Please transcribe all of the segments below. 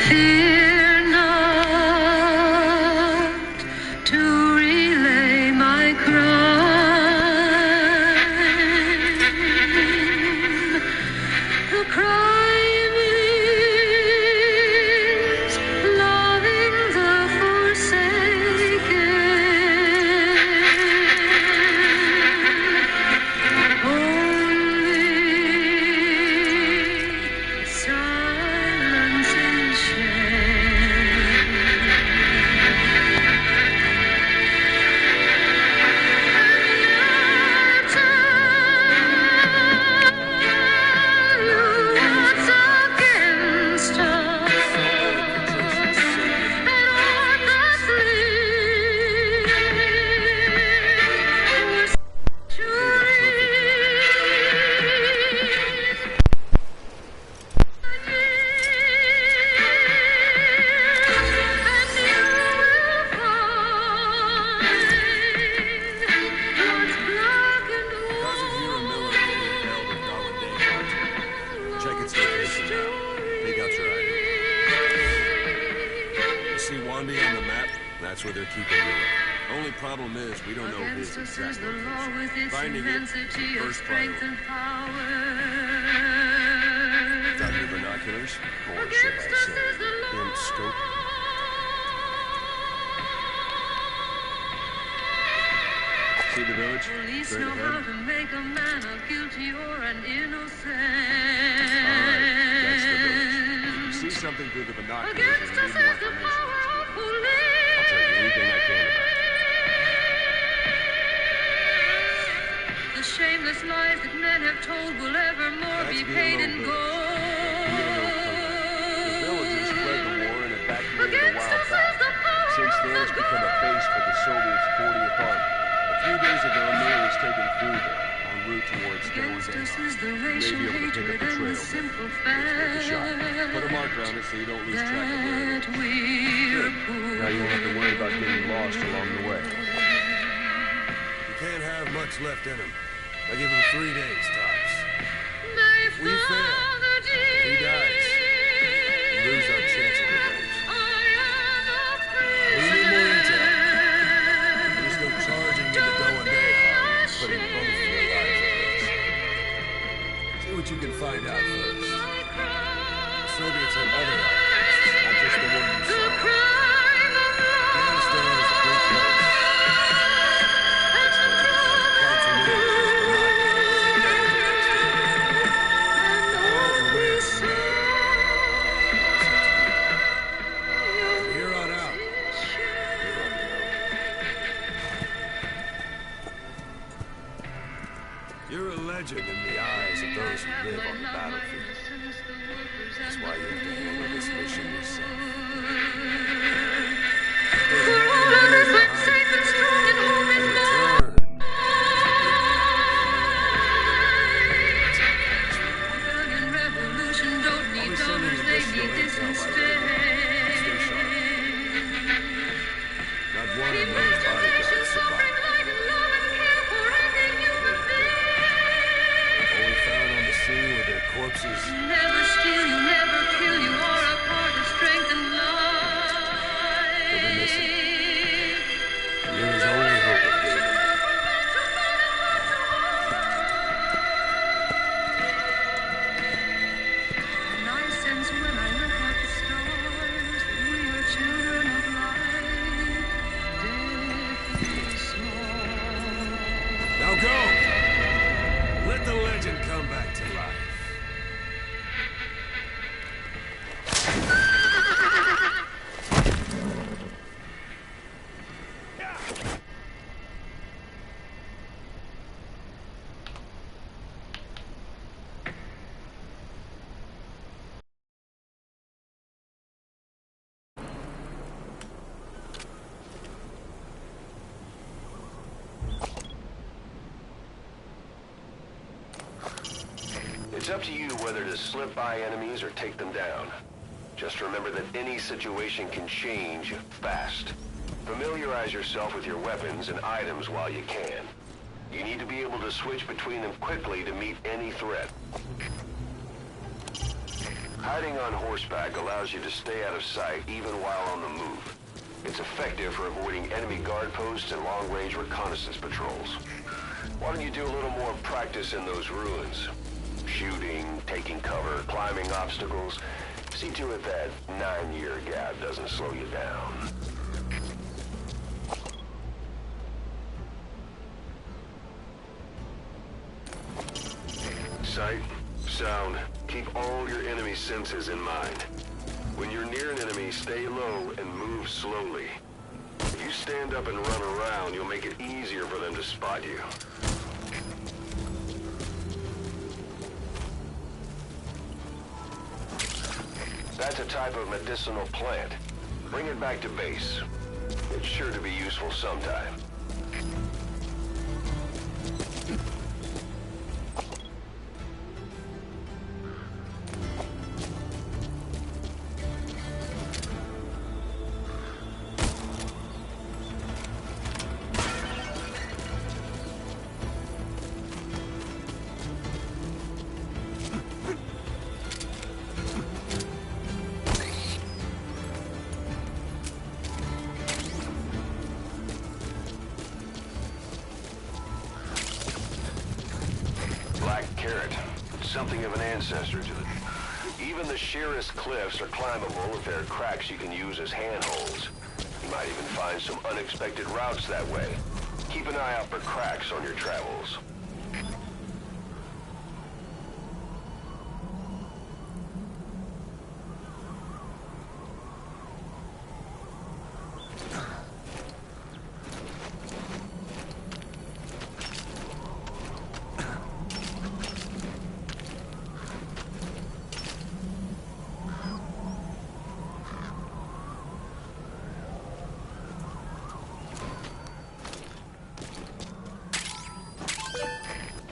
fear not to relay my crime. The crime is loving the forsaken. Only silence and shame. What's against us, and what that lives Check its location now. Take out your ID. You see Wandy on the map? That's where they're keeping Miller. Only problem is, we don't know his exact location. Finding it, first priority. Got your binoculars? Or should I say, in scope? See the village? Police Straight know how ahead. to make a man a guilty or an innocent. Alright, that's the village. If you see something through the binoculars and Against you us need more is the information, power of police. I'll tell you anything I can about it. The shameless lies that men have told will evermore be That's paid in Guerre. gold. The villagers fled the war and evacuated a Against while us is back. the power Since then, of it's become a base for the Soviets' 40th Army. A few days ago, Miller was taken through there, en route towards Against us is the May racial be able to pick hatred up the and trail. the simple Let's make a shot. fact Put a marker on it so you don't lose track of where it that is. we're poor. Now you won't have to worry about getting lost along the way. You can't have much left in him. I give him 3 days, tops. My We fail. father He dies. We lose our chance of revenge. I am a We need more intel. prisoner. There's no charging into Doandeha, putting both your lives at risk. See what you can find out first. The Soviets have other options, not just the one you The saw. crime of Afghanistan is a big place. That's what you find quite familiar with these binoculars. and all we saw. From here on out, you're on your own. You're a legend in the eyes of those who live on the battlefield. That's why you have to handle this mission yourself. Safe and strong and home is mine. Return. Rebellion, revolution don't need numbers, they need distance stay. Stay sharp. Not one of those bodyguards survived. All we found on the scene were their corpses. Never steal, you never kill, you are a part of strength and life. They'll be missing. You're his only hope of getting them. And I sense when I look at the stars, we are children of light, death is small. Now go! Let the legend come back to life. It's up to you whether to slip by enemies or take them down. Just remember that any situation can change fast. Familiarize yourself with your weapons and items while you can. You need to be able to switch between them quickly to meet any threat. Hiding on horseback allows you to stay out of sight even while on the move. It's effective for avoiding enemy guard posts and long-range reconnaissance patrols. Why don't you do a little more practice in those ruins? Shooting, taking cover, climbing obstacles. See to it that 9-year gap doesn't slow you down. Sight, sound, keep all your enemy senses in mind. When you're near an enemy, stay low and move slowly. If you stand up and run around, you'll make it easier for them to spot you. That's a type of medicinal plant. Bring it back to base. It's sure to be useful sometime. Something of an ancestor to it. Even the sheerest cliffs are climbable if there are cracks you can use as handholds. You might even find some unexpected routes that way. Keep an eye out for cracks on your travels.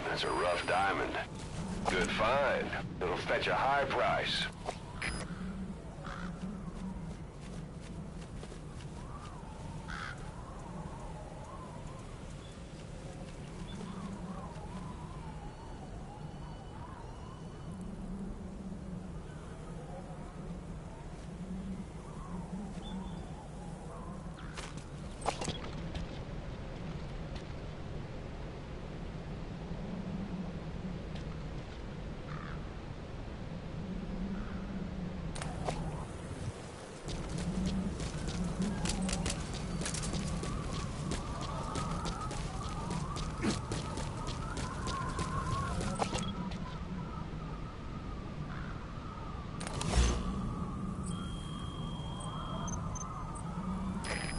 That's a rough diamond. Good find. It'll fetch a high price.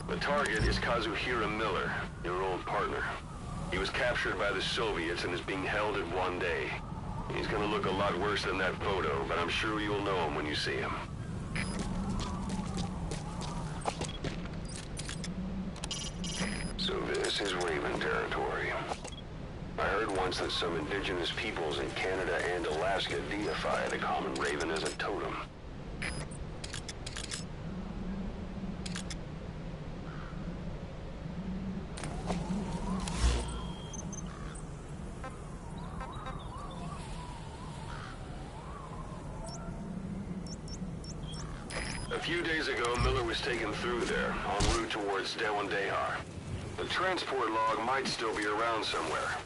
The target is Kazuhira Miller, your old partner. He was captured by the Soviets and is being held at 1 day. He's gonna look a lot worse than that photo, but I'm sure you'll know him when you see him. So this is Raven territory. I heard once that some indigenous peoples in Canada and Alaska deify the common raven as a totem. A few days ago, Miller was taken through there, en route towards Dewandehar. The transport log might still be around somewhere.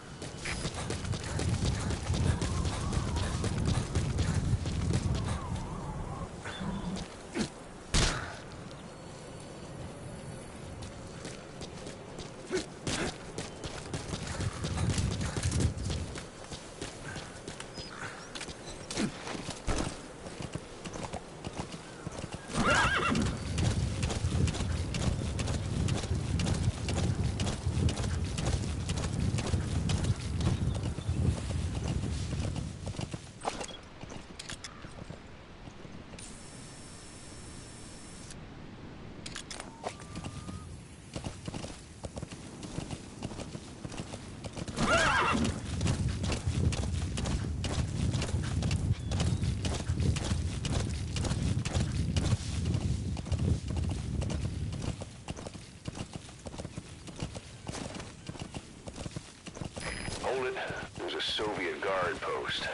Hold it. There's a Soviet guard post.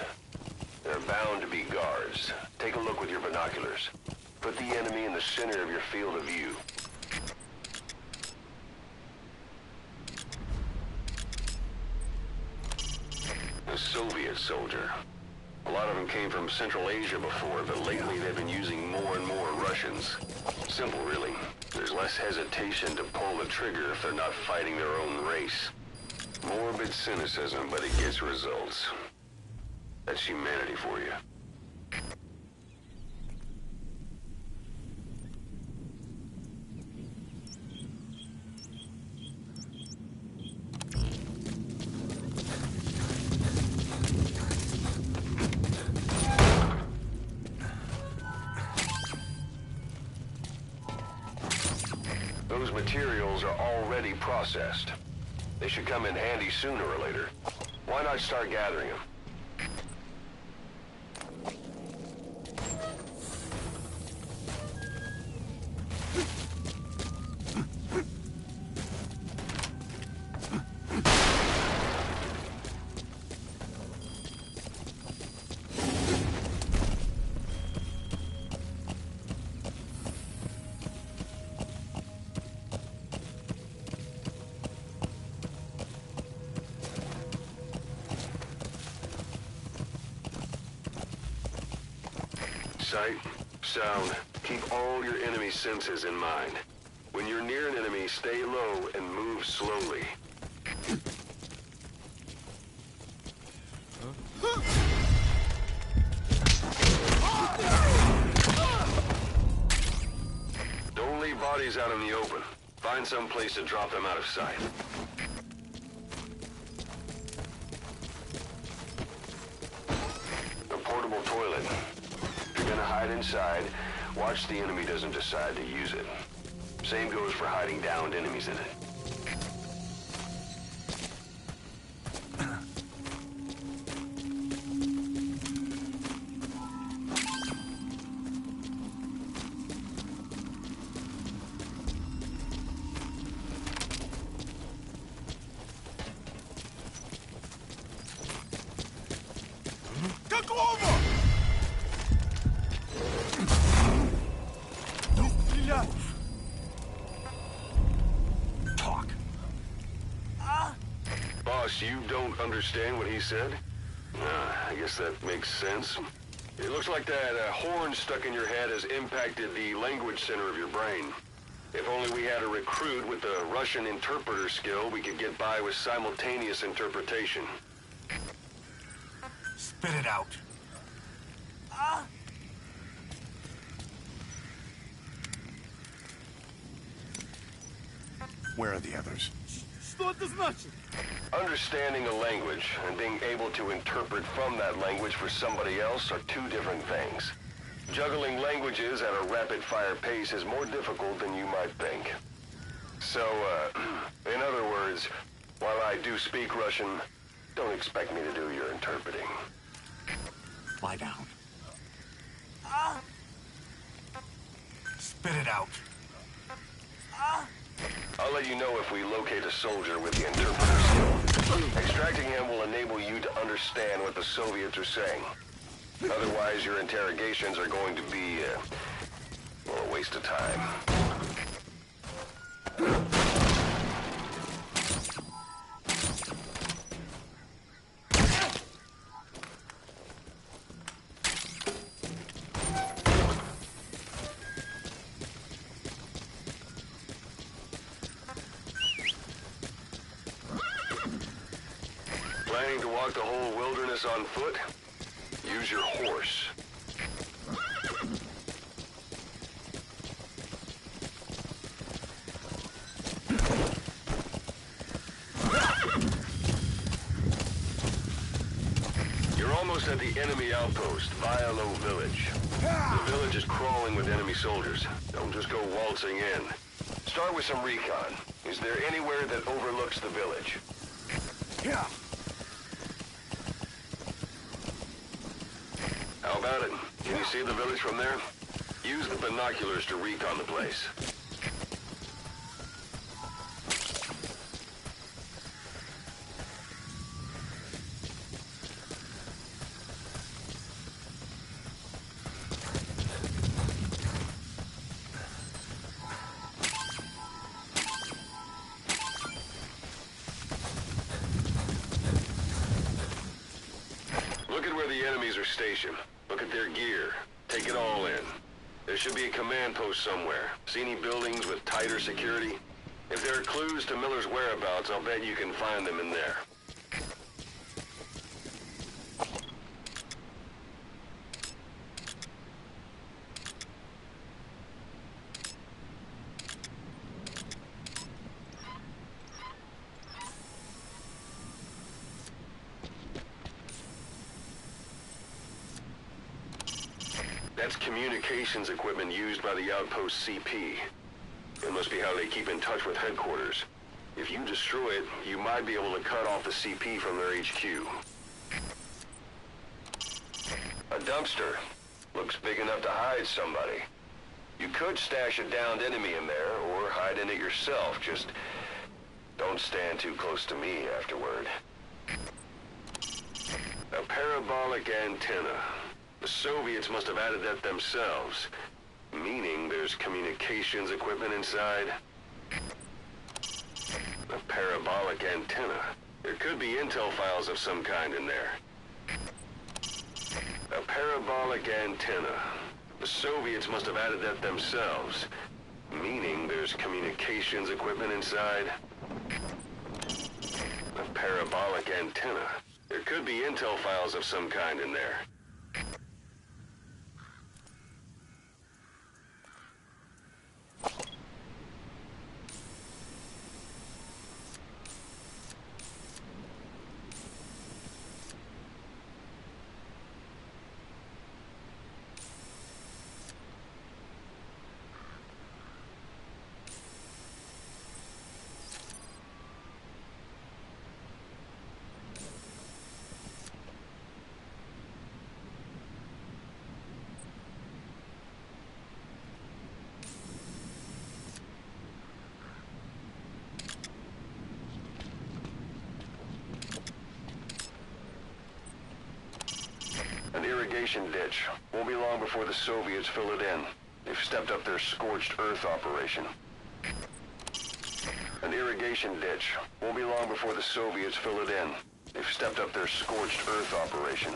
There are bound to be guards. Take a look with your binoculars. Put the enemy in the center of your field of view. A Soviet soldier. A lot of them came from Central Asia before, but lately they've been using more and more Russians. Simple, really. There's less hesitation to pull the trigger if they're not fighting their own race. Morbid cynicism, but it gets results. That's humanity for you. Those materials are already processed. They should come in handy sooner or later. Why not start gathering them? Sight, sound, keep all your enemy senses in mind. When you're near an enemy, stay low and move slowly. Don't leave bodies out in the open. Find some place to drop them out of sight. A portable toilet. Gonna hide inside. Watch the enemy doesn't decide to use it. Same goes for hiding downed enemies in it. Talk. Boss, you don't understand what he said? I guess that makes sense. It looks like that horn stuck in your head has impacted the language center of your brain. If only we had a recruit with the Russian interpreter skill, we could get by with simultaneous interpretation. Spit it out. Where are the others? Understanding a language and being able to interpret from that language for somebody else are two different things. Juggling languages at a rapid-fire pace is more difficult than you might think. So, in other words, while I do speak Russian, don't expect me to do your interpreting. Lie down. Spit it out. I'll let you know if we locate a soldier with the interpreter skill. Extracting him will enable you to understand what the Soviets are saying. Otherwise, your interrogations are going to be, well, a waste of time. Planning to walk the whole wilderness on foot? Use your horse. You're almost at the enemy outpost, Vialo Village. The village is crawling with enemy soldiers. Don't just go waltzing in. Start with some recon. Is there anywhere that overlooks the village? Yeah. How about it? Can you see the village from there? Use the binoculars to recon the place. station. Look at their gear. Take it all in. There should be a command post somewhere. See any buildings with tighter security? If there are clues to Miller's whereabouts, I'll bet you can find them in there. That's communications equipment used by the outpost CP. It must be how they keep in touch with headquarters. If you destroy it, you might be able to cut off the CP from their HQ. A dumpster. Looks big enough to hide somebody. You could stash a downed enemy in there, or hide in it yourself. Just don't stand too close to me afterward. A parabolic antenna. The Soviets must have added that themselves, meaning there's communications equipment inside. A parabolic antenna. There could be intel files of some kind in there. A parabolic antenna. The Soviets must have added that themselves, meaning there's communications equipment inside. A parabolic antenna. There could be intel files of some kind in there. An irrigation ditch. Won't be long before the Soviets fill it in. They've stepped up their scorched earth operation. An irrigation ditch. Won't be long before the Soviets fill it in. They've stepped up their scorched earth operation.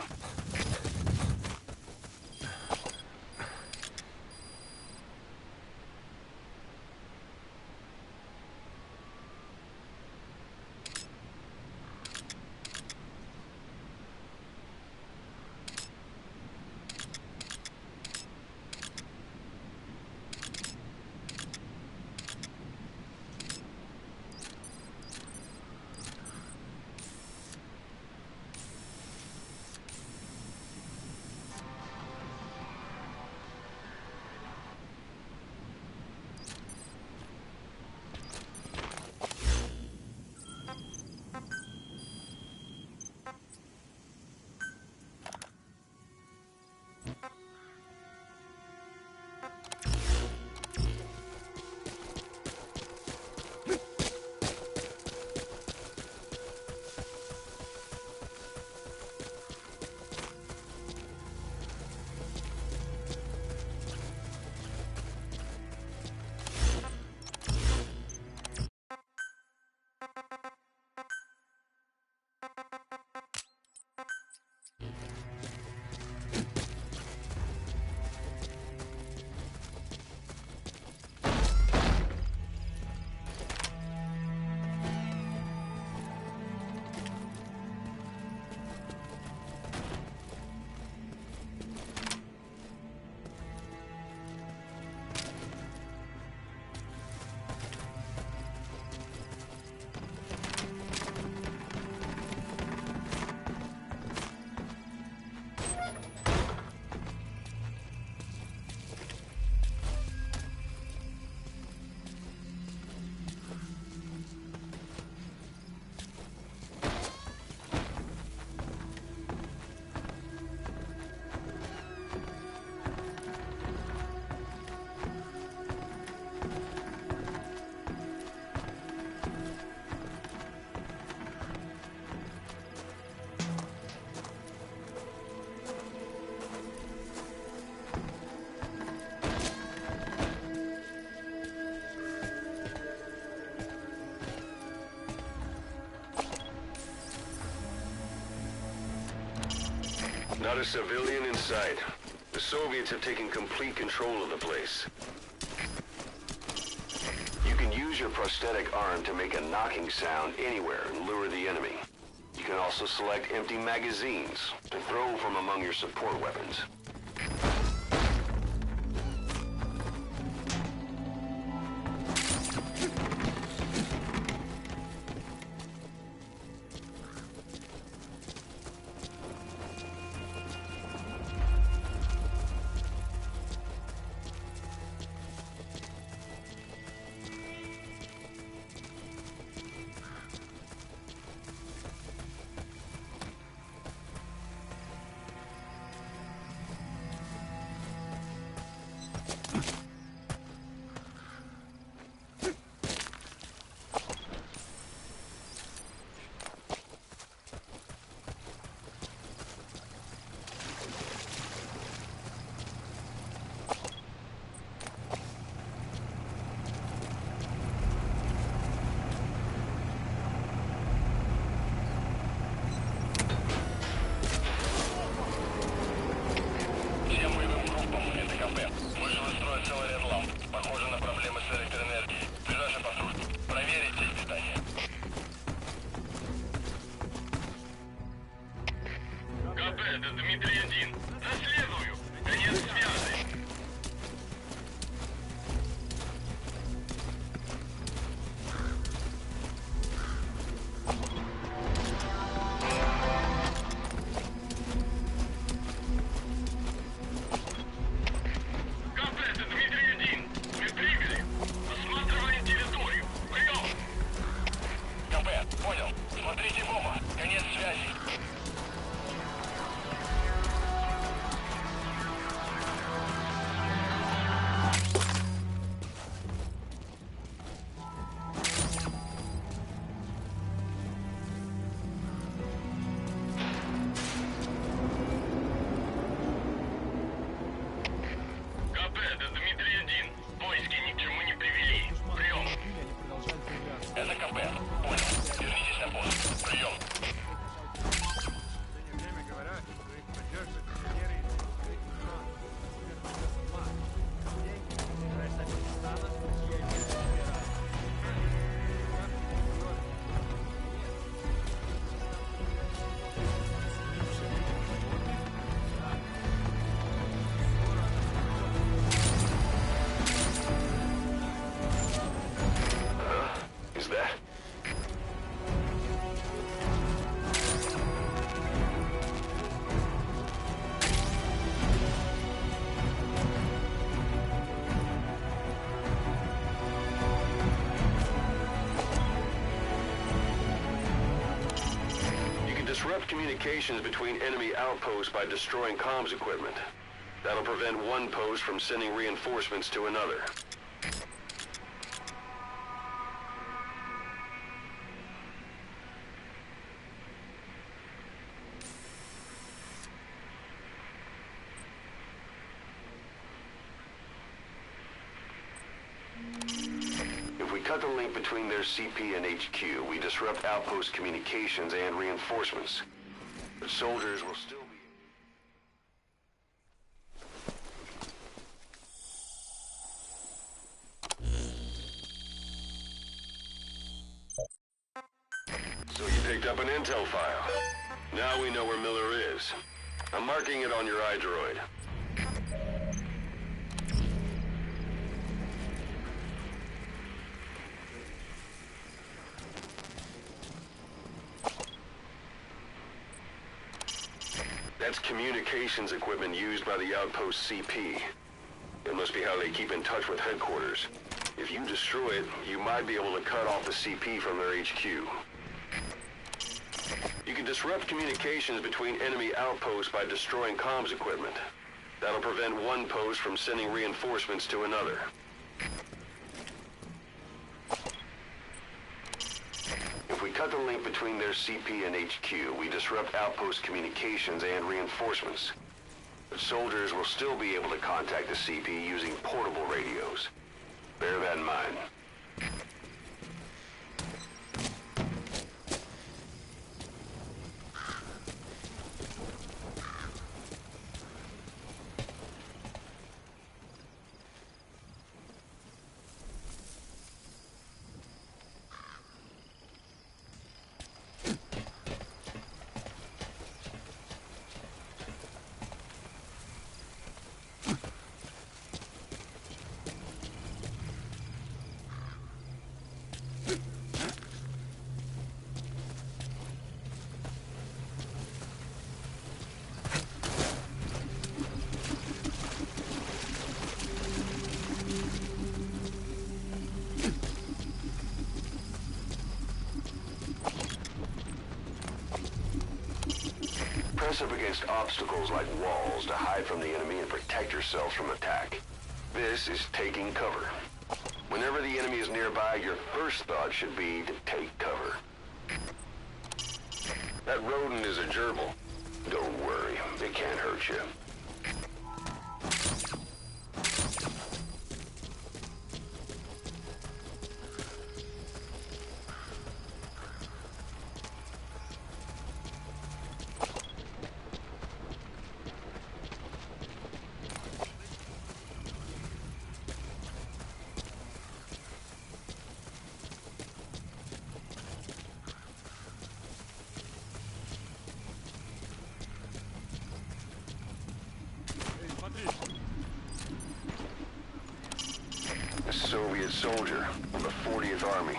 Not a civilian in sight. The Soviets have taken complete control of the place. You can use your prosthetic arm to make a knocking sound anywhere and lure the enemy. You can also select empty magazines to throw from among your support weapons. Disrupt communications between enemy outposts by destroying comms equipment. That'll prevent one post from sending reinforcements to another. If we cut the link between their CP and HQ, we disrupt outpost communications and reinforcements. The soldiers will still be... So you picked up an intel file. Now we know where Miller is. I'm marking it on your iDroid. That's communications equipment used by the outpost CP. It must be how they keep in touch with headquarters. If you destroy it, you might be able to cut off the CP from their HQ. You can disrupt communications between enemy outposts by destroying comms equipment. That'll prevent one post from sending reinforcements to another. If we cut the link between their CP and HQ, we disrupt outpost communications and reinforcements. But soldiers will still be able to contact the CP using portable radios. Bear that in mind. Press up against obstacles like walls to hide from the enemy and protect yourselves from attack. This is taking cover. Whenever the enemy is nearby, your first thought should be to take cover. That rodent is a gerbil. Don't worry, it can't hurt you. A Soviet soldier of the 40th Army.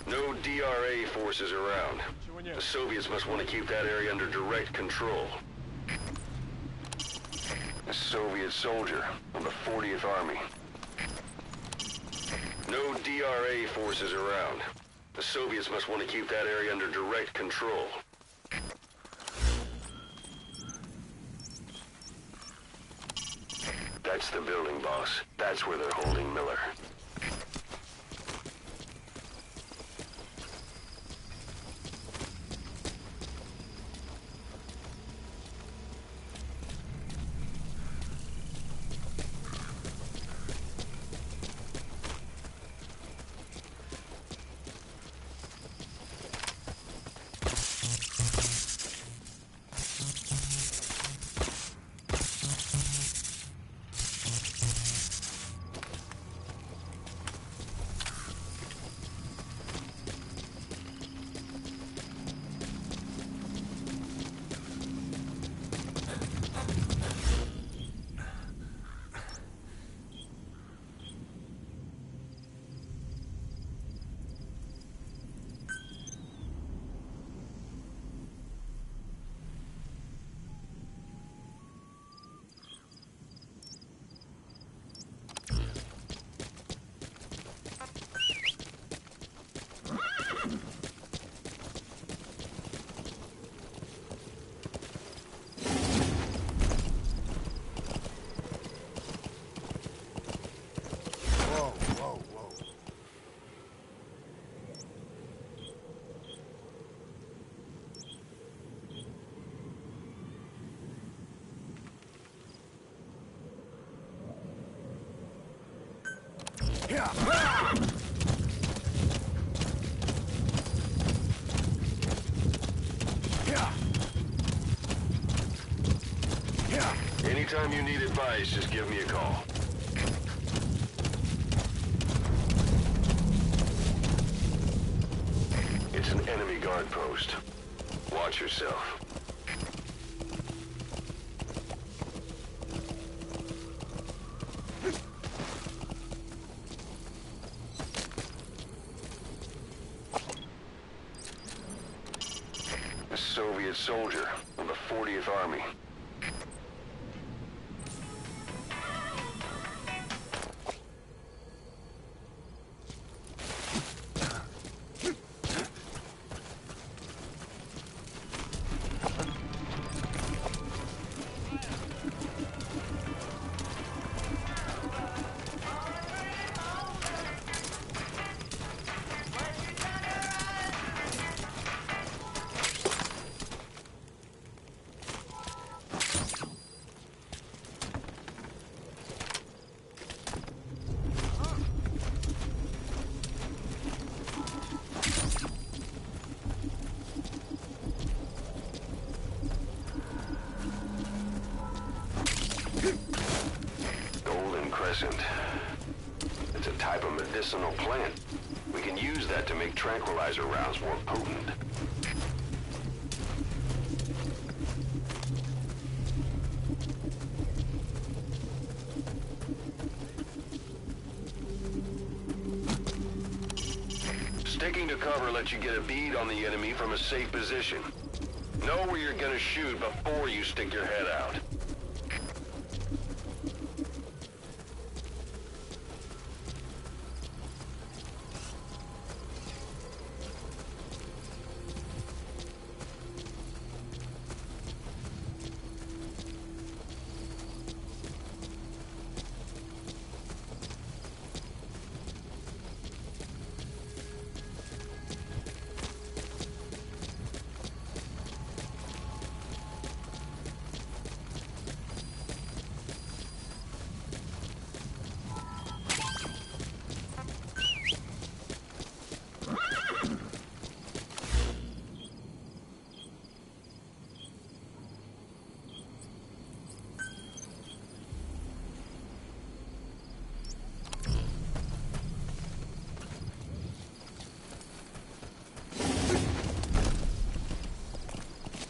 No DRA forces around. The Soviets must want to keep that area under direct control. A Soviet soldier of the 40th Army. No DRA forces around. The Soviets must want to keep that area under direct control. That's the building, boss. That's where they're holding Miller. Anytime you need advice, just give me a call. It's an enemy guard post. Watch yourself. A Soviet soldier of the 40th Army. It's a type of medicinal plant. We can use that to make tranquilizer rounds more potent. Switching to cover lets you get a bead on the enemy from a safe position. Know where you're gonna shoot before you stick your head out.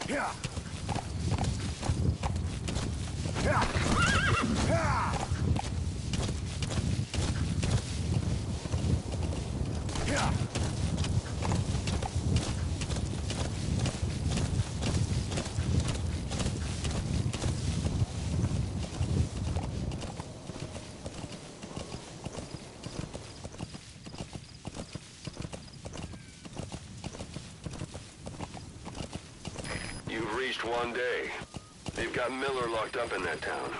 Yeah. Yeah. Yeah. Yeah. You've reached one day. They've got Miller locked up in that town.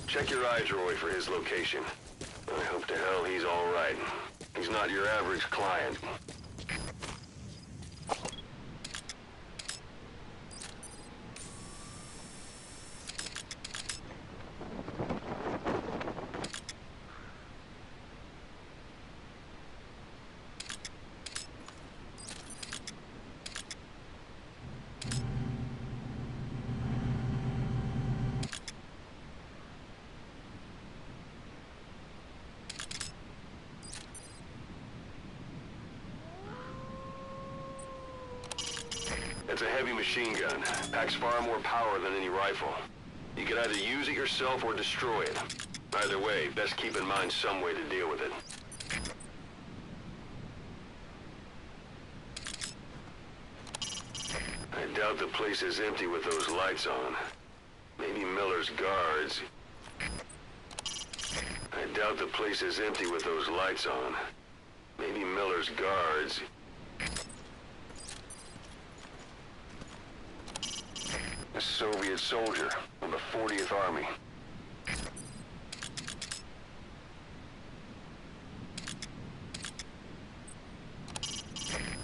Check your iDroid for his location. I hope to hell he's all right. He's not your average client. It's a heavy machine gun. Packs far more power than any rifle. You can either use it yourself or destroy it. Either way, best keep in mind some way to deal with it. I doubt the place is empty with those lights on. Maybe Miller's guards. I doubt the place is empty with those lights on. Maybe Miller's guards. A Soviet soldier of the 40th Army.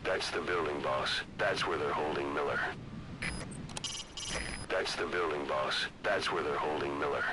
That's the building, boss. That's where they're holding Miller. That's the building, boss. That's where they're holding Miller.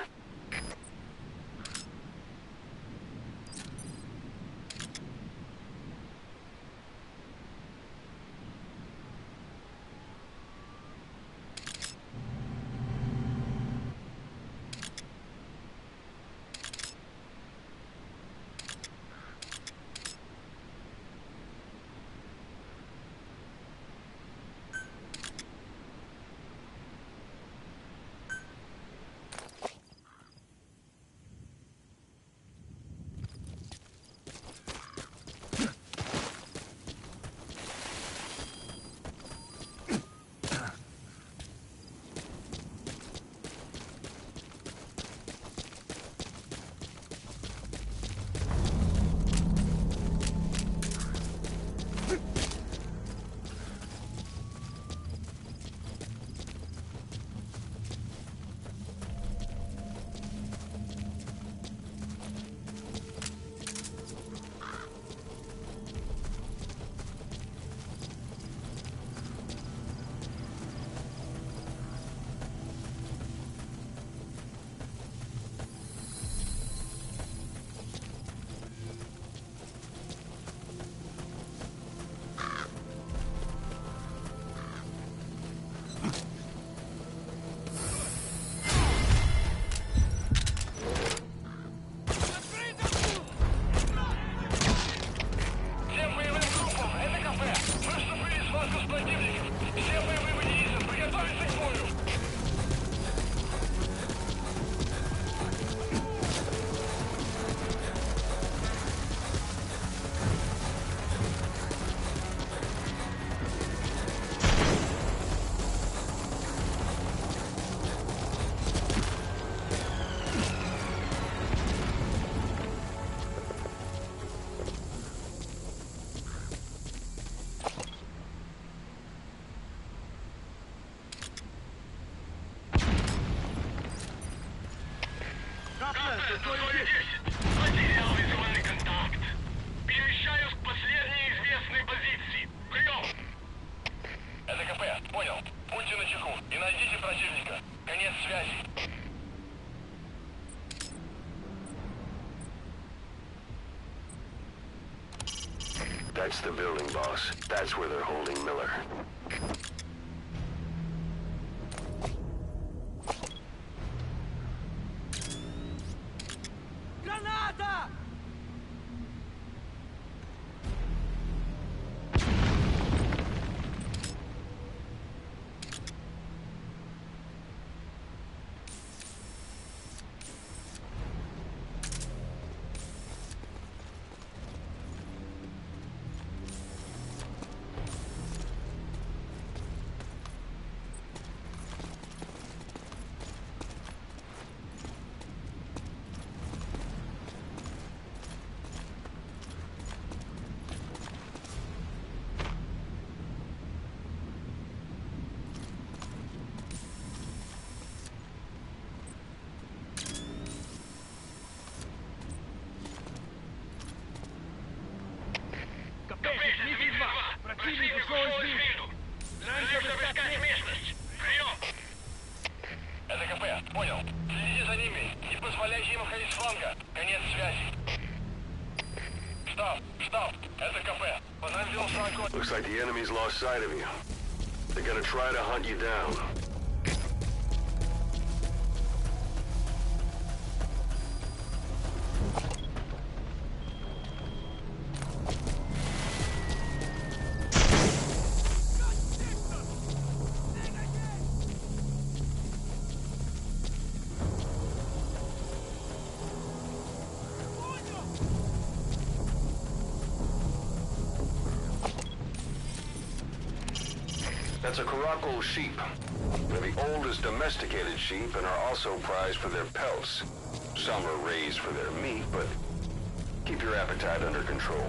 Зоне 10. Потерял визуальный контакт. Перемещаюсь к последней известной позиции. Прием! Это КП, понял. Будьте начеку и найдите противника. Конец связи. That's the building, boss. That's where they're holding Miller. Граната! Противник ушел из виду. Раньше обыскать местность. Прием! Это КП, понял. Следите за ними. Не позволяйте им входить с фланга. Конец связи. Штаб. Это КП. По нам велся огонь. Looks like the enemy's lost sight of you. They're gonna try to hunt you down. That's a Caracal sheep. They're the oldest domesticated sheep and are also prized for their pelts. Some are raised for their meat, but keep your appetite under control.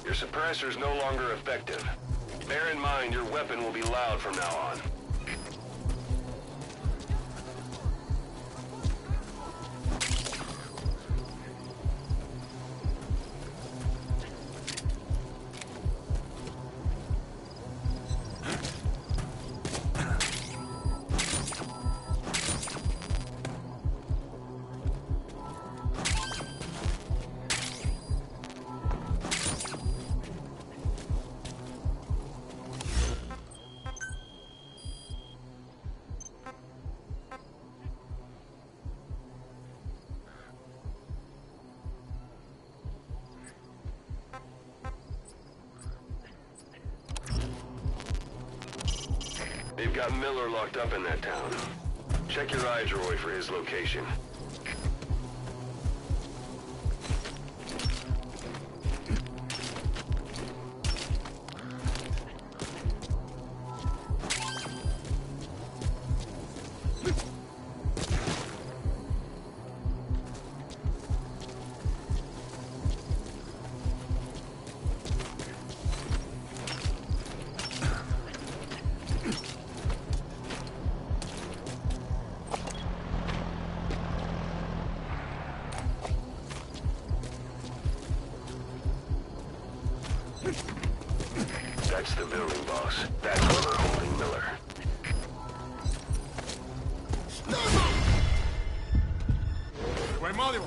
Your suppressor's no longer effective. Bear in mind your weapon will be loud from now on. They've got Miller locked up in that town. Check your eye droid for his location. That's the building, boss. That's where we're holding Miller. Поймал его!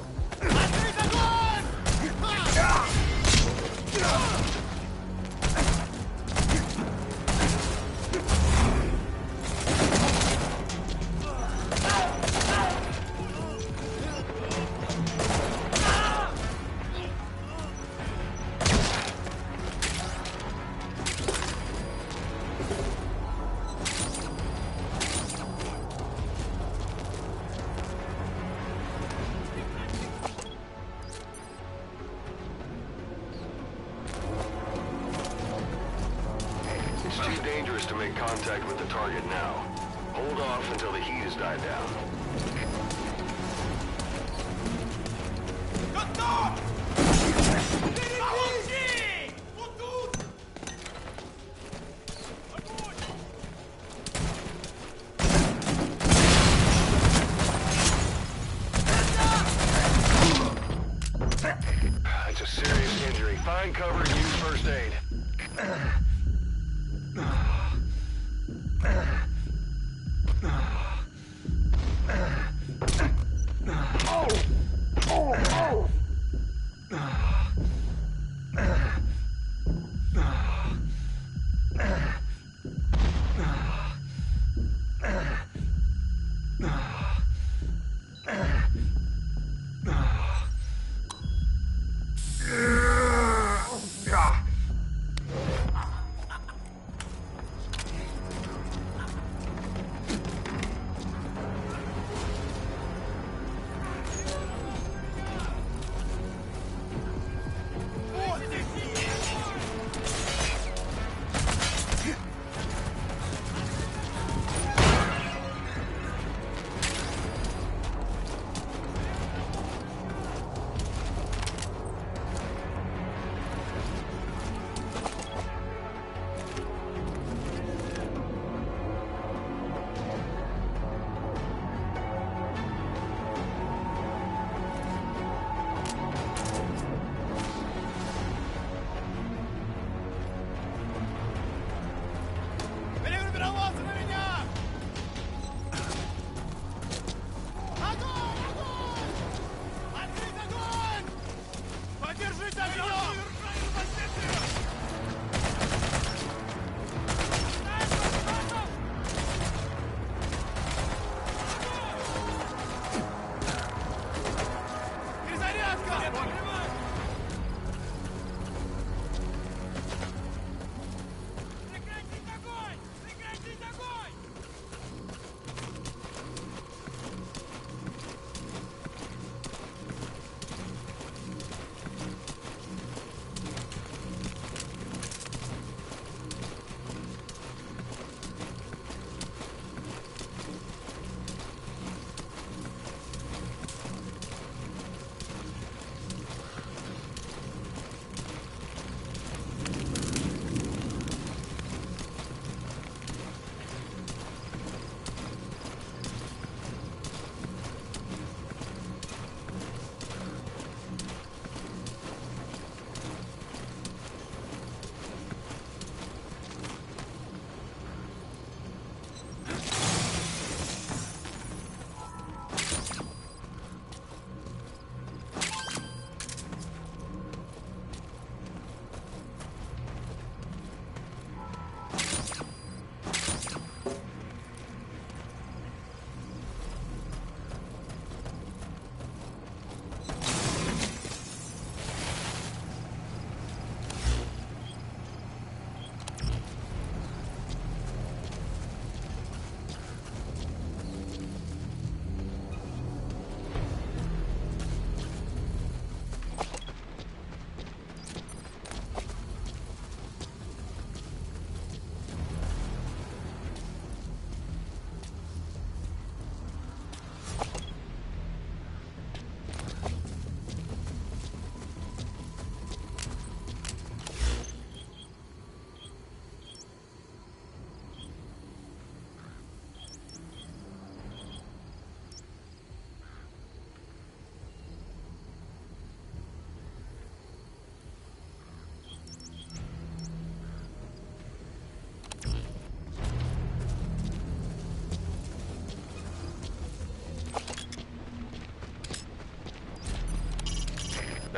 It's too dangerous to make contact with the target now. Hold off until the heat has died down. That's a serious injury. Find cover and use first aid.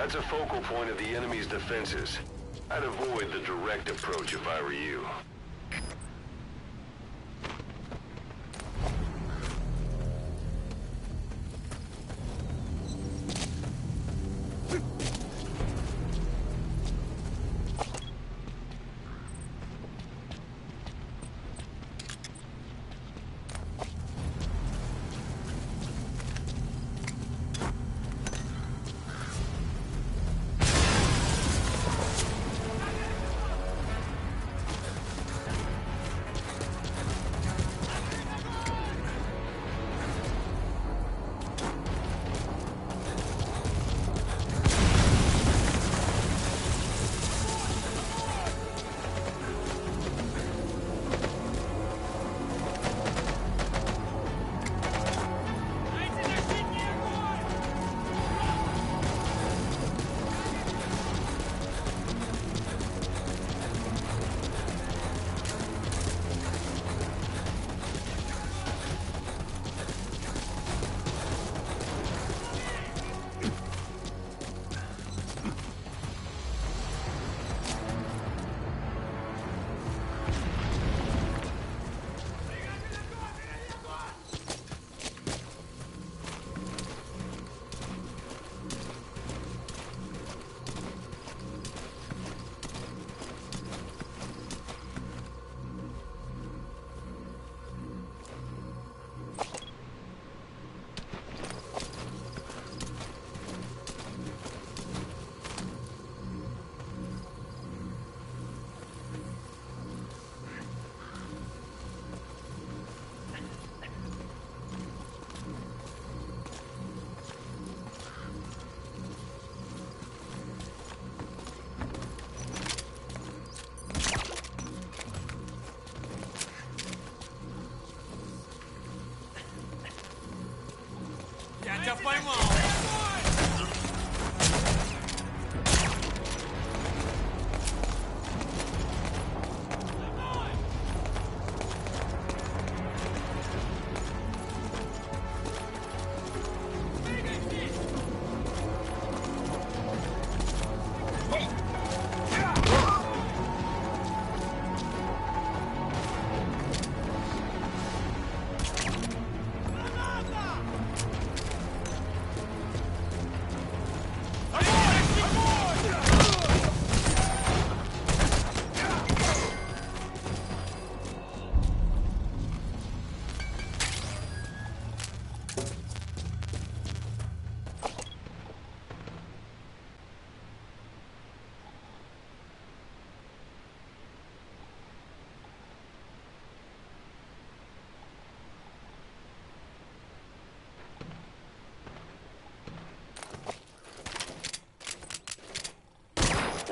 That's a focal point of the enemy's defenses. I'd avoid the direct approach if I were you. Тебя поймал!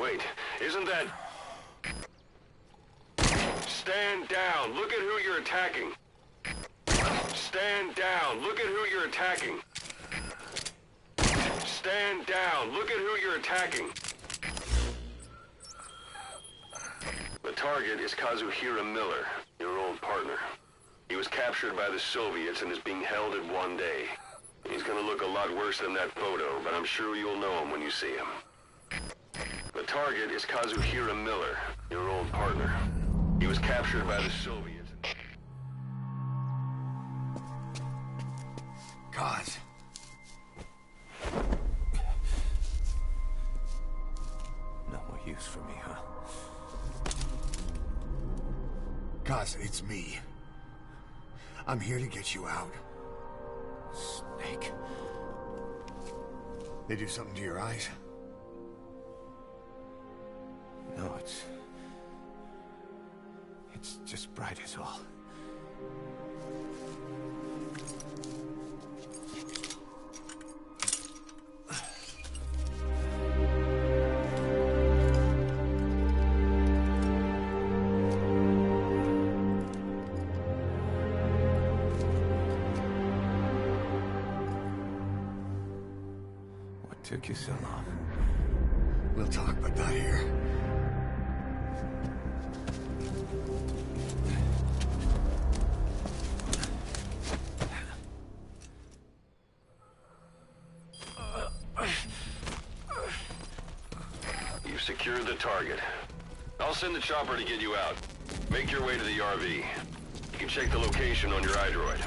Wait, isn't that... Stand down. Look at who you're attacking. Stand down. Look at who you're attacking. Stand down. Look at who you're attacking. The target is Kazuhira Miller, your old partner. He was captured by the Soviets and is being held at 1 day. He's gonna look a lot worse than that photo, but I'm sure you'll know him when you see him. The target is Kazuhira Miller, your old partner. He was captured by the Soviets. God. No more use for me, huh? Kaz, it's me. I'm here to get you out. Snake. They do something to your eyes? No, it's just bright as all. What took you so long? We'll talk, but not here. secured the target. I'll send the chopper to get you out. Make your way to the RV. You can check the location on your iDroid.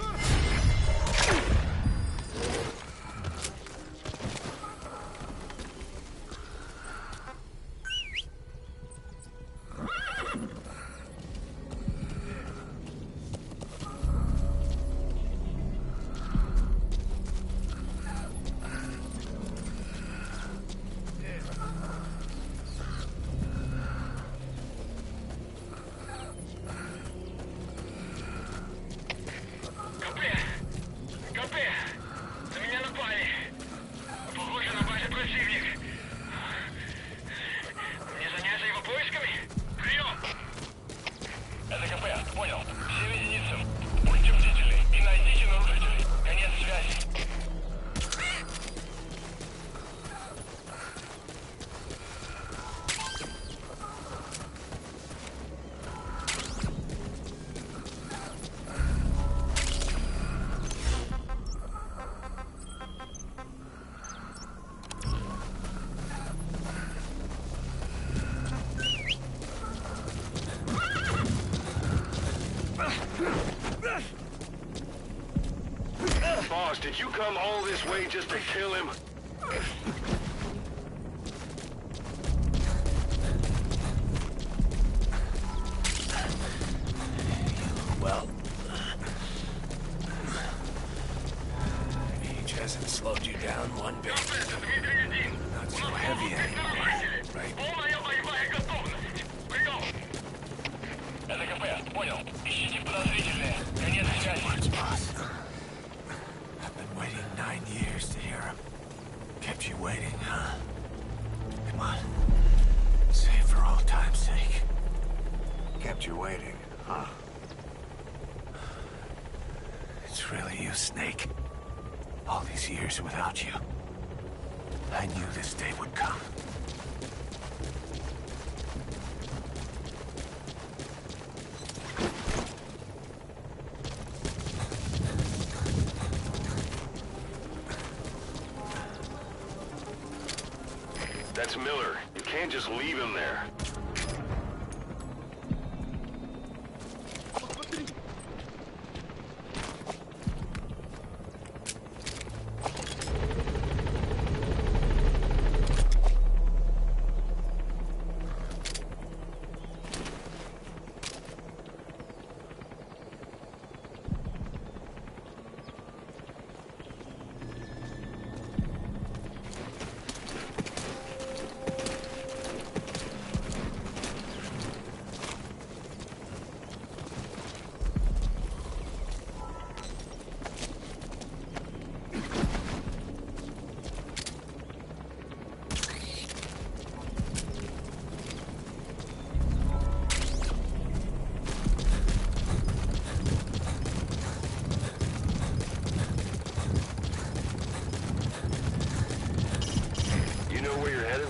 Boss, did you come all this way just to kill him? Well, age hasn't slowed you down one bit. Not so heavy anymore, right? Это КП, понял. Ищите подозрительные. Конец связи. Boss. I've been waiting 9 years to hear him. Kept you waiting, huh? Come on. Say it for old time's sake. Kept you waiting, huh? It's really you, Snake. All these years without you. I knew this day would come. That's Miller. You can't just leave him there.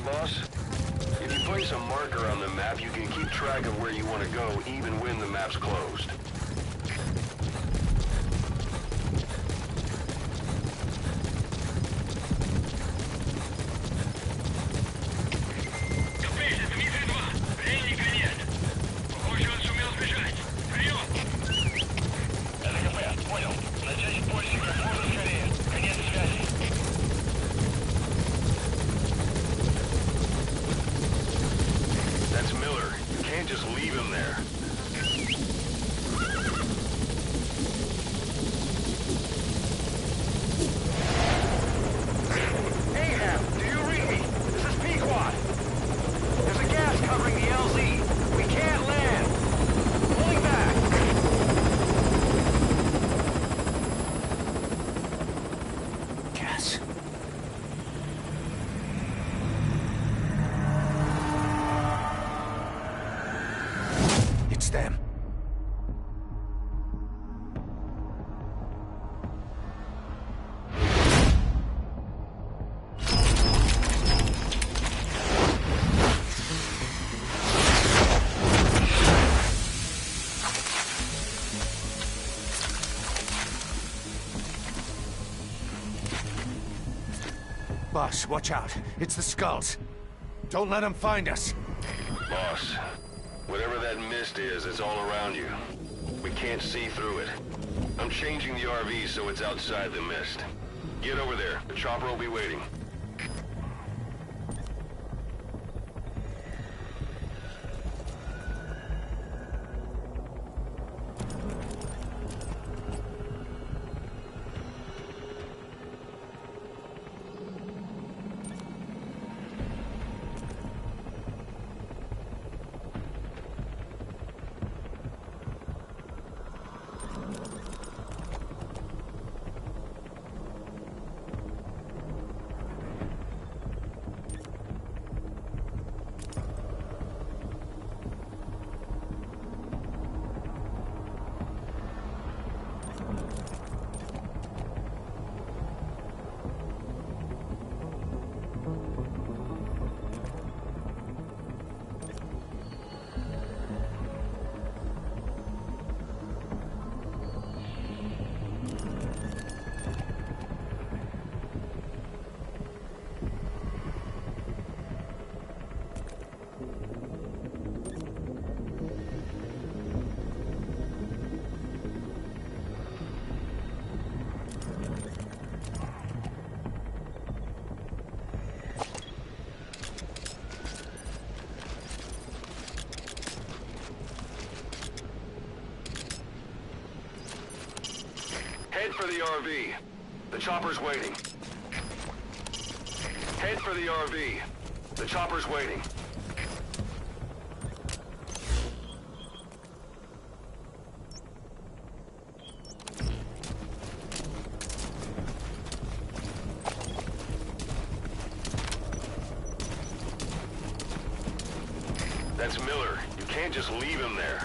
Boss? If you place a marker on the map, you can keep track of where you want to go, even when the map's closed. That's Miller. You can't just leave him there. Ahab, do you read me? This is Pequod. There's a gas covering the LZ. We can't land. Pulling back. Gas. It's them. Boss, watch out. It's the skulls. Don't let them find us. Boss, whatever that mist is, it's all around you. We can't see through it. I'm changing the RV so it's outside the mist. Get over there. The chopper will be waiting. Head for the RV. The chopper's waiting. Head for the RV. The chopper's waiting. That's Miller. You can't just leave him there.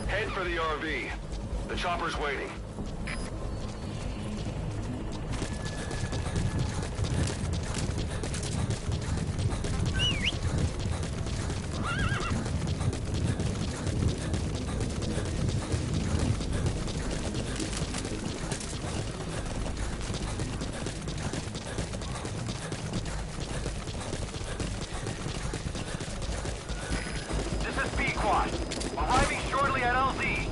Head for the RV. The chopper's waiting. This is B-Quad. Arriving shortly at LZ.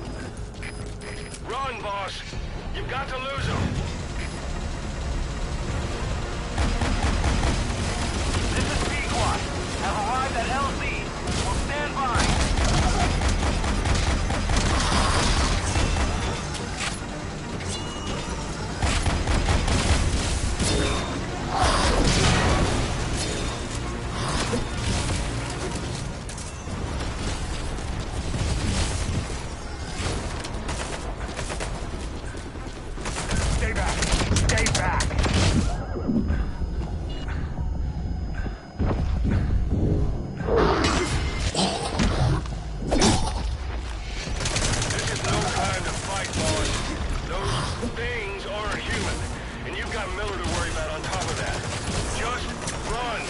Run, boss! You've got to lose him! This is B-Quad. Have arrived at LZ. Will stand by. Stay back! Stay back! This is no time to fight, boss. Those things aren't human, and you've got Miller to worry about on top of that. Just run!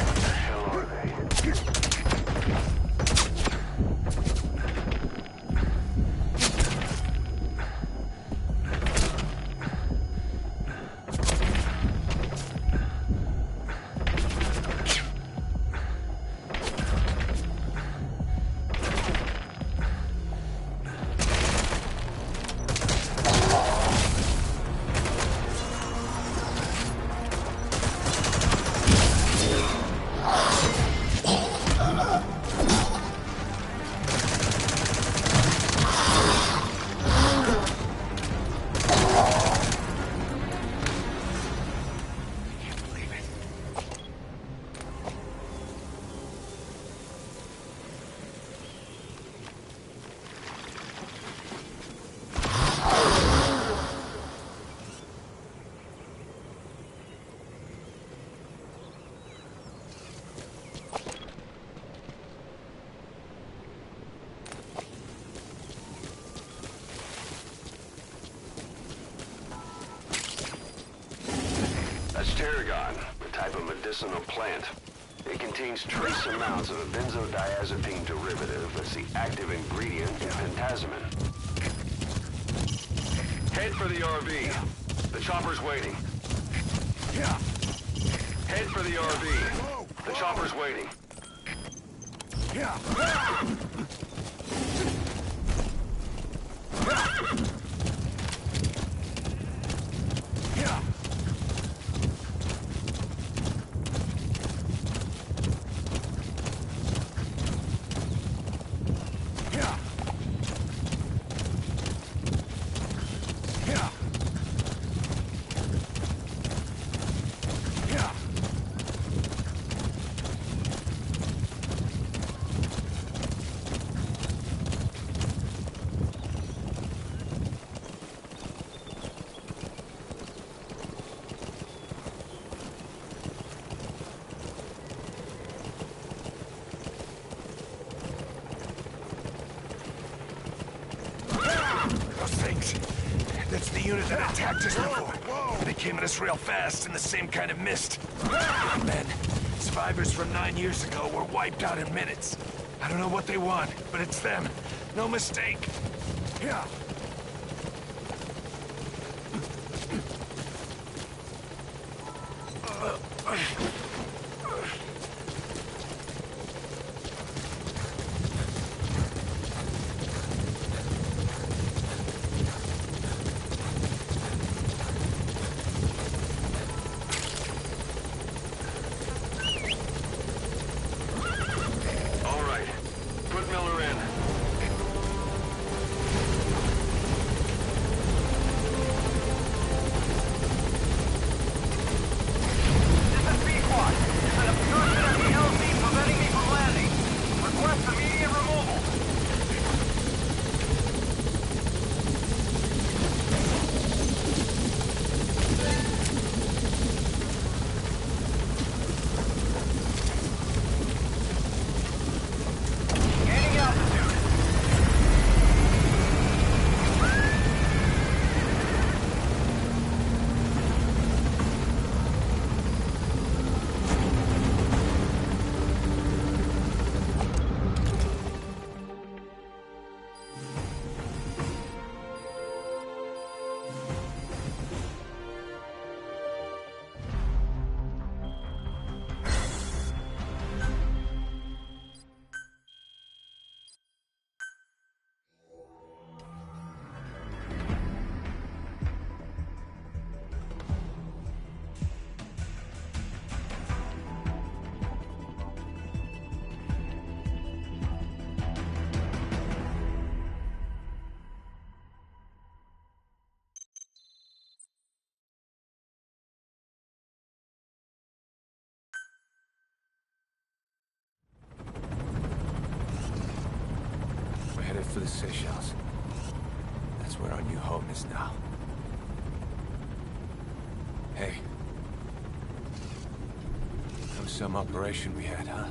What the hell are they? tarragon, a type of medicinal plant. It contains trace amounts of a benzodiazepine derivative that's the active ingredient in pentazimine. Head for the RV. The chopper's waiting. Head for the RV. The chopper's waiting. That's the unit that attacked us before. They came at us real fast in the same kind of mist. Men, survivors from 9 years ago were wiped out in minutes. I don't know what they want, but it's them. No mistake. For the Seychelles. That's where our new home is now. Hey. That was some operation we had, huh?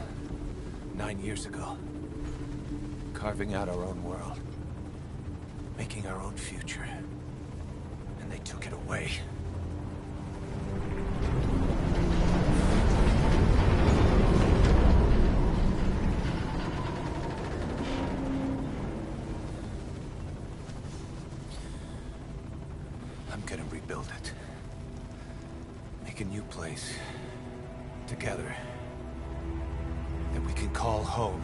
9 years ago. Carving out our own world. Making our own future. And they took it away. I'm gonna rebuild it. Make a new place. Together. That we can call home.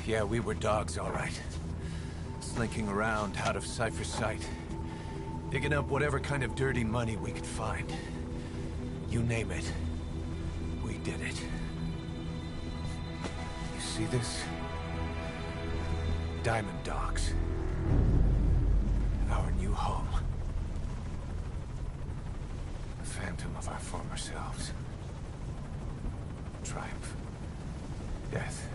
Yeah, we were dogs, all right. Slinking around out of Cypher's sight. Digging up whatever kind of dirty money we could find. You name it. We did it. See this? Diamond Dogs. Our new home. A phantom of our former selves. Triumph. Death.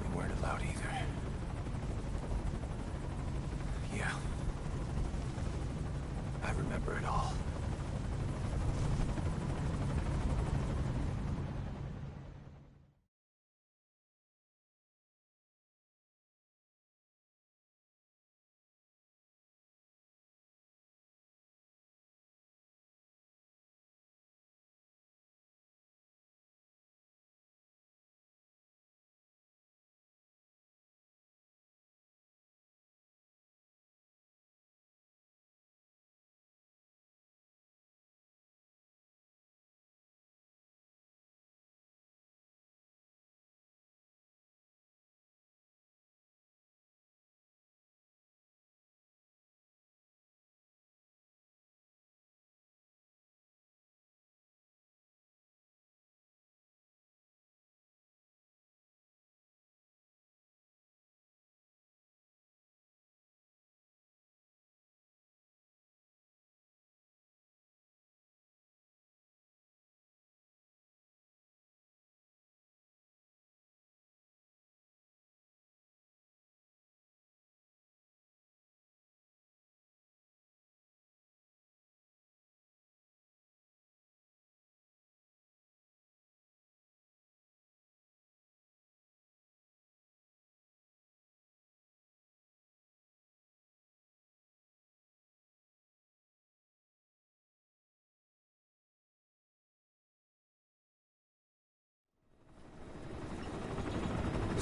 We weren't allowed either. Yeah. I remember it all.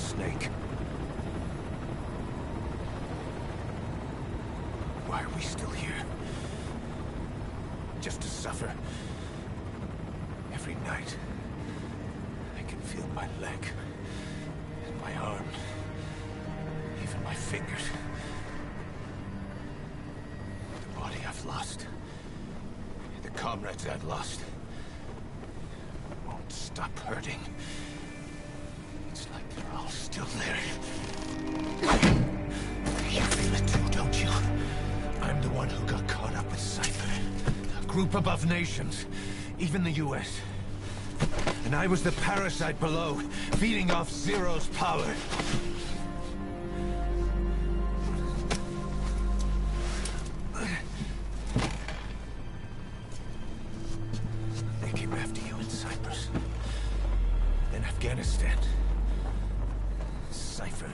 snake. Why are we still here? Just to suffer? Every night, I can feel my leg, and my arm, even my fingers. The body I've lost, the comrades I've lost, won't stop hurting. It's like they're all still there. You feel it too, don't you? I'm the one who got caught up with Cypher. A group above nations, even the US. And I was the parasite below, feeding off Zero's power. They came after you in Cyprus. Then Afghanistan. Cypher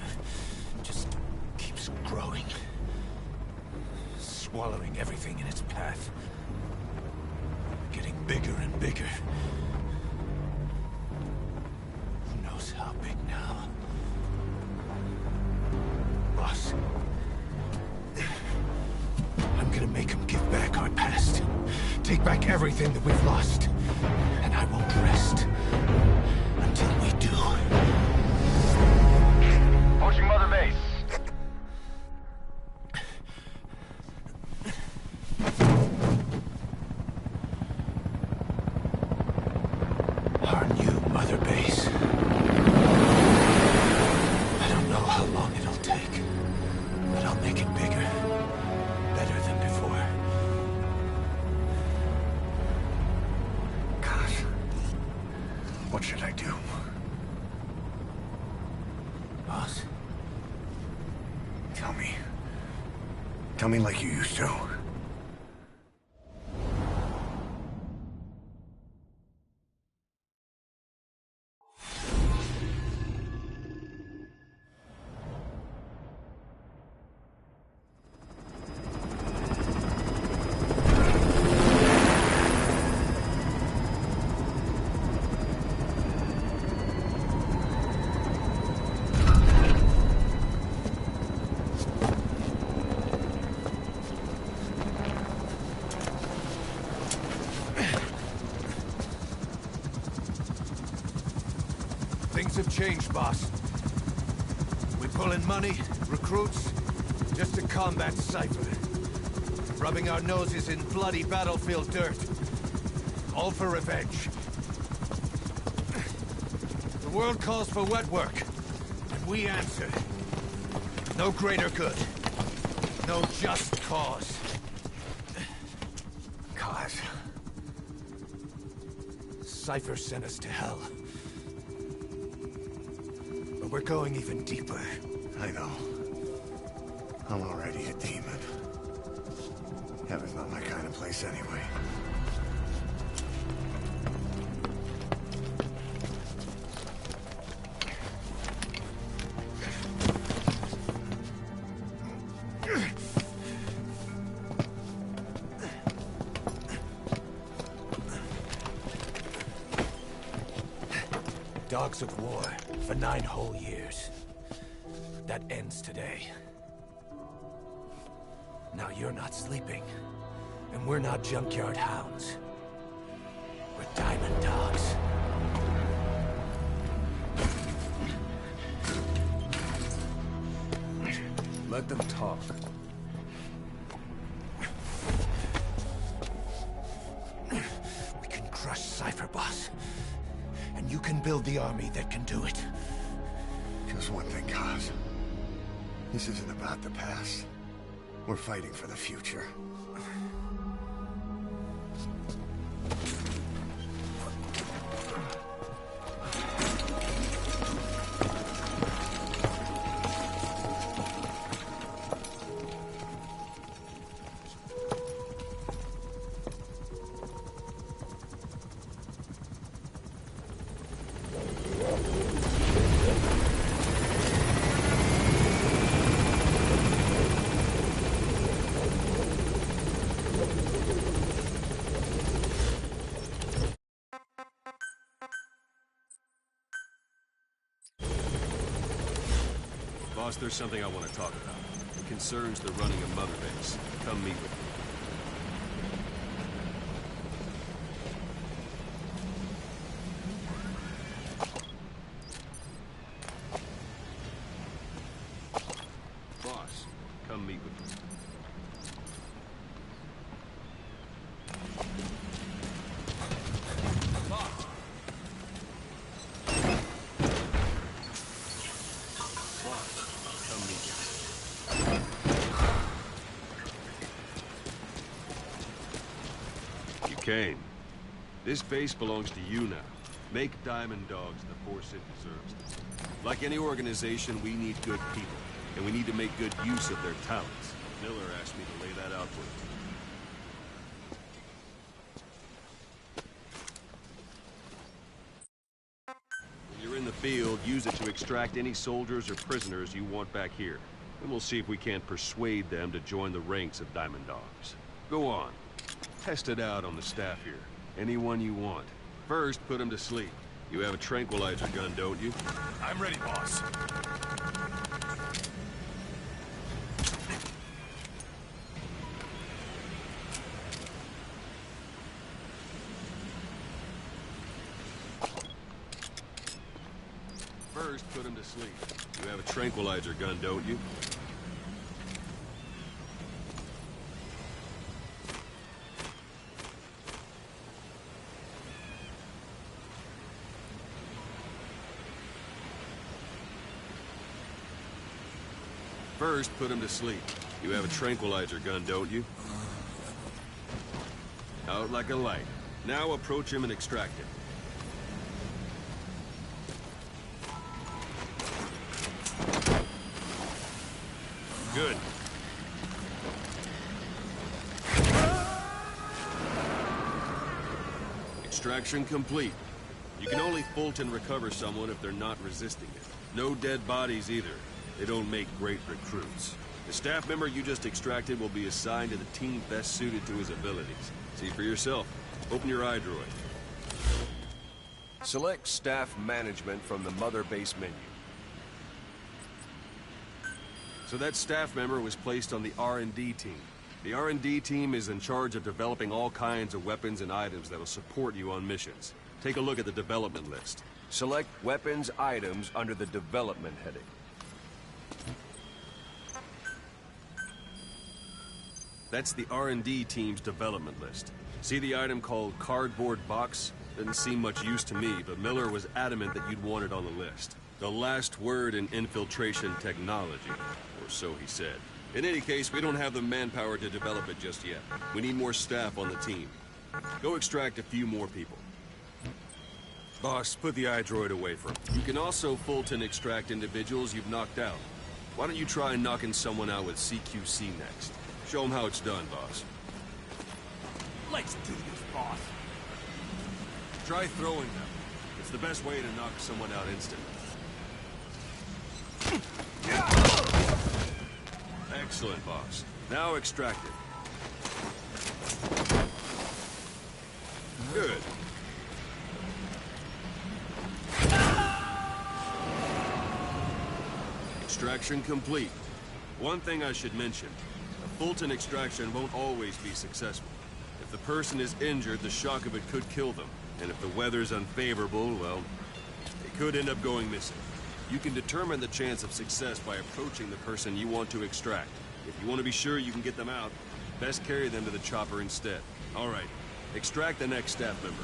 just keeps growing. Swallowing everything in its path. Getting bigger and bigger. Who knows how big now? Boss. I'm gonna make them give back our past. Take back everything that we've lost. And I won't rest until we do. Approaching Mother Base. Our new Mother Base. I don't know how long it'll take, but I'll make it bigger. Better than before. Gosh. What should I do? Boss? Tell me. Tell me like you used to. Things have changed, boss. We pull in money, recruits, just to combat Cypher. Rubbing our noses in bloody battlefield dirt. All for revenge. The world calls for wet work, and we answer. No greater good. No just cause. Cause. Cypher sent us to hell. But we're going even deeper. I know. I'm already a demon. Heaven's not my kind of place anyway. Dogs of war for 9 whole years. That ends today. Now you're not sleeping, and we're not junkyard hounds. We're diamond dogs. Let them talk. We can crush Cypher, boss. And you can build the army that can do it. Just one thing, Kaz. This isn't about the past. We're fighting for the future. Boss, there's something I want to talk about. It concerns the running of Mother Base. Come meet with me. Boss, come meet with me. Kane, this base belongs to you now. Make Diamond Dogs the force it deserves. Like any organization, we need good people, and we need to make good use of their talents. Miller asked me to lay that out for you. When you're in the field, use it to extract any soldiers or prisoners you want back here. And we'll see if we can't persuade them to join the ranks of Diamond Dogs. Go on. Test it out on the staff here. Anyone you want. First, put them to sleep. You have a tranquilizer gun, don't you? I'm ready, boss. First, put them to sleep. You have a tranquilizer gun, don't you? First, put him to sleep. You have a tranquilizer gun, don't you? Out like a light. Now approach him and extract him. Good. Extraction complete. You can only Fulton recover someone if they're not resisting it. No dead bodies either. They don't make great recruits. The staff member you just extracted will be assigned to the team best suited to his abilities. See for yourself. Open your iDroid. Select staff management from the Mother Base menu. So that staff member was placed on the R&D team. The R&D team is in charge of developing all kinds of weapons and items that'll support you on missions. Take a look at the development list. Select weapons items under the development heading. That's the R&D team's development list. See the item called cardboard box? Doesn't seem much use to me, but Miller was adamant that you'd want it on the list. The last word in infiltration technology, or so he said. In any case, we don't have the manpower to develop it just yet. We need more staff on the team. Go extract a few more people. Boss, put the iDroid away from him. You can also Fulton extract individuals you've knocked out. Why don't you try knocking someone out with CQC next? Show them how it's done, boss. Let's do this, boss. Try throwing them. It's the best way to knock someone out instantly. Excellent, boss. Now extract it. Good. Extraction complete. One thing I should mention. A Fulton extraction won't always be successful. If the person is injured, the shock of it could kill them. And if the weather's unfavorable, well, they could end up going missing. You can determine the chance of success by approaching the person you want to extract. If you want to be sure you can get them out, best carry them to the chopper instead. All right, extract the next staff member.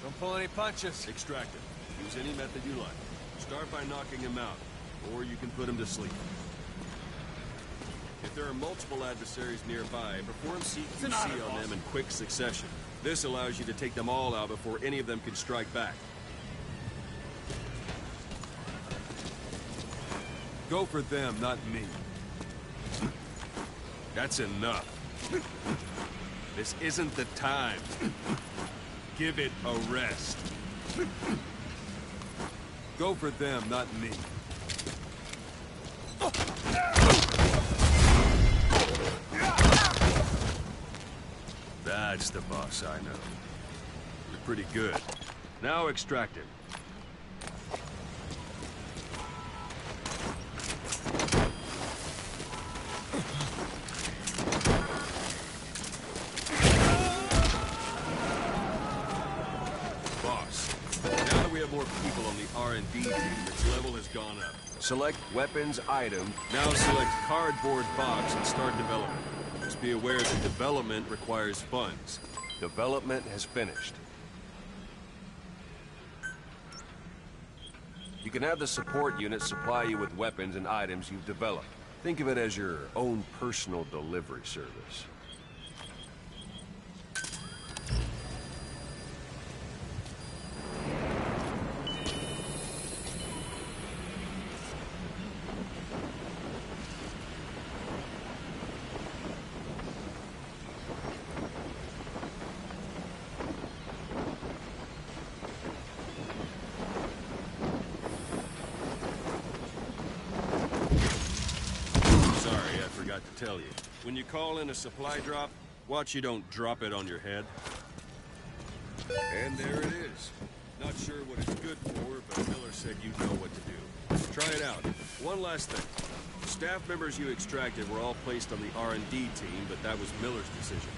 Don't pull any punches. Extract him. Use any method you like. Start by knocking him out, or you can put him to sleep. If there are multiple adversaries nearby, perform CQC on them in quick succession. This allows you to take them all out before any of them can strike back. Go for them, not me. That's enough. This isn't the time. Give it a rest. Go for them, not me. That's the boss I know. You're pretty good. Now extract it. Boss, now that we have more people on the R&D team, its level has gone up. Select weapons item. Now select cardboard box and start development. Just be aware that development requires funds. Development has finished. You can have the support unit supply you with weapons and items you've developed. Think of it as your own personal delivery service. To tell you, when you call in a supply drop, watch you don't drop it on your head. And there it is. Not sure what it's good for, but Miller said you'd know what to do. Try it out. One last thing. The staff members you extracted were all placed on the R&D team, but that was Miller's decision.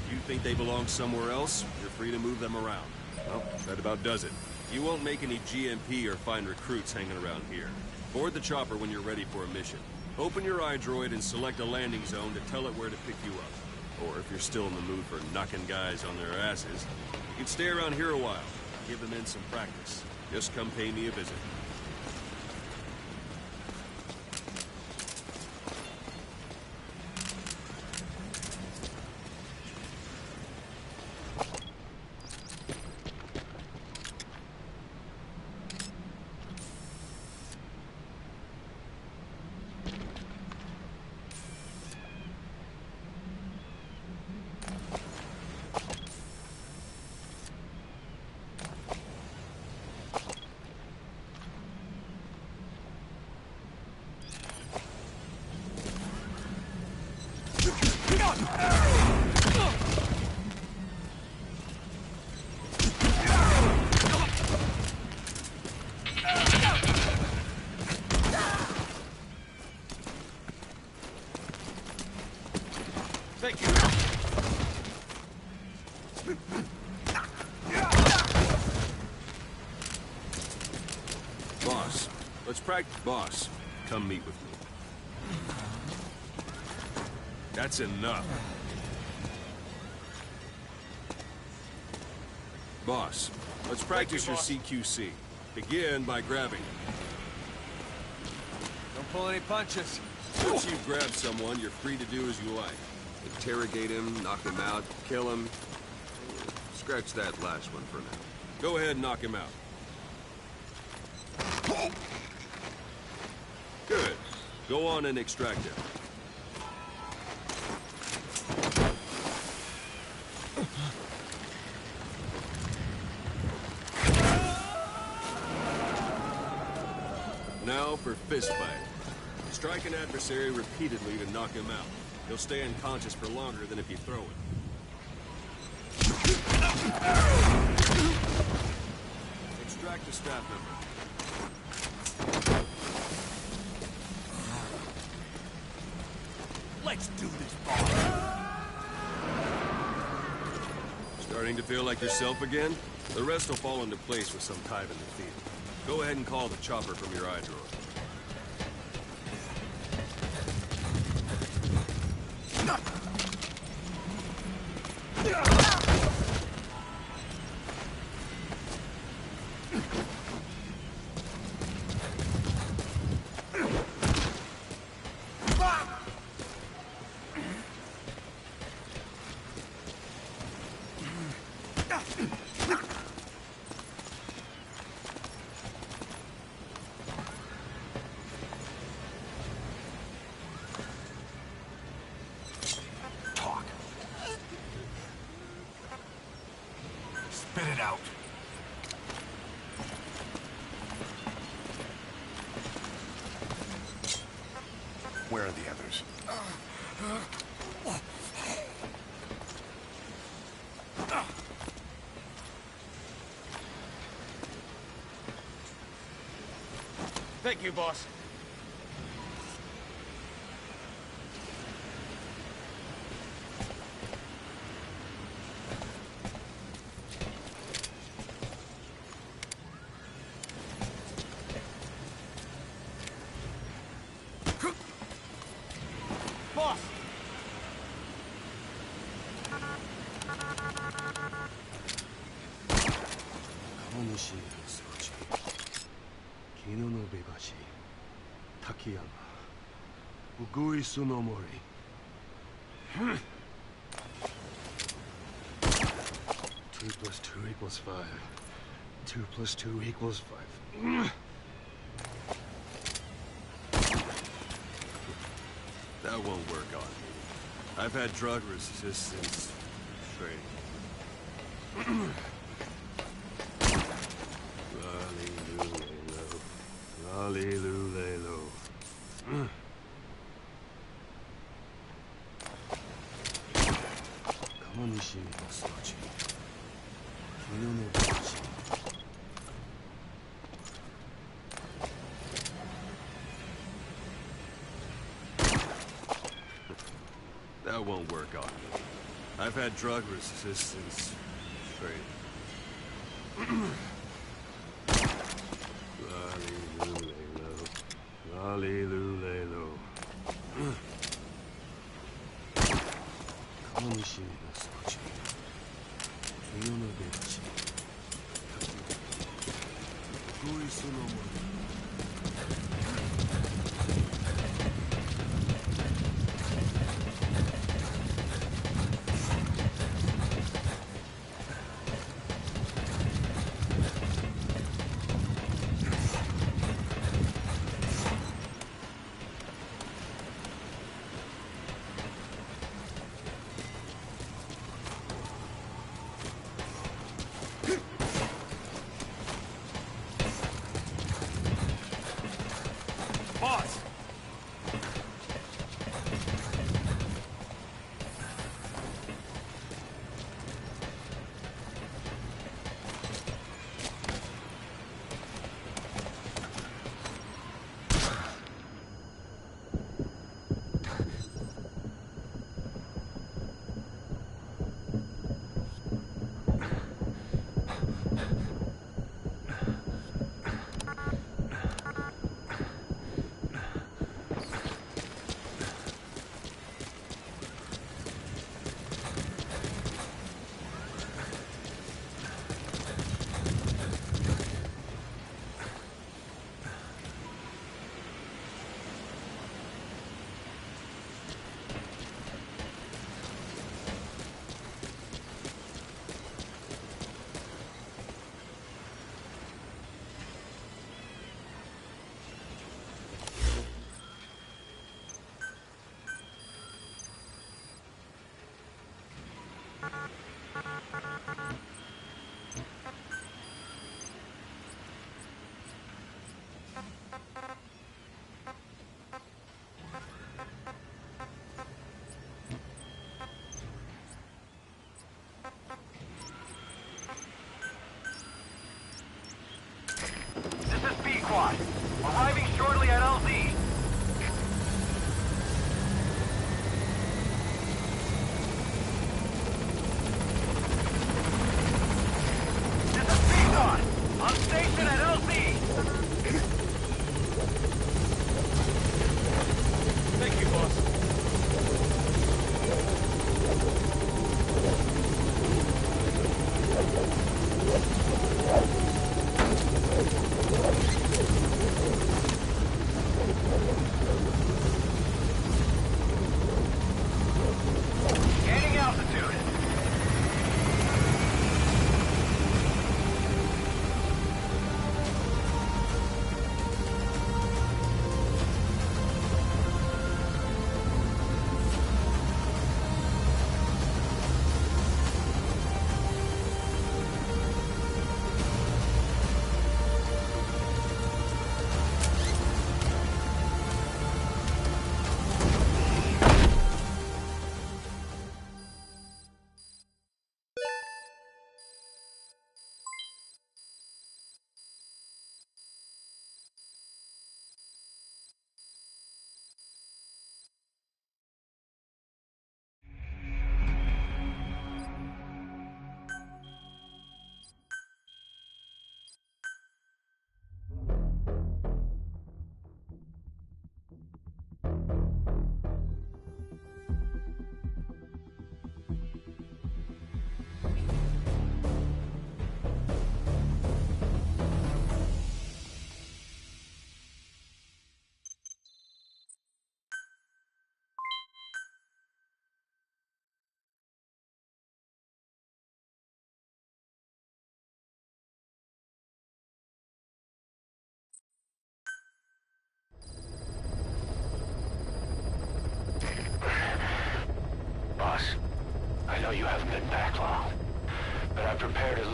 If you think they belong somewhere else, you're free to move them around. Well, that about does it. You won't make any GMP or find recruits hanging around here. Board the chopper when you're ready for a mission. Open your iDroid and select a landing zone to tell it where to pick you up. Or if you're still in the mood for knocking guys on their asses, you can stay around here a while. Give the men some practice. Just come pay me a visit. Thank you. Boss, let's practice. Boss, come meet with me. That's enough. Boss, let's practice your CQC. Begin by grabbing. Don't pull any punches. Once you've grabbed someone, you're free to do as you like. Interrogate him, knock him out, kill him. Scratch that last one for now. Go ahead and knock him out. Good. Go on and extract him. Now for fist fight. Strike an adversary repeatedly to knock him out. He'll stay unconscious for longer than if you throw it. Extract a staff member. Let's do this, boss. Starting to feel like yourself again? The rest will fall into place with some time in the field. Go ahead and call the chopper from your iDroid. Spit it out. Where are the others? Thank you, boss. Boss! Kawanishi Sochi. Kino no Bebashi. Takayama. Ugui Sunomori. 2 plus 2 equals 5. 2 plus 2 equals 5. That won't work on me. I've had drug resistance training. Lally-loo-lay-lo. Kawanishi Sochi. Kino no Bebashi. That won't work on me. I've had drug resistance training. Lally-loo-lay-lo. Lally-loo-lay-lo. Kawanishi Sochi. Kino no Bebashi. Ugui Sunomori.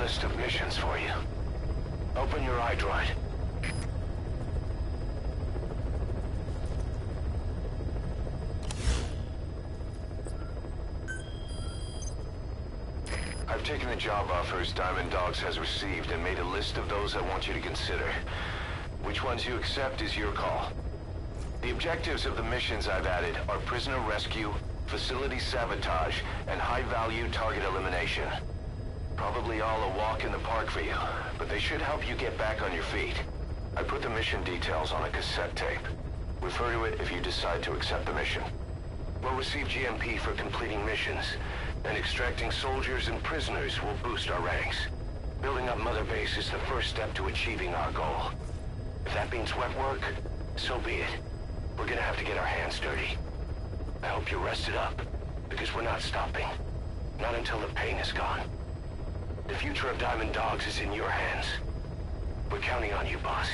list of missions for you. Open your iDroid. I've taken the job offers Diamond Dogs has received and made a list of those I want you to consider. Which ones you accept is your call. The objectives of the missions I've added are prisoner rescue, facility sabotage, and high-value target elimination. Probably all a walk in the park for you, but they should help you get back on your feet. I put the mission details on a cassette tape. Refer to it if you decide to accept the mission. We'll receive GMP for completing missions, and extracting soldiers and prisoners will boost our ranks. Building up Mother Base is the first step to achieving our goal. If that means wet work, so be it. We're gonna have to get our hands dirty. I hope you're rested up, because we're not stopping. Not until the pain is gone. The future of Diamond Dogs is in your hands. We're counting on you, boss.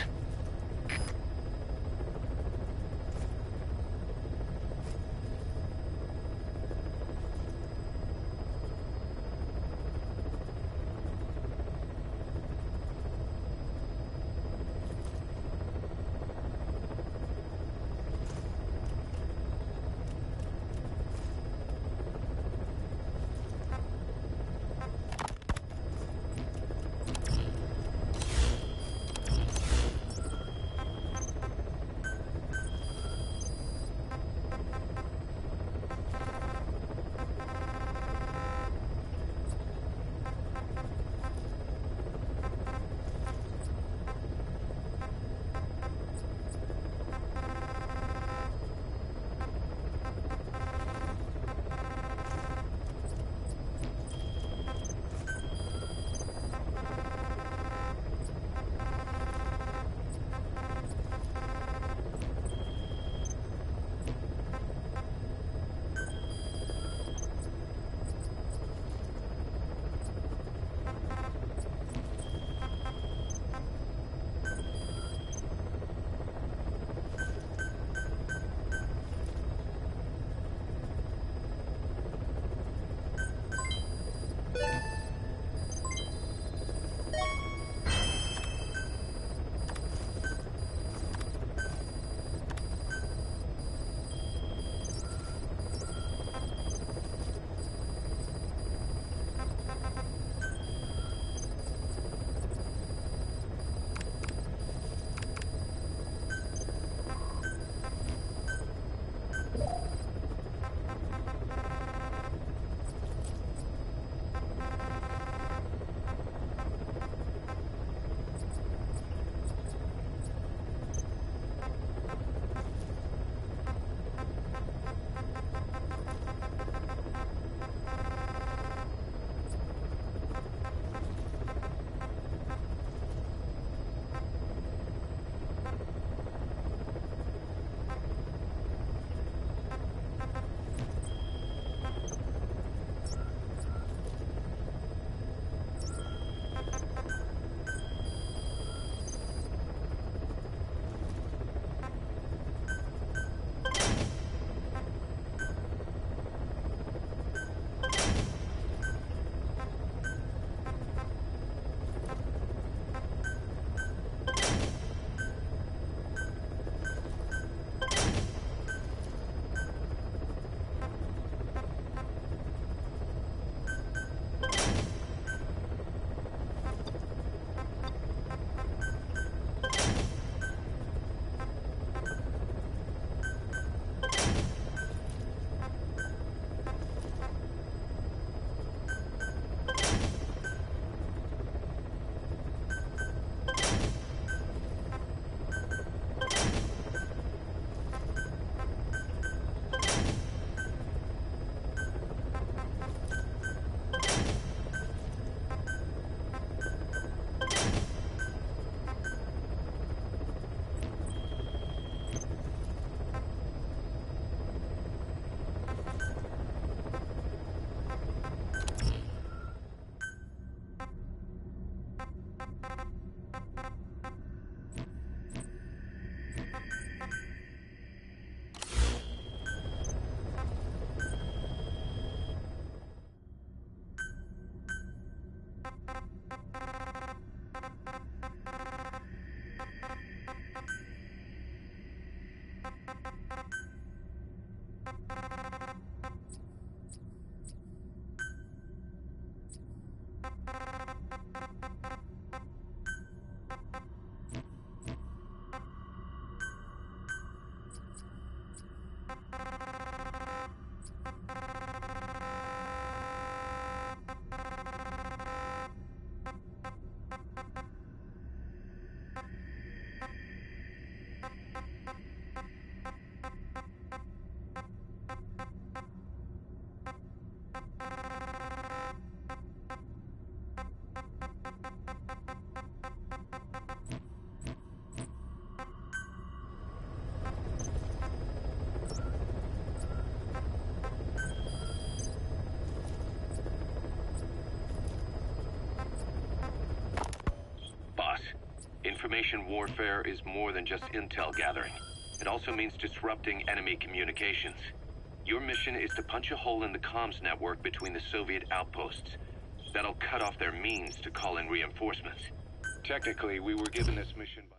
Information warfare is more than just intel gathering. It also means disrupting enemy communications. Your mission is to punch a hole in the comms network between the Soviet outposts. That'll cut off their means to call in reinforcements. Technically, we were given this mission by...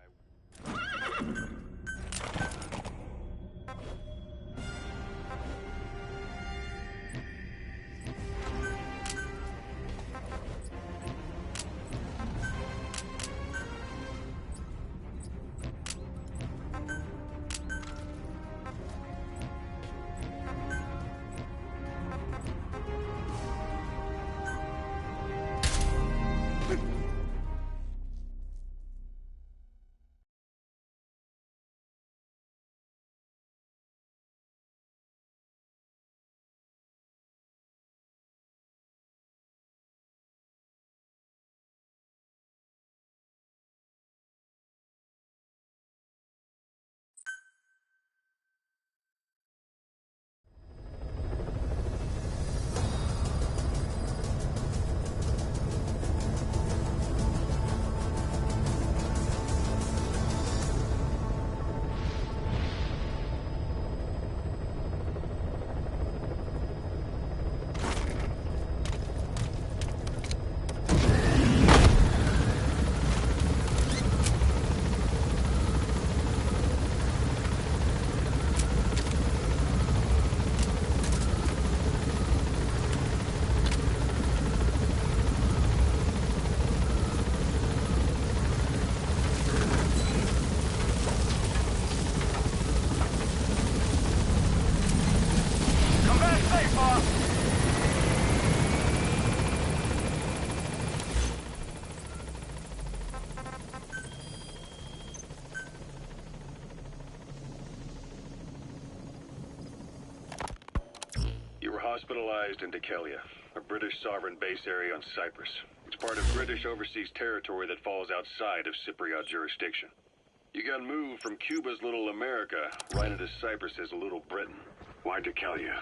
Hospitalized in Dekelia, a British sovereign base area on Cyprus. It's part of British overseas territory that falls outside of Cypriot jurisdiction. You got moved from Cuba's Little America right into Cyprus's Little Britain. Why Dekelia?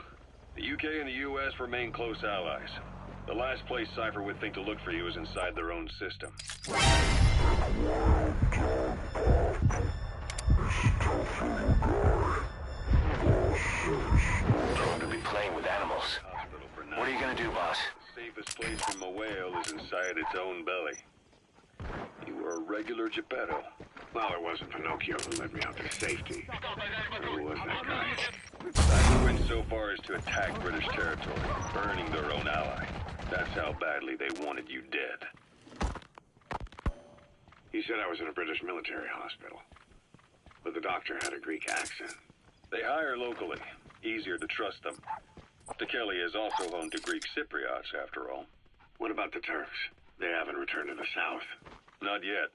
The UK and the US remain close allies. The last place Cypher would think to look for you is inside their own system. To be playing with animals. What are you gonna do, boss? The safest place from a whale is inside its own belly. You were a regular Geppetto. Well, it wasn't Pinocchio who led me out to safety. Who was that guy? Cypher went so far as to attack British territory, burning their own ally. That's how badly they wanted you dead. He said I was in a British military hospital. But the doctor had a Greek accent. They hire locally. Easier to trust them. Dekelia is also home to Greek Cypriots, after all. What about the Turks? They haven't returned to the south. Not yet.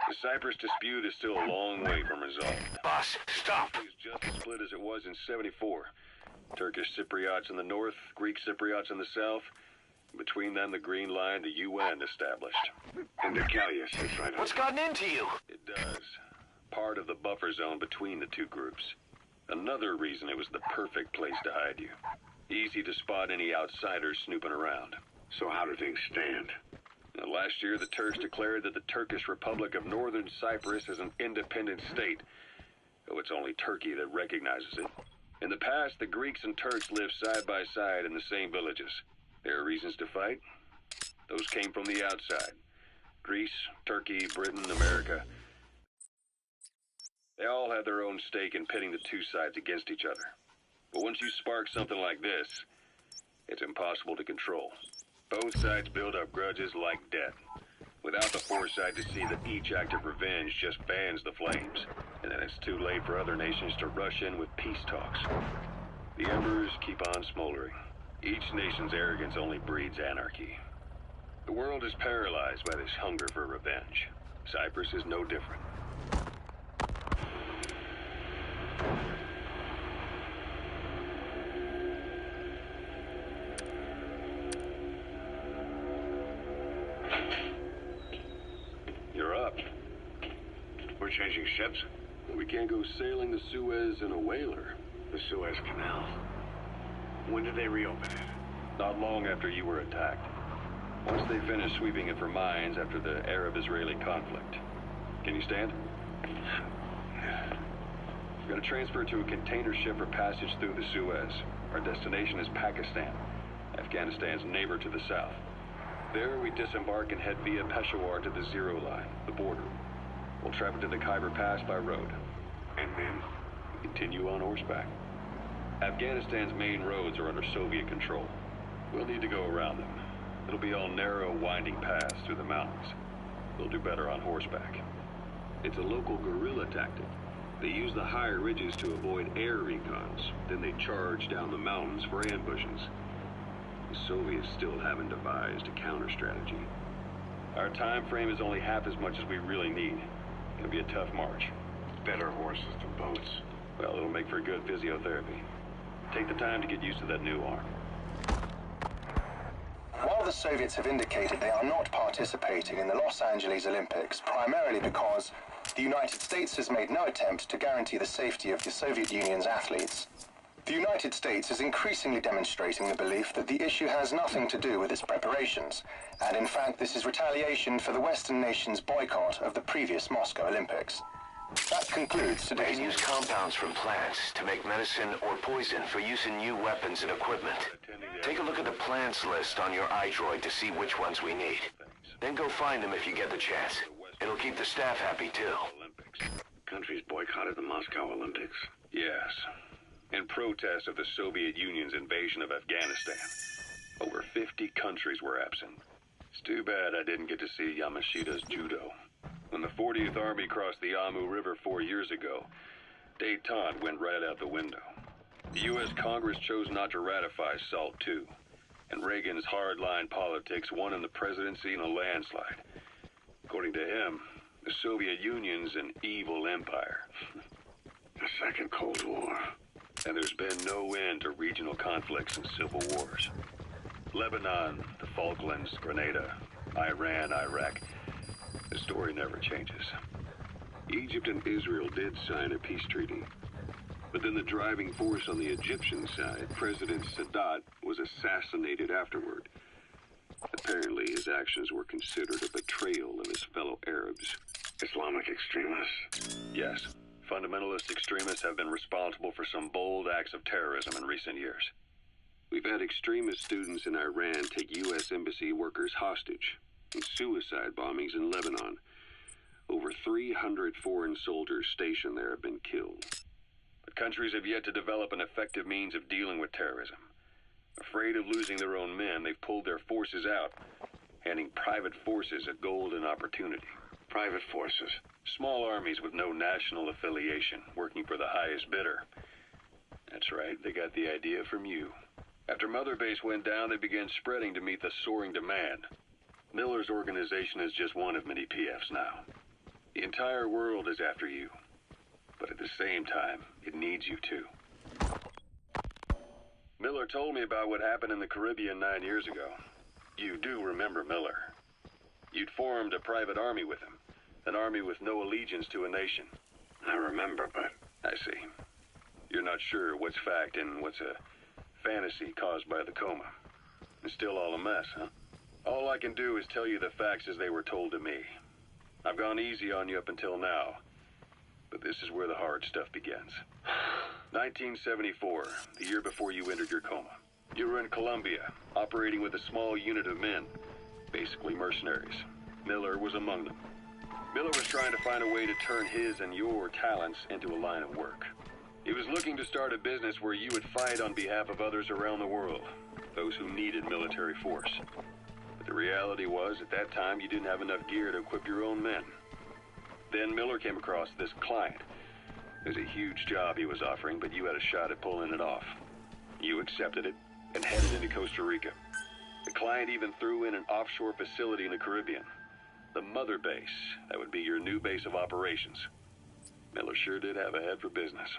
The Cyprus dispute is still a long way from resolved. Boss, stop! It's just as split as it was in '74. Turkish Cypriots in the north, Greek Cypriots in the south. Between them, the Green Line, the UN established. And Dekelia sits right on. What's gotten into you? It does. Part of the buffer zone between the two groups. Another reason it was the perfect place to hide you. Easy to spot any outsiders snooping around. So how do things stand? Now, last year, the Turks declared that the Turkish Republic of Northern Cyprus is an independent state, though it's only Turkey that recognizes it. In the past, the Greeks and Turks lived side by side in the same villages. There are reasons to fight. Those came from the outside. Greece, Turkey, Britain, America. They all had their own stake in pitting the two sides against each other. But once you spark something like this, it's impossible to control. Both sides build up grudges like death, without the foresight to see that each act of revenge just fans the flames, and then it's too late for other nations to rush in with peace talks. The embers keep on smoldering. Each nation's arrogance only breeds anarchy. The world is paralyzed by this hunger for revenge. Cyprus is no different. You're up. We're changing ships? We can't go sailing the Suez in a whaler. The Suez Canal. When did they reopen it? Not long after you were attacked. Once they finished sweeping it for mines after the Arab-Israeli conflict. Can you stand? We're going to transfer to a container ship for passage through the Suez. Our destination is Pakistan, Afghanistan's neighbor to the south. There, we disembark and head via Peshawar to the Zero Line, the border. We'll travel to the Khyber Pass by road. And then we continue on horseback. Afghanistan's main roads are under Soviet control. We'll need to go around them. It'll be all narrow, winding paths through the mountains. We'll do better on horseback. It's a local guerrilla tactic. They use the higher ridges to avoid air recons. Then they charge down the mountains for ambushes. The Soviets still haven't devised a counter-strategy. Our time frame is only half as much as we really need. It'll be a tough march. Better horses than boats. Well, it'll make for good physiotherapy. Take the time to get used to that new arm. While the Soviets have indicated they are not participating in the Los Angeles Olympics, primarily because the United States has made no attempt to guarantee the safety of the Soviet Union's athletes, the United States is increasingly demonstrating the belief that the issue has nothing to do with its preparations, and in fact this is retaliation for the Western nations' boycott of the previous Moscow Olympics. That concludes They today's can use compounds from plants to make medicine or poison for use in new weapons and equipment. Take a look at the plants list on your iDroid to see which ones we need. Then go find them if you get the chance. It'll keep the staff happy too. Olympics. Countries boycotted the Moscow Olympics. Yes. In protest of the Soviet Union's invasion of Afghanistan. Over 50 countries were absent. It's too bad I didn't get to see Yamashita's judo. When the 40th Army crossed the Amu River 4 years ago, détente went right out the window. The U.S. Congress chose not to ratify SALT II, and Reagan's hardline politics won him the presidency in a landslide. According to him, the Soviet Union's an evil empire. The Second Cold War. And there's been no end to regional conflicts and civil wars. Lebanon, the Falklands, Grenada, Iran, Iraq. The story never changes. Egypt and Israel did sign a peace treaty. But then the driving force on the Egyptian side, President Sadat, was assassinated afterward. Apparently his actions were considered a betrayal of his fellow Arabs. Islamic extremists? Yes. Fundamentalist extremists have been responsible for some bold acts of terrorism in recent years. We've had extremist students in Iran take U.S. embassy workers hostage, and suicide bombings in Lebanon. Over 300 foreign soldiers stationed there have been killed. But countries have yet to develop an effective means of dealing with terrorism. Afraid of losing their own men, they've pulled their forces out, handing private forces a golden opportunity. Private forces? Small armies with no national affiliation, working for the highest bidder. That's right, they got the idea from you. After Mother Base went down, they began spreading to meet the soaring demand. Miller's organization is just one of many PFs now. The entire world is after you. But at the same time, it needs you too. Miller told me about what happened in the Caribbean 9 years ago. You do remember Miller. You'd formed a private army with him. An army with no allegiance to a nation. I remember, but... I see. You're not sure what's fact and what's a fantasy caused by the coma. It's still all a mess, huh? All I can do is tell you the facts as they were told to me. I've gone easy on you up until now, but this is where the hard stuff begins. 1974, the year before you entered your coma. You were in Colombia, operating with a small unit of men, basically mercenaries. Miller was among them. Miller was trying to find a way to turn his and your talents into a line of work. He was looking to start a business where you would fight on behalf of others around the world, those who needed military force. But the reality was, at that time, you didn't have enough gear to equip your own men. Then Miller came across this client. It was a huge job he was offering, but you had a shot at pulling it off. You accepted it and headed into Costa Rica. The client even threw in an offshore facility in the Caribbean. The Mother Base, that would be your new base of operations. Miller sure did have a head for business.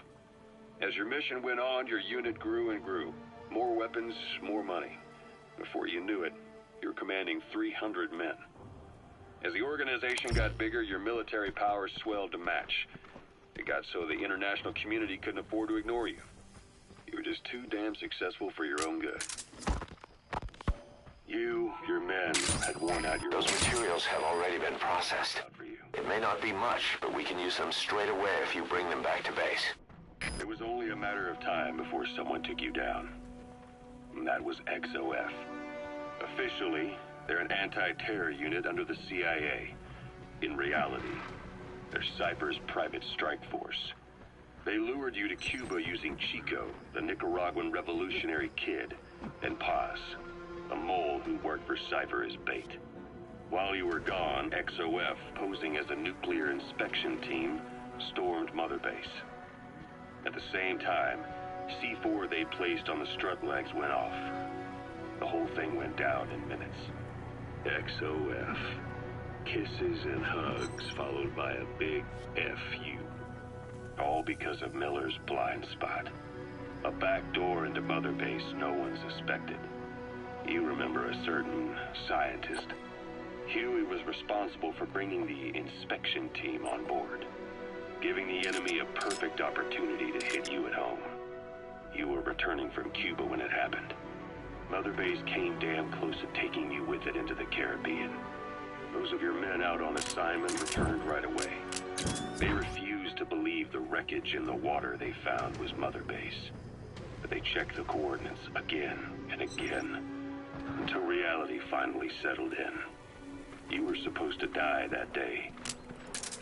As your mission went on, your unit grew and grew. More weapons, more money. Before you knew it, you were commanding 300 men. As the organization got bigger, your military powers swelled to match. It got so the international community couldn't afford to ignore you. You were just too damn successful for your own good. You, your men, had worn out your Those materials have already been processed. for you. It may not be much, but we can use them straight away if you bring them back to base. It was only a matter of time before someone took you down. And that was XOF. Officially, they're an anti-terror unit under the CIA. In reality, they're Cypher's private strike force. They lured you to Cuba using Chico, the Nicaraguan revolutionary kid, and Paz, a mole who worked for Cypher as bait. While you were gone, XOF, posing as a nuclear inspection team, stormed Mother Base. At the same time, C4 they placed on the strut legs went off. The whole thing went down in minutes. XOF. Kisses and hugs followed by a big FU. All because of Miller's blind spot. A back door into Mother Base no one suspected. You remember a certain scientist? Huey was responsible for bringing the inspection team on board, giving the enemy a perfect opportunity to hit you at home. You were returning from Cuba when it happened. Mother Base came damn close to taking you with it into the Caribbean. Those of your men out on assignment returned right away. They refused to believe the wreckage in the water they found was Mother Base. But they checked the coordinates again and again, until reality finally settled in. You were supposed to die that day.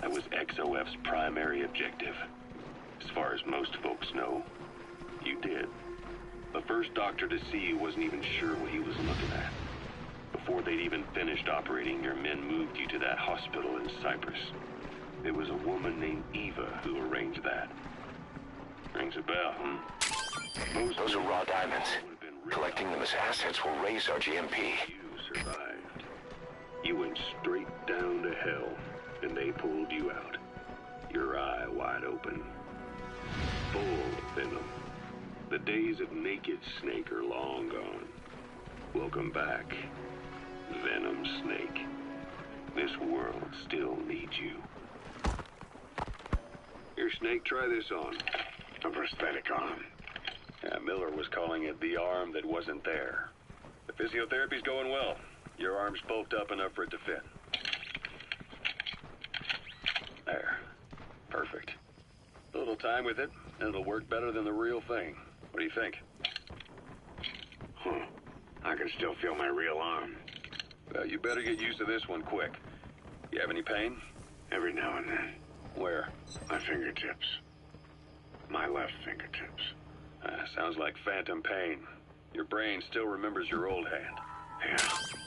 That was XOF's primary objective. As far as most folks know, you did. The first doctor to see you wasn't even sure what he was looking at. Before they'd even finished operating, your men moved you to that hospital in Cyprus. It was a woman named Eva who arranged that. Rings a bell, hmm? Those are raw diamonds. Collecting them as assets will raise our GMP. You survived. You went straight down to hell, and they pulled you out. Your eye wide open. Full venom. The days of naked Snake are long gone. Welcome back, Venom Snake. This world still needs you. Here, Snake, try this on. A prosthetic arm. Yeah, Miller was calling it the arm that wasn't there. The physiotherapy's going well. Your arm's bulked up enough for it to fit. There. Perfect. A little time with it, and it'll work better than the real thing. What do you think? I can still feel my real arm. Well, you better get used to this one quick. You have any pain? Every now and then. Where? My fingertips. My left fingertips. Sounds like phantom pain. Your brain still remembers your old hand. Yeah.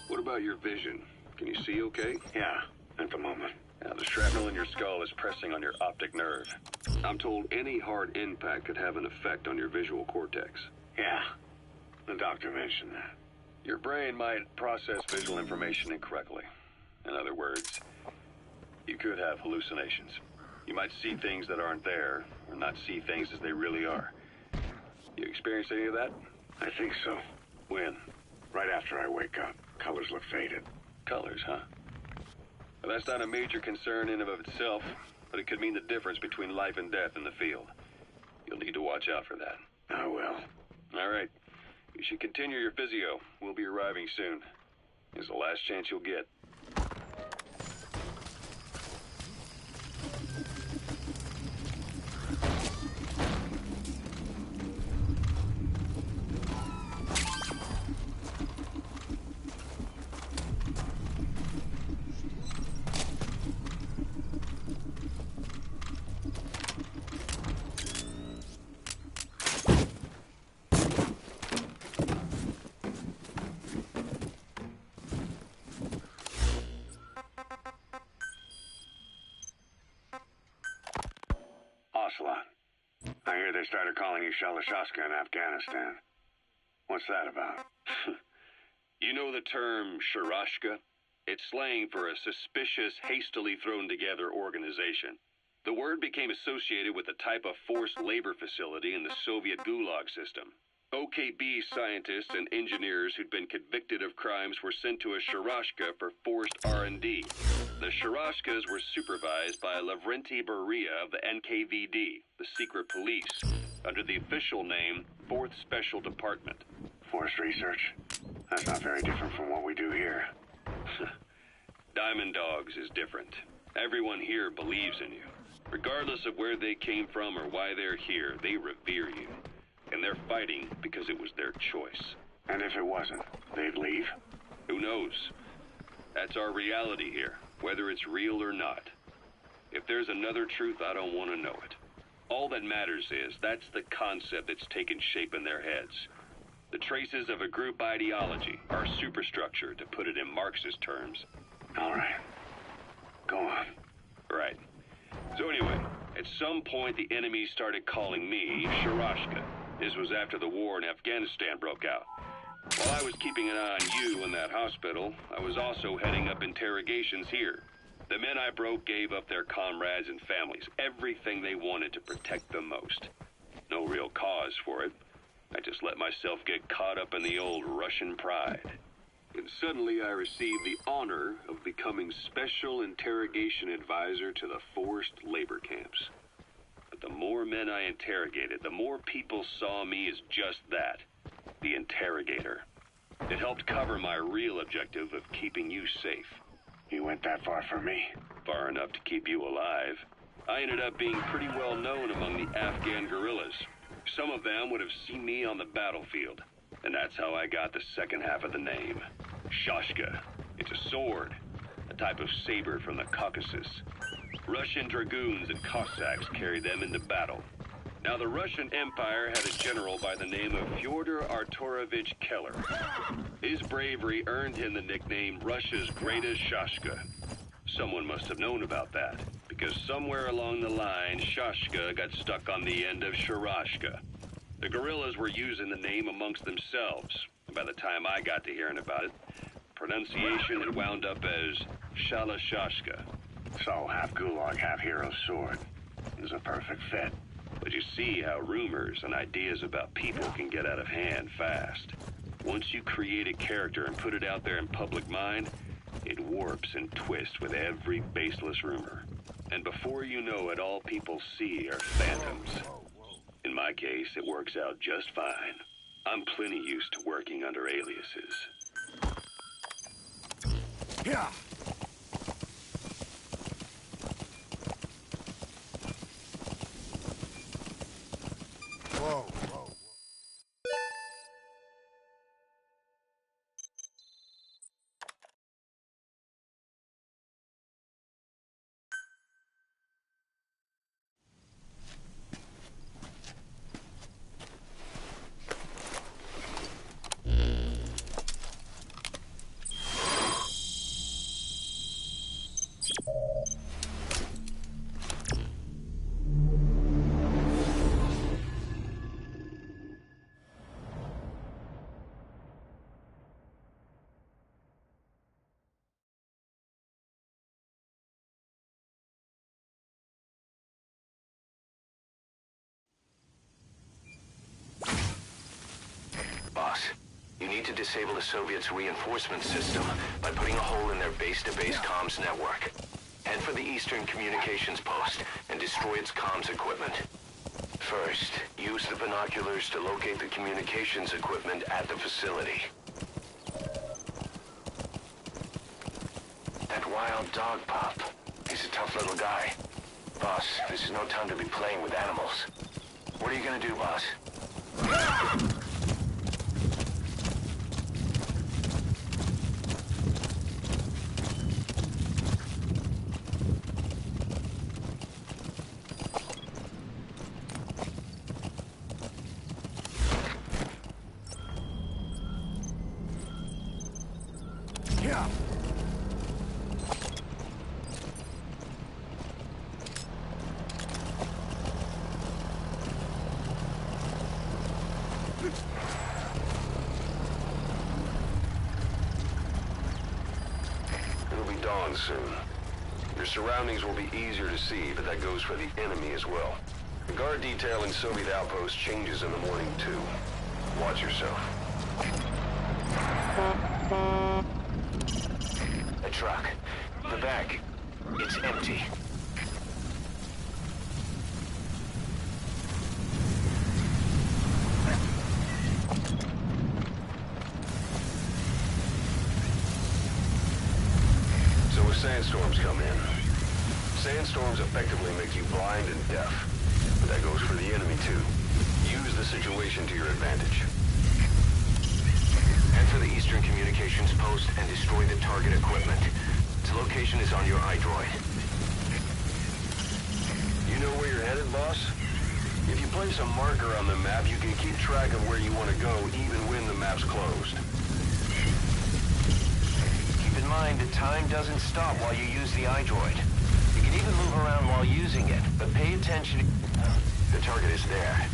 What about your vision? Can you see okay? Yeah, at the moment. Now, the shrapnel in your skull is pressing on your optic nerve. I'm told any hard impact could have an effect on your visual cortex. Yeah, the doctor mentioned that. Your brain might process visual information incorrectly. In other words, you could have hallucinations. You might see things that aren't there, or not see things as they really are. You experience any of that? I think so. When? Right after I wake up. Colors look faded. Colors, huh? Well, that's not a major concern in and of itself, but it could mean the difference between life and death in the field. You'll need to watch out for that. I will. All right. You should continue your physio. We'll be arriving soon. It's the last chance you'll get. I hear they started calling you Shalashaska in Afghanistan. What's that about? You know the term Sharashka? It's slang for a suspicious, hastily thrown together organization. The word became associated with a type of forced labor facility in the Soviet Gulag system. OKB scientists and engineers who'd been convicted of crimes were sent to a Sharashka for forced R&D. The Sharashkas were supervised by Lavrenti Beria of the NKVD, the secret police, under the official name 4th Special Department. Forced research? That's not very different from what we do here. Diamond Dogs is different. Everyone here believes in you. Regardless of where they came from or why they're here, they revere you. And they're fighting because it was their choice. And if it wasn't, they'd leave? Who knows? That's our reality here, whether it's real or not. If there's another truth, I don't want to know it. All that matters is that's the concept that's taken shape in their heads. The traces of a group ideology, our superstructure, to put it in Marxist terms. All right. Go on. Right. So anyway, at some point the enemy started calling me Sharashka. This was after the war in Afghanistan broke out. While I was keeping an eye on you in that hospital, I was also heading up interrogations here. The men I broke gave up their comrades and families, everything they wanted to protect them most. No real cause for it. I just let myself get caught up in the old Russian pride. And suddenly I received the honor of becoming Special Interrogation Advisor to the forced labor camps. But the more men I interrogated, the more people saw me as just that, the interrogator. It helped cover my real objective of keeping you safe. You went that far for me? Far enough to keep you alive. I ended up being pretty well known among the Afghan guerrillas. Some of them would have seen me on the battlefield. And that's how I got the second half of the name. Shashka. It's a sword, a type of saber from the Caucasus. Russian dragoons and Cossacks carried them into battle. Now, the Russian Empire had a general by the name of Fyodor Arturovich Keller. His bravery earned him the nickname Russia's Greatest Shashka. Someone must have known about that, because somewhere along the line, Shashka got stuck on the end of Sharashka. The guerrillas were using the name amongst themselves, and by the time I got to hearing about it, pronunciation had wound up as Shalashashka. So, half gulag, half hero sword. Is a perfect fit. But you see how rumors and ideas about people can get out of hand fast. Once you create a character and put it out there in public mind, it warps and twists with every baseless rumor. And before you know it, all people see are phantoms. In my case, it works out just fine. I'm plenty used to working under aliases. Yeah. Whoa, whoa. Boss, you need to disable the Soviets' reinforcement system by putting a hole in their base-to-base comms network. Head for the Eastern Communications Post and destroy its comms equipment. First, use the binoculars to locate the communications equipment at the facility. That wild dog pup. He's a tough little guy. Boss, this is no time to be playing with animals. What are you gonna do, boss? Yeah. It'll be dawn soon. Your surroundings will be easier to see, but that goes for the enemy as well. The guard detail in Soviet outpost changes in the morning, too. Watch yourself. A truck. The back. It's empty. So if sandstorms come in, Sandstorms effectively make you blind and deaf, but that goes for the enemy too. Use the situation to your advantage. Head for the Eastern Communications Post and destroy the target equipment. Its location is on your iDroid. You know where you're headed, boss? If you place a marker on the map, you can keep track of where you want to go even when the map's closed. Keep in mind that time doesn't stop while you use the iDroid. You can even move around while using it, but pay attention. The target is there.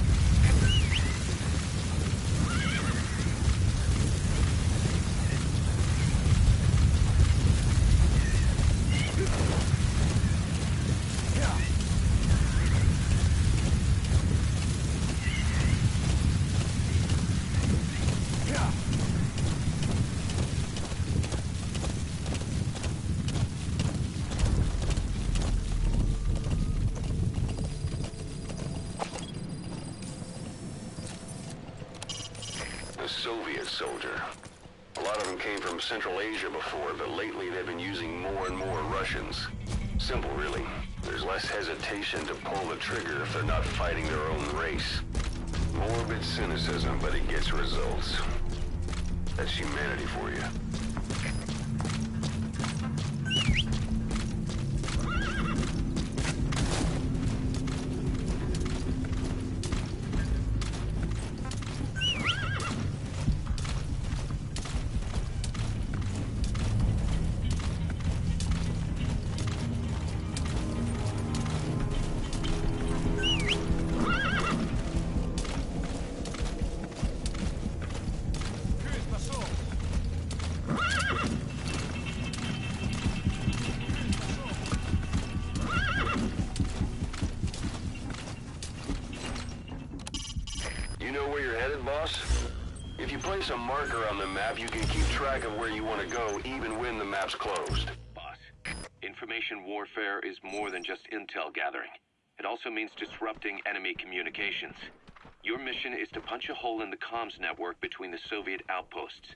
Soviet soldier. A lot of them came from Central Asia before, but lately they've been using more and more Russians. Simple, really. There's less hesitation to pull the trigger if they're not fighting their own race. Morbid cynicism, but it gets results. That's humanity for you. If you place a marker on the map, you can keep track of where you want to go even when the map's closed. Boss, information warfare is more than just intel gathering. It also means disrupting enemy communications. Your mission is to punch a hole in the comms network between the Soviet outposts.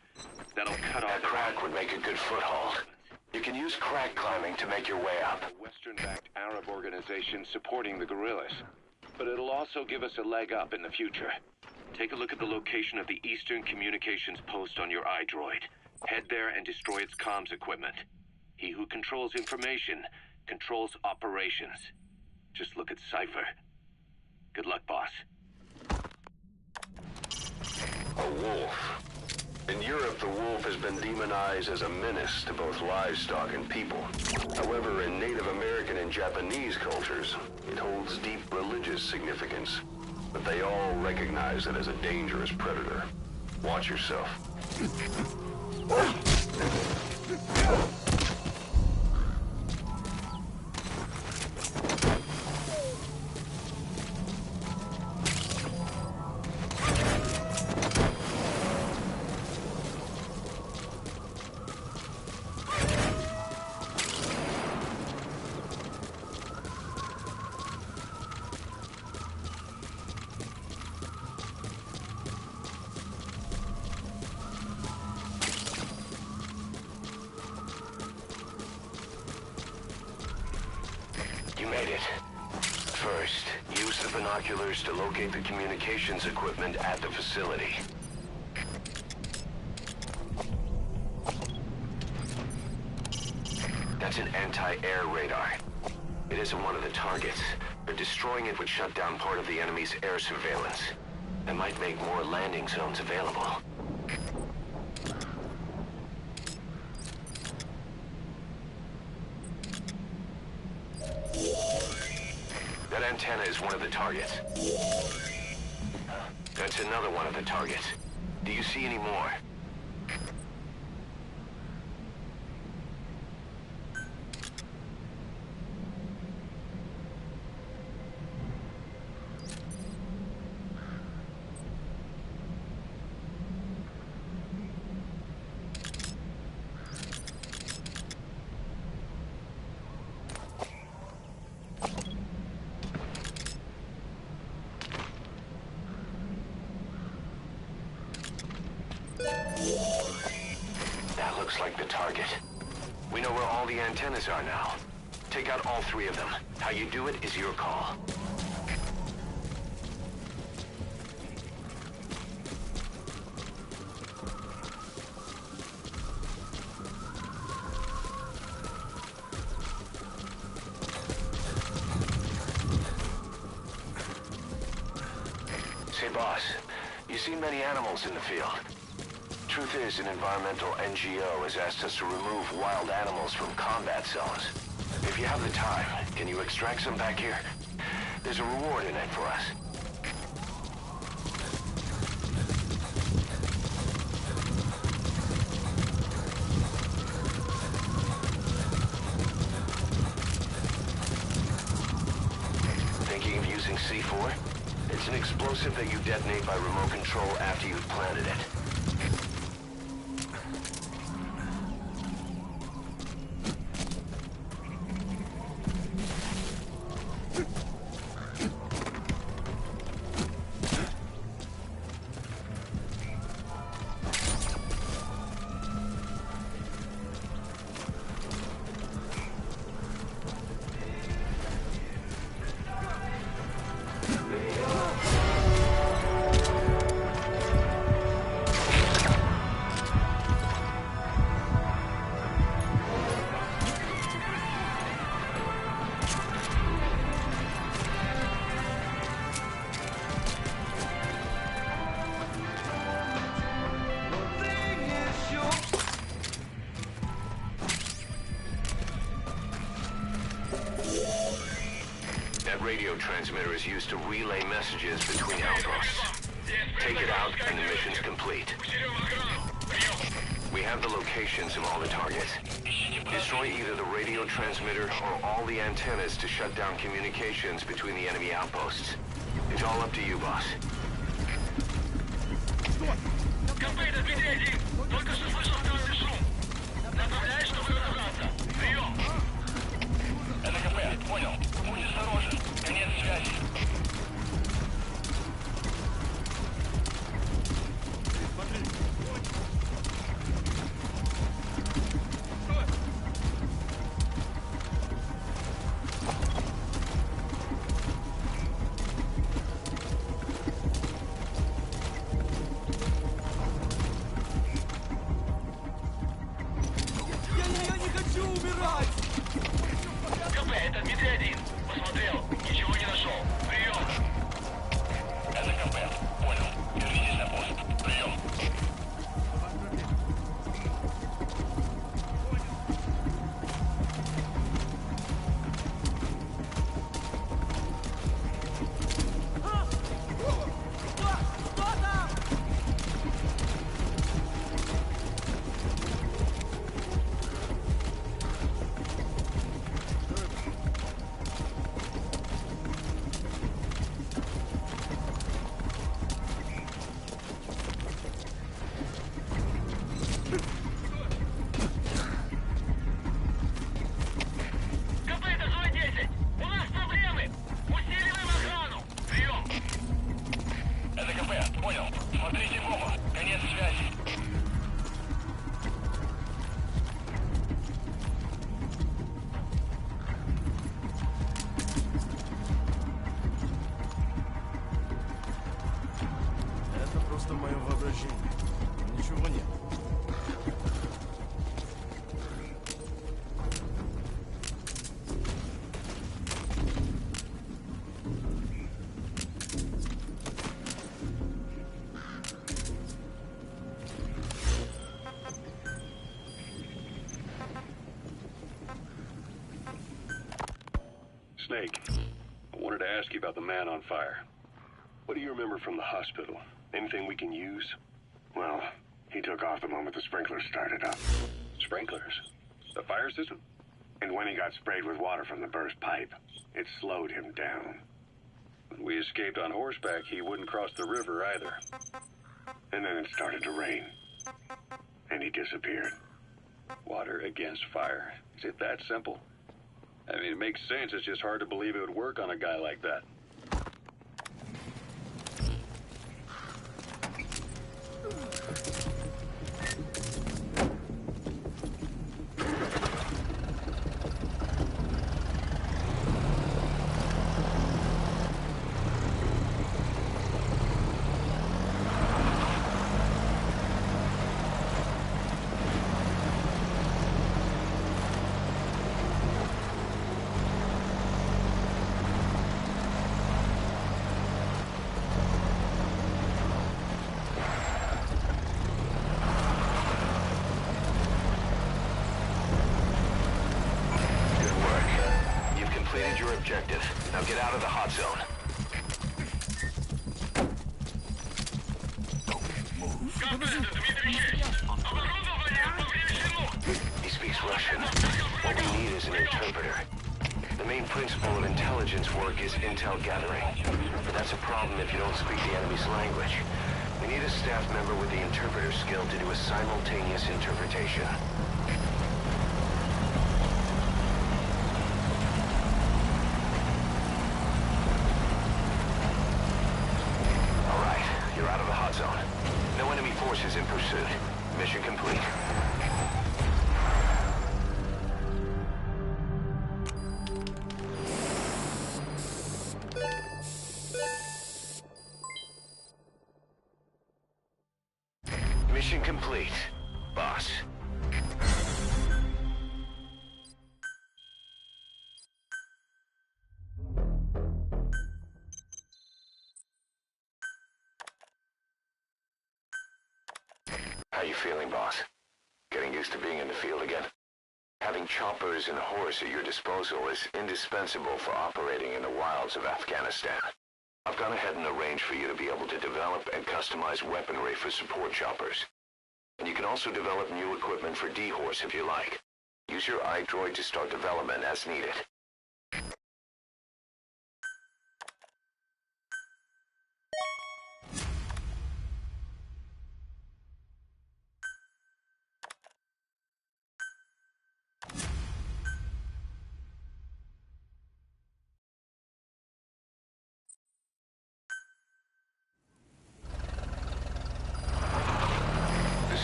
That'll cut off... That crack would make a good foothold. You can use crack climbing to make your way up. A Western-backed Arab organization supporting the guerrillas. But it'll also give us a leg up in the future. Take a look at the location of the Eastern Communications Post on your iDroid. Head there and destroy its comms equipment. He who controls information controls operations. Just look at Cypher. Good luck, boss. A wolf. In Europe, the wolf has been demonized as a menace to both livestock and people. However, in Native American and Japanese cultures, it holds deep religious significance. But they all recognize it as a dangerous predator. Watch yourself. Made it. First, use the binoculars to locate the communications equipment at the facility. That's an anti-air radar. It isn't one of the targets, but destroying it would shut down part of the enemy's air surveillance. That might make more landing zones available. That antenna is one of the targets. That's another one of the targets. Do you see any more? That looks like the target. We know where all the antennas are now. Take out all three of them. How you do it is your call. Say, boss, you see many animals in the field. Truth is, an environmental NGO has asked us to remove wild animals from combat zones. If you have the time, can you extract some back here? There's a reward in it for us. Thinking of using C4? It's an explosive that you detonate by remote control after you've planted it. Radio transmitter is used to relay messages between outposts. Take it out and the mission's complete. We have the locations of all the targets. Destroy either the radio transmitter or all the antennas to shut down communications between the enemy outposts. It's all up to you, boss. Понял. Будь осторожен. Конец связи. Я не хочу умирать! КП, это Дмитрий 1. Посмотрел. Ничего не нашел. Прием. Это КП. Понял. Держитесь на пост. Прием. Ничего нет. Snake, I wanted to ask you about the man on fire. What do you remember from the hospital? Anything we can use? Well, he took off the moment the sprinklers started up. Sprinklers? The fire system? And when he got sprayed with water from the burst pipe, it slowed him down. When we escaped on horseback, he wouldn't cross the river either. And then it started to rain. And he disappeared. Water against fire. Is it that simple? I mean, it makes sense. It's just hard to believe it would work on a guy like that. completed your objective. Now get out of the hot zone. He speaks Russian. What we need is an interpreter. The main principle of intelligence work is intel gathering. But that's a problem if you don't speak the enemy's language. We need a staff member with the interpreter skill to do a simultaneous interpretation. All right, you're out of the hot zone. No enemy forces in pursuit. Mission complete. Mission complete, boss. How you feeling, boss? Getting used to being in the field again? Having choppers and horse at your disposal is indispensable for operating in the wilds of Afghanistan. I've gone ahead and arranged for you to be able to develop and customize weaponry for support choppers. And you can also develop new equipment for D-Horse if you like. Use your iDroid to start development as needed.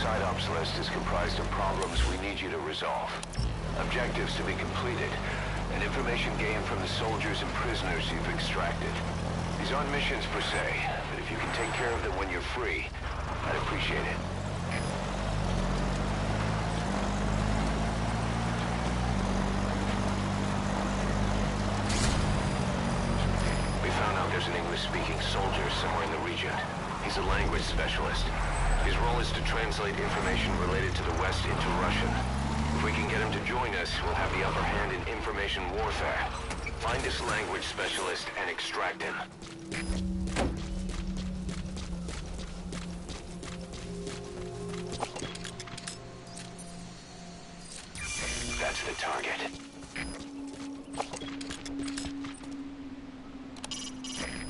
Side ops list is comprised of problems we need you to resolve. Objectives to be completed, and information gained from the soldiers and prisoners you've extracted. These aren't missions per se, but if you can take care of them when you're free, I'd appreciate it. We found out there's an English-speaking soldier somewhere in the region. He's a language specialist. His role is to translate information related to the West into Russian. If we can get him to join us, we'll have the upper hand in information warfare. Find this language specialist and extract him. That's the target.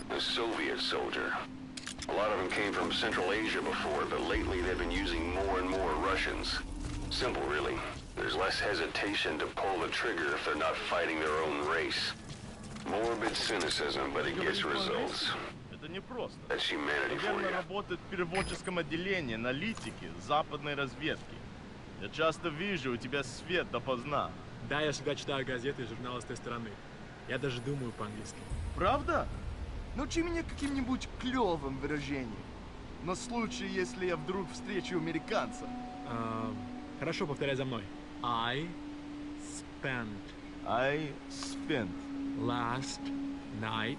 The Soviet soldier. A lot of them came from Central Asia before, but lately they've been using more and more Russians. Simple, really. There's less hesitation to pull the trigger if they're not fighting their own race. Morbid cynicism, but it gets results. Это не просто. That's humanity for Наверное, you. работает в переводческом отделении аналитики западной разведки. Я часто вижу, у тебя свет допоздна. Да, я всегда читаю газеты и журналы с той стороны. Я даже думаю по-английски. Правда? Научи меня каким-нибудь клевым выражением. На случай, если я вдруг встречу американца. Хорошо, повторяй за мной. I spent last night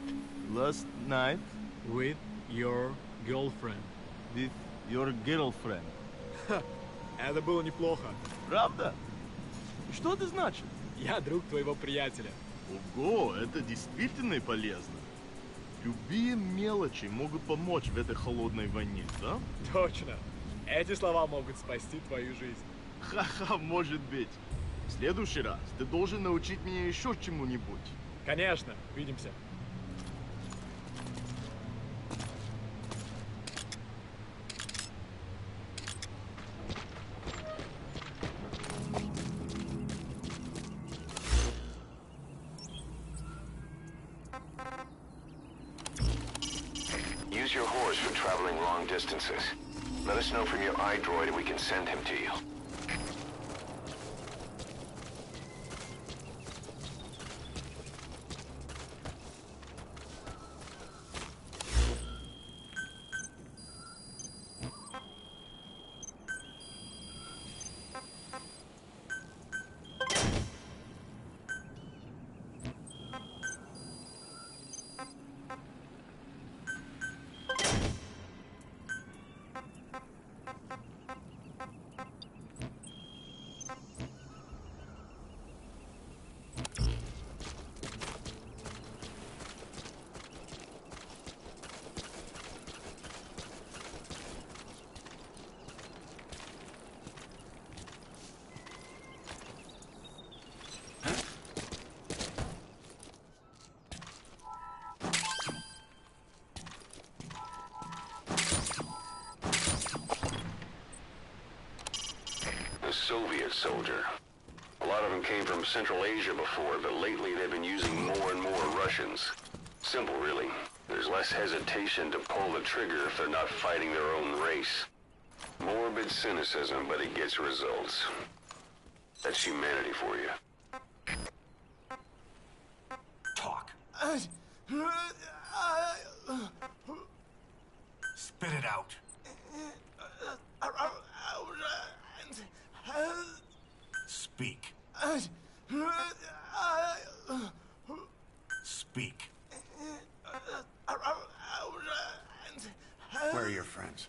with your girlfriend. With your girlfriend. Ха, это было неплохо. Правда? Что это значит? Я друг твоего приятеля. Ого, это действительно полезно. Любые мелочи могут помочь в этой холодной войне, да? Точно. Эти слова могут спасти твою жизнь. Ха-ха, может быть. В следующий раз ты должен научить меня еще чему-нибудь. Конечно, увидимся. Use your horse for traveling long distances. Let us know from your iDroid and we can send him to you. soldier. A lot of them came from Central Asia before, but lately they've been using more and more Russians. Simple, really. There's less hesitation to pull the trigger if they're not fighting their own race. Morbid cynicism, but it gets results. That's humanity for you. Talk. Spit it out. Speak. Speak. Where are your friends?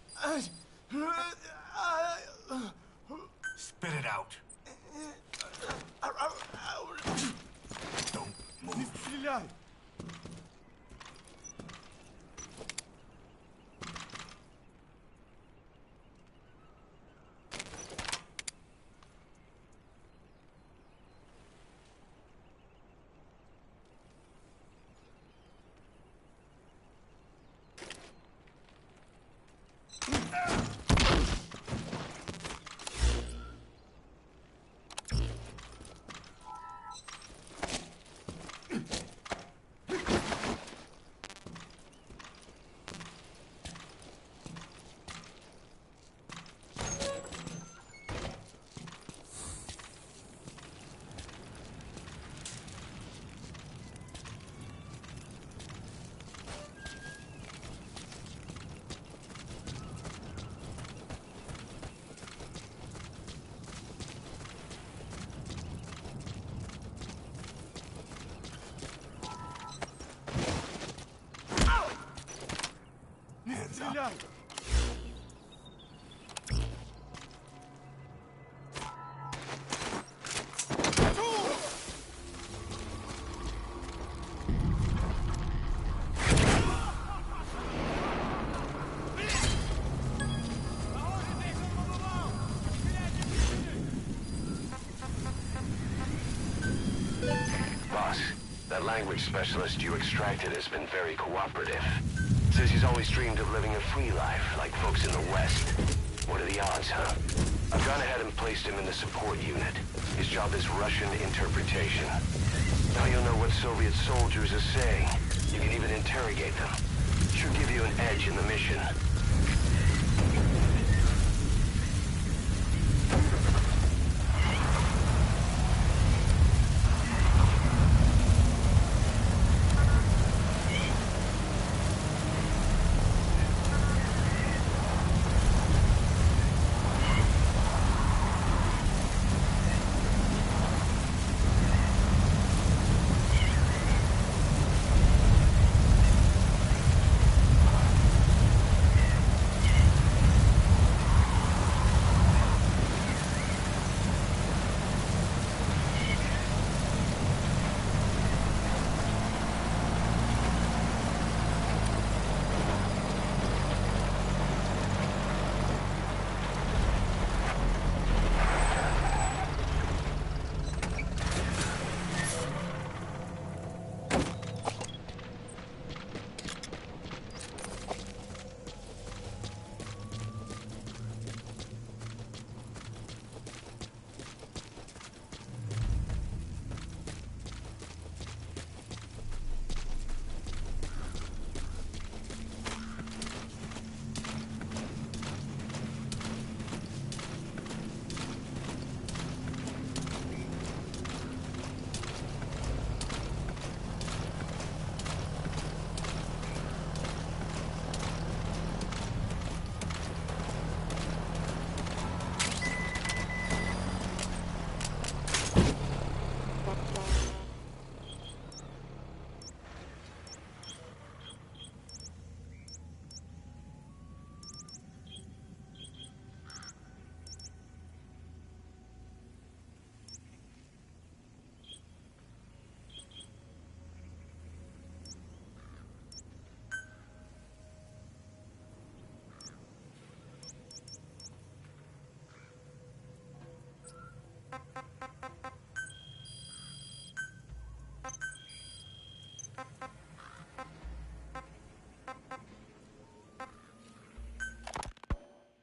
Spit it out. Don't Не move. стреляй! Стреляй! Boss, that language specialist you extracted has been very cooperative. Says he's always dreamed of living a free life, like folks in the West. What are the odds, huh? I've gone ahead and placed him in the support unit. His job is Russian interpretation. Now you'll know what Soviet soldiers are saying. You can even interrogate them. Should give you an edge in the mission.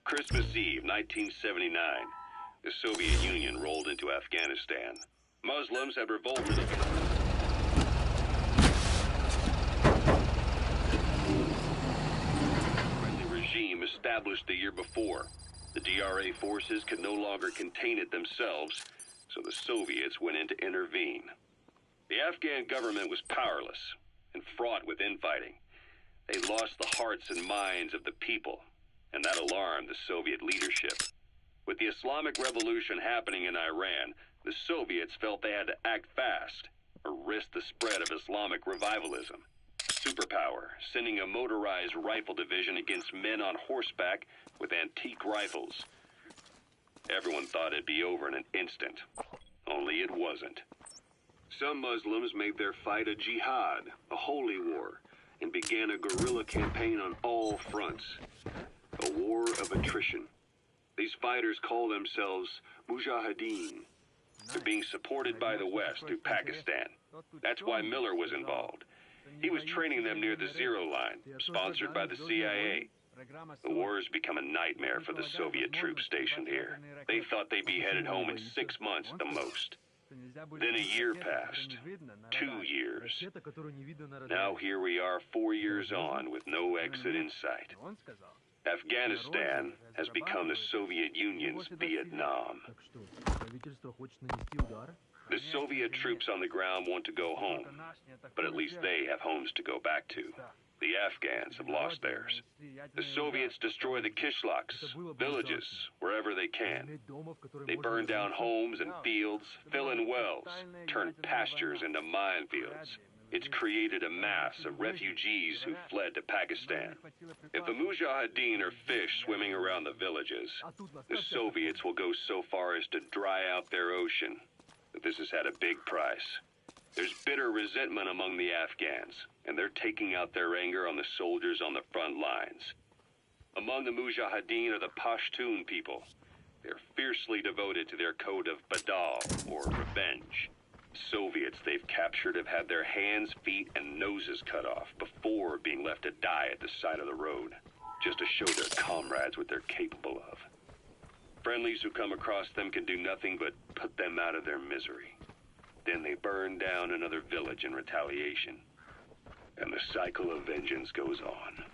Christmas Eve, 1979. the Soviet Union rolled into Afghanistan. Muslims had revolted. Friendly regime established the year before. The DRA forces could no longer contain it themselves, so the Soviets went in to intervene. The Afghan government was powerless and fraught with infighting. They lost the hearts and minds of the people, and that alarmed the Soviet leadership. With the Islamic Revolution happening in Iran, the Soviets felt they had to act fast or risk the spread of Islamic revivalism. Superpower, sending a motorized rifle division against men on horseback with antique rifles. Everyone thought it'd be over in an instant, only it wasn't. Some Muslims made their fight a jihad, a holy war, and began a guerrilla campaign on all fronts. A war of attrition. These fighters call themselves Mujahideen. They're being supported by the West through Pakistan. That's why Miller was involved. He was training them near the Zero Line, sponsored by the CIA. The war has become a nightmare for the Soviet troops stationed here. They thought they'd be headed home in 6 months at the most. Then a year passed. 2 years. Now here we are 4 years on with no exit in sight. Afghanistan has become the Soviet Union's Vietnam. The Soviet troops on the ground want to go home, but at least they have homes to go back to. The Afghans have lost theirs. The Soviets destroy the kishlaks, villages, wherever they can. They burn down homes and fields, fill in wells, turn pastures into minefields. It's created a mass of refugees who fled to Pakistan. If the Mujahideen are fish swimming around the villages, the Soviets will go so far as to dry out their ocean. But this has had a big price. There's bitter resentment among the Afghans, and they're taking out their anger on the soldiers on the front lines. Among the Mujahideen are the Pashtun people. They're fiercely devoted to their code of Badal, or revenge. Soviets they've captured have had their hands, feet, and noses cut off before being left to die at the side of the road, just to show their comrades what they're capable of. Friendlies who come across them can do nothing but put them out of their misery. Then they burn down another village in retaliation. And the cycle of vengeance goes on.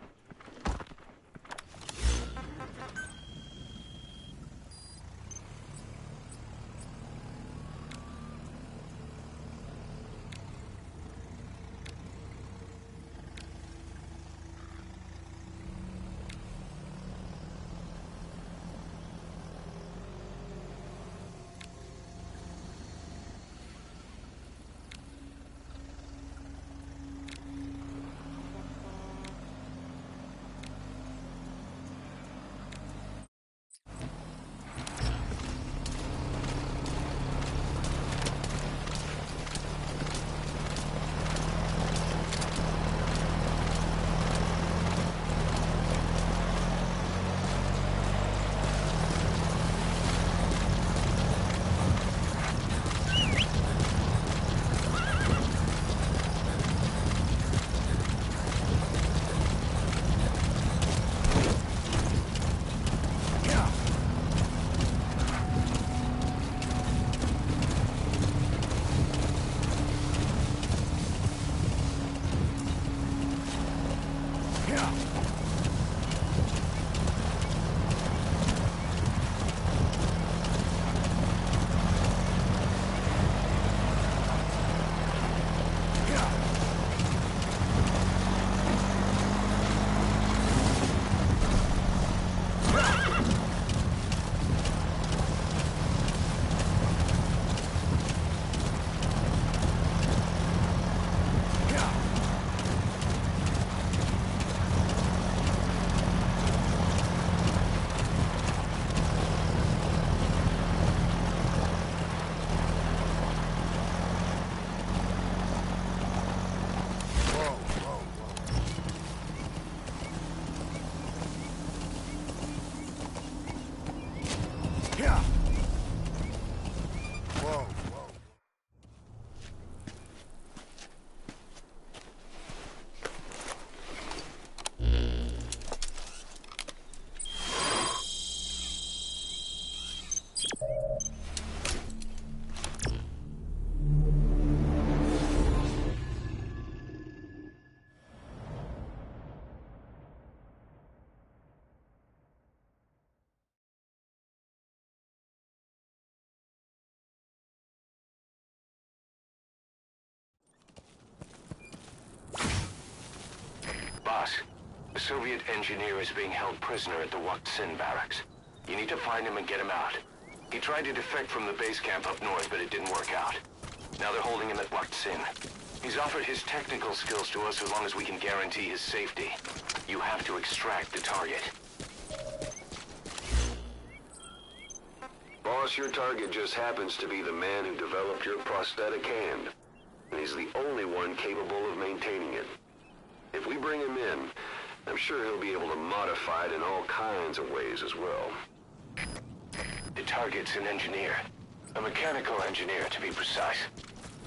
A Soviet engineer is being held prisoner at the Waksin barracks. You need to find him and get him out. He tried to defect from the base camp up north, but it didn't work out. Now they're holding him at Waksin. He's offered his technical skills to us as long as we can guarantee his safety. You have to extract the target. Boss, your target just happens to be the man who developed your prosthetic hand. And he's the only one capable of maintaining it. If we bring him in, I'm sure he'll be able to modify it in all kinds of ways as well. The target's an engineer. A mechanical engineer, to be precise.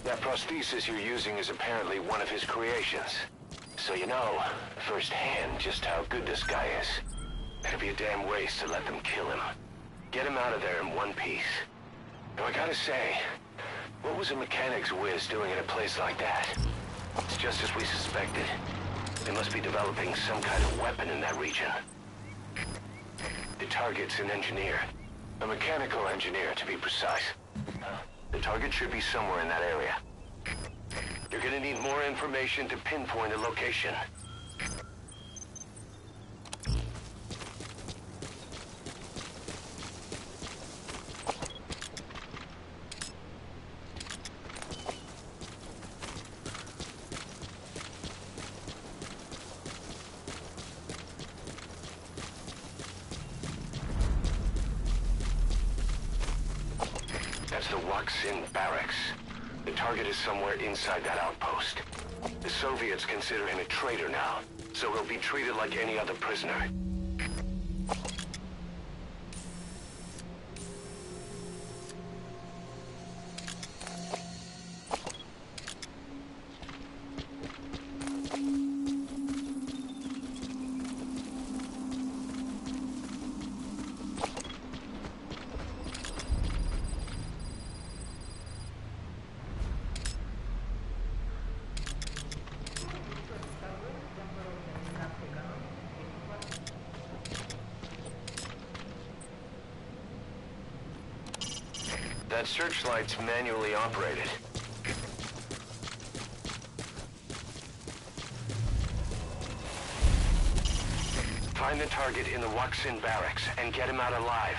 That prosthesis you're using is apparently one of his creations. So you know, firsthand, just how good this guy is. It'd be a damn waste to let them kill him. Get him out of there in one piece. Though I gotta say, what was a mechanics whiz doing in a place like that? It's just as we suspected. They must be developing some kind of weapon in that region. The target's an engineer. A mechanical engineer, to be precise. The target should be somewhere in that area. You're gonna need more information to pinpoint a location. That's the Waksin barracks. The target is somewhere inside that outpost. The Soviets consider him a traitor now, so he'll be treated like any other prisoner. That searchlight's manually operated. Find the target in the Waksin barracks and get him out alive.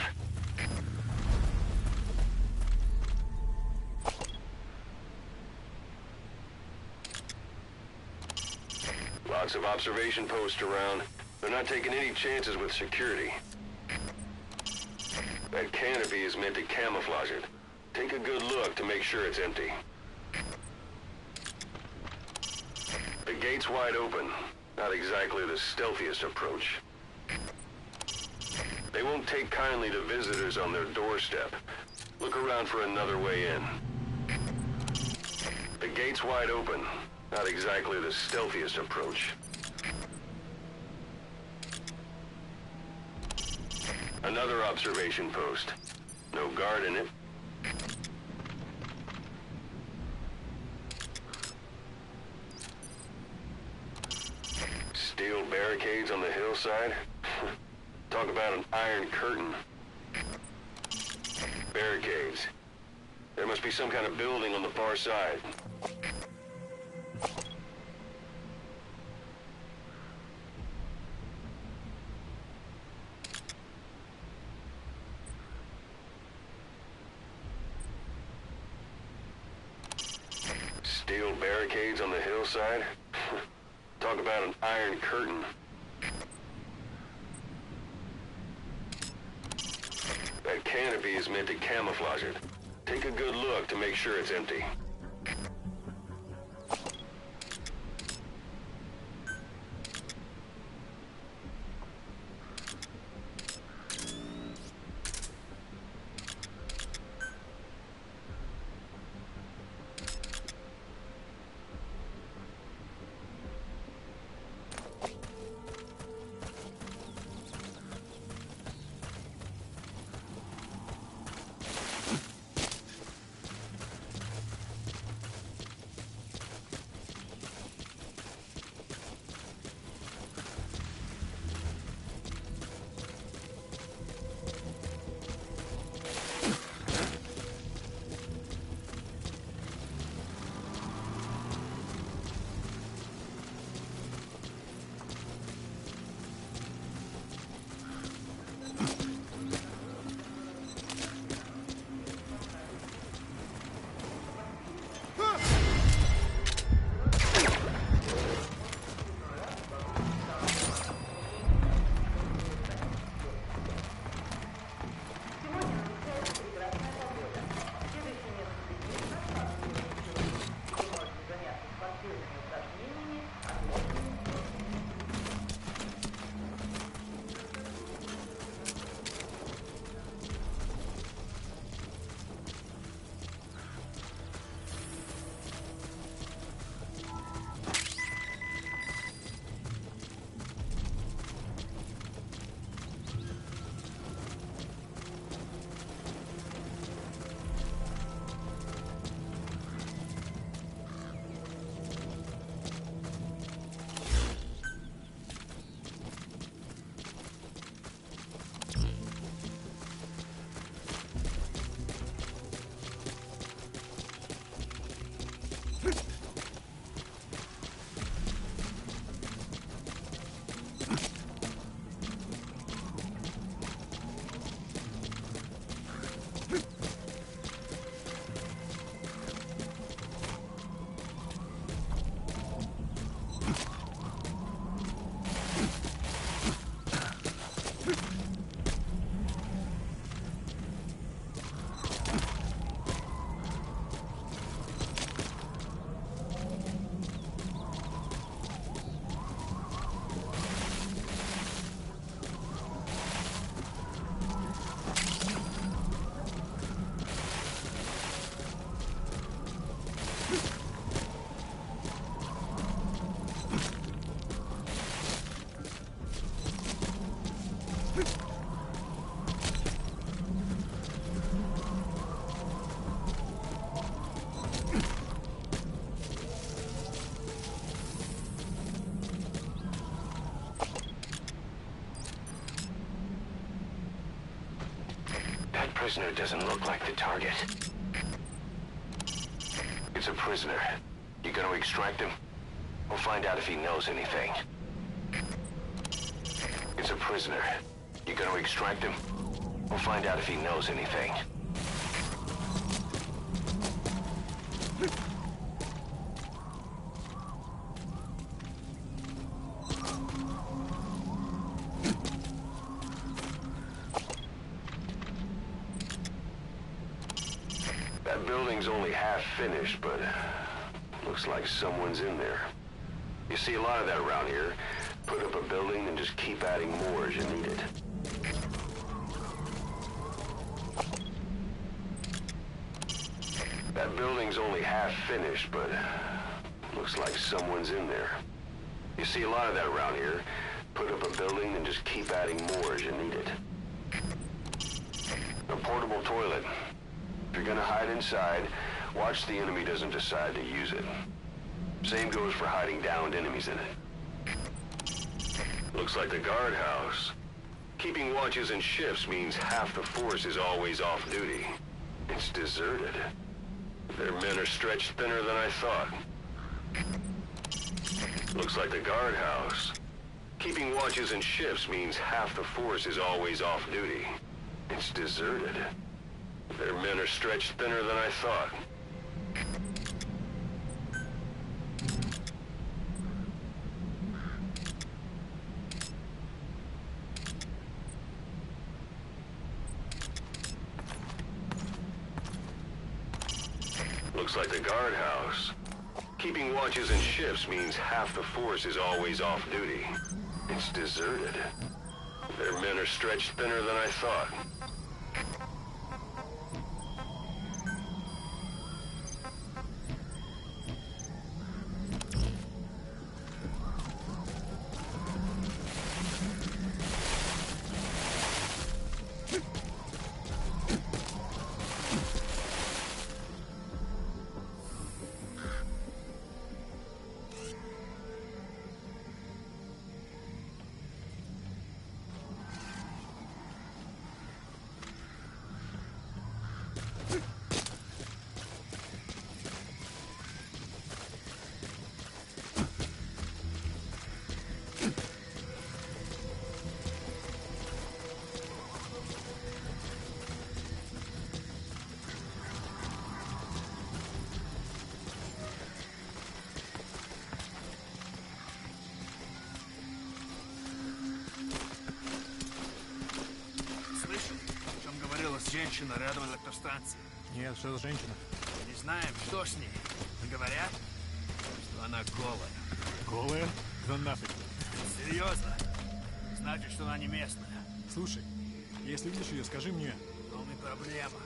Lots of observation posts around. They're not taking any chances with security. That canopy is meant to camouflage it. Take a good look to make sure it's empty. The gate's wide open. Not exactly the stealthiest approach. They won't take kindly to visitors on their doorstep. Look around for another way in. The gate's wide open. Not exactly the stealthiest approach. Another observation post. No guard in it. Steel barricades on the hillside? Talk about an iron curtain. Barricades. There must be some kind of building on the far side. Steel barricades on the hillside? Talk about an iron curtain. That canopy is meant to camouflage it. Take a good look to make sure it's empty. That prisoner doesn't look like the target. It's a prisoner. You gonna extract him? We'll find out if he knows anything. It's a prisoner. You gonna extract him? We'll find out if he knows anything. That building's only half finished, but looks like someone's in there. You see a lot of that around here. Put up a building and just keep adding more as you need it. That building's only half finished, but looks like someone's in there. You see a lot of that around here. Put up a building and just keep adding more as you need it. A portable toilet. If you're gonna hide inside, watch the enemy doesn't decide to use it. Same goes for hiding downed enemies in it. Looks like the guardhouse. Keeping watches and shifts means half the force is always off duty. It's deserted. Their men are stretched thinner than I thought. Looks like the guardhouse. Keeping watches and shifts means half the force is always off duty. It's deserted. Their men are stretched thinner than I thought. Looks like the guardhouse. Keeping watches and shifts means half the force is always off duty. It's deserted. Their men are stretched thinner than I thought. Женщина рядом электростанции. Нет, что за женщина? Не знаем, что с ней. Но говорят, что она голая. Голая? Да нафиг. Серьезно? Значит, что она не местная. Слушай, если видишь ее, скажи мне. В том и проблема.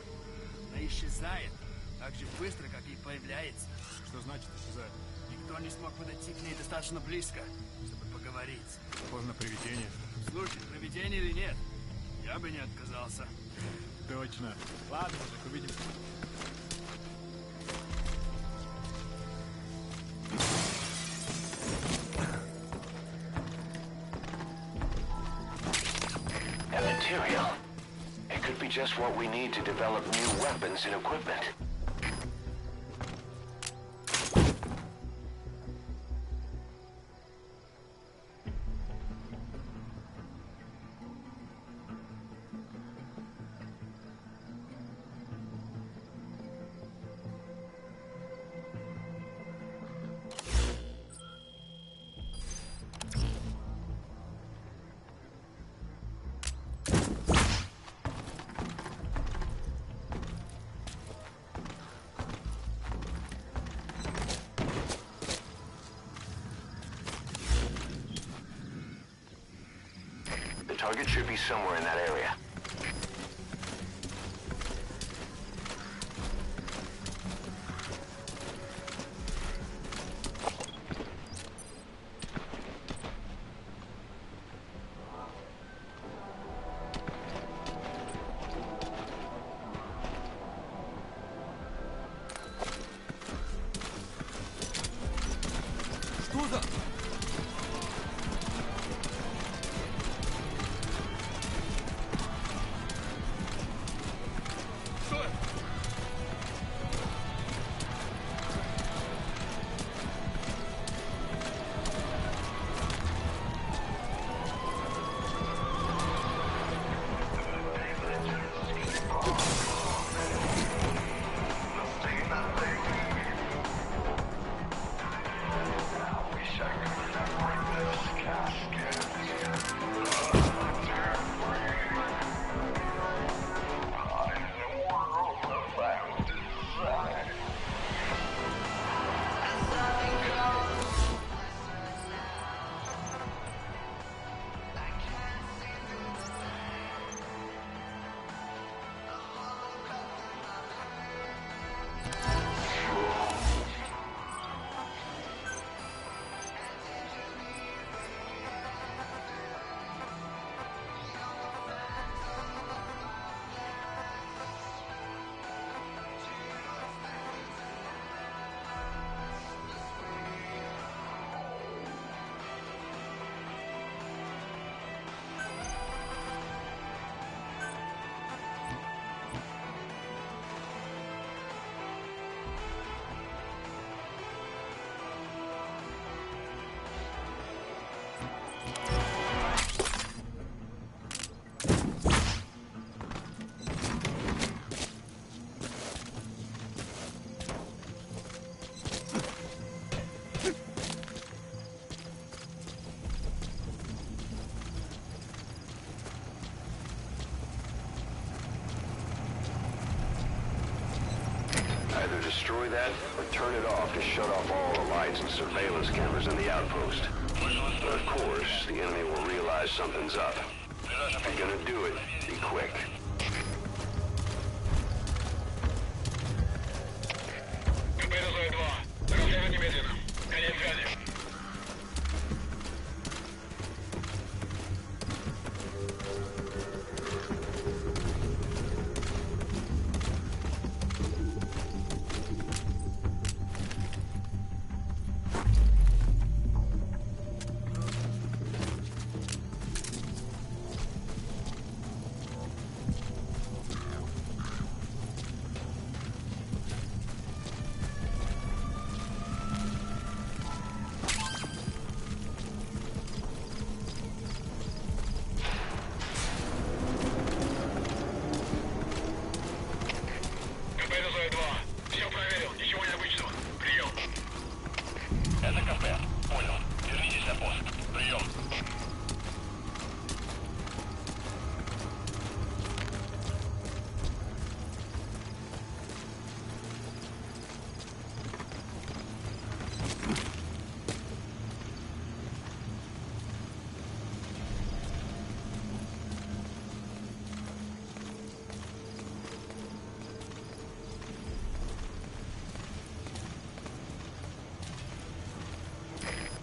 Она исчезает так же быстро, как и появляется. Что значит исчезает? Никто не смог подойти к ней достаточно близко, чтобы поговорить. Похоже на привидение. Слушай, привидение или нет, я бы не отказался. Точно. Ладно, мужик, увидимся. That material. It could be just what we need to develop new weapons and equipment. Target should be somewhere in that area. Deploy that, or turn it off to shut off all the lights and surveillance cameras in the outpost. But of course, the enemy will realize something's up. If you're gonna do it, be quick.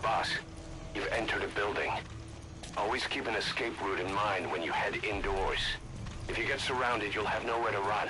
Boss, you've entered a building. Always keep an escape route in mind when you head indoors. If you get surrounded, you'll have nowhere to run.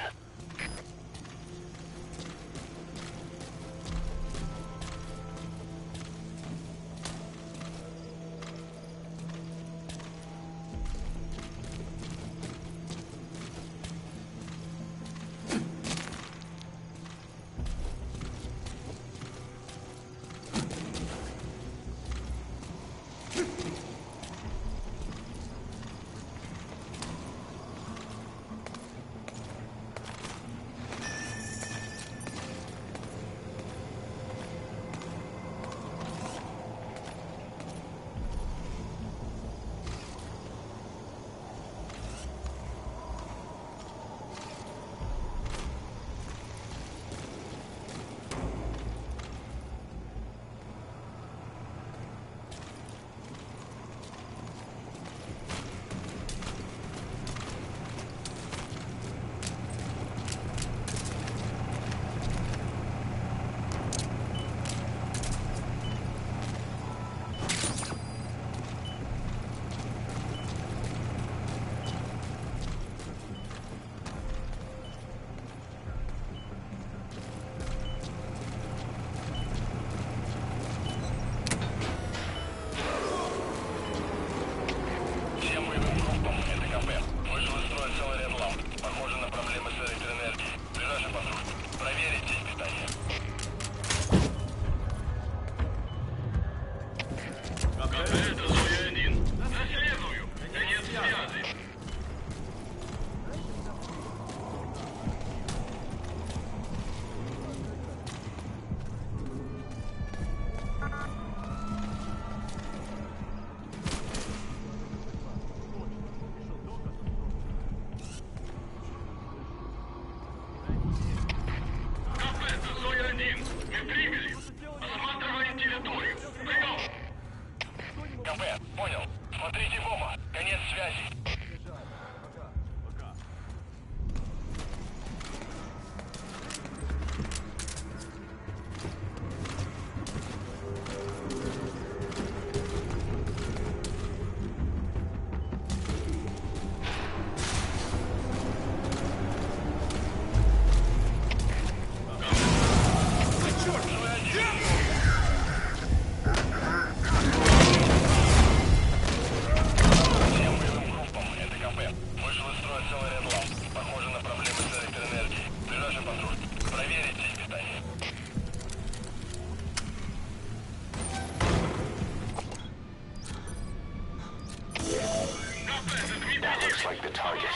Like the target.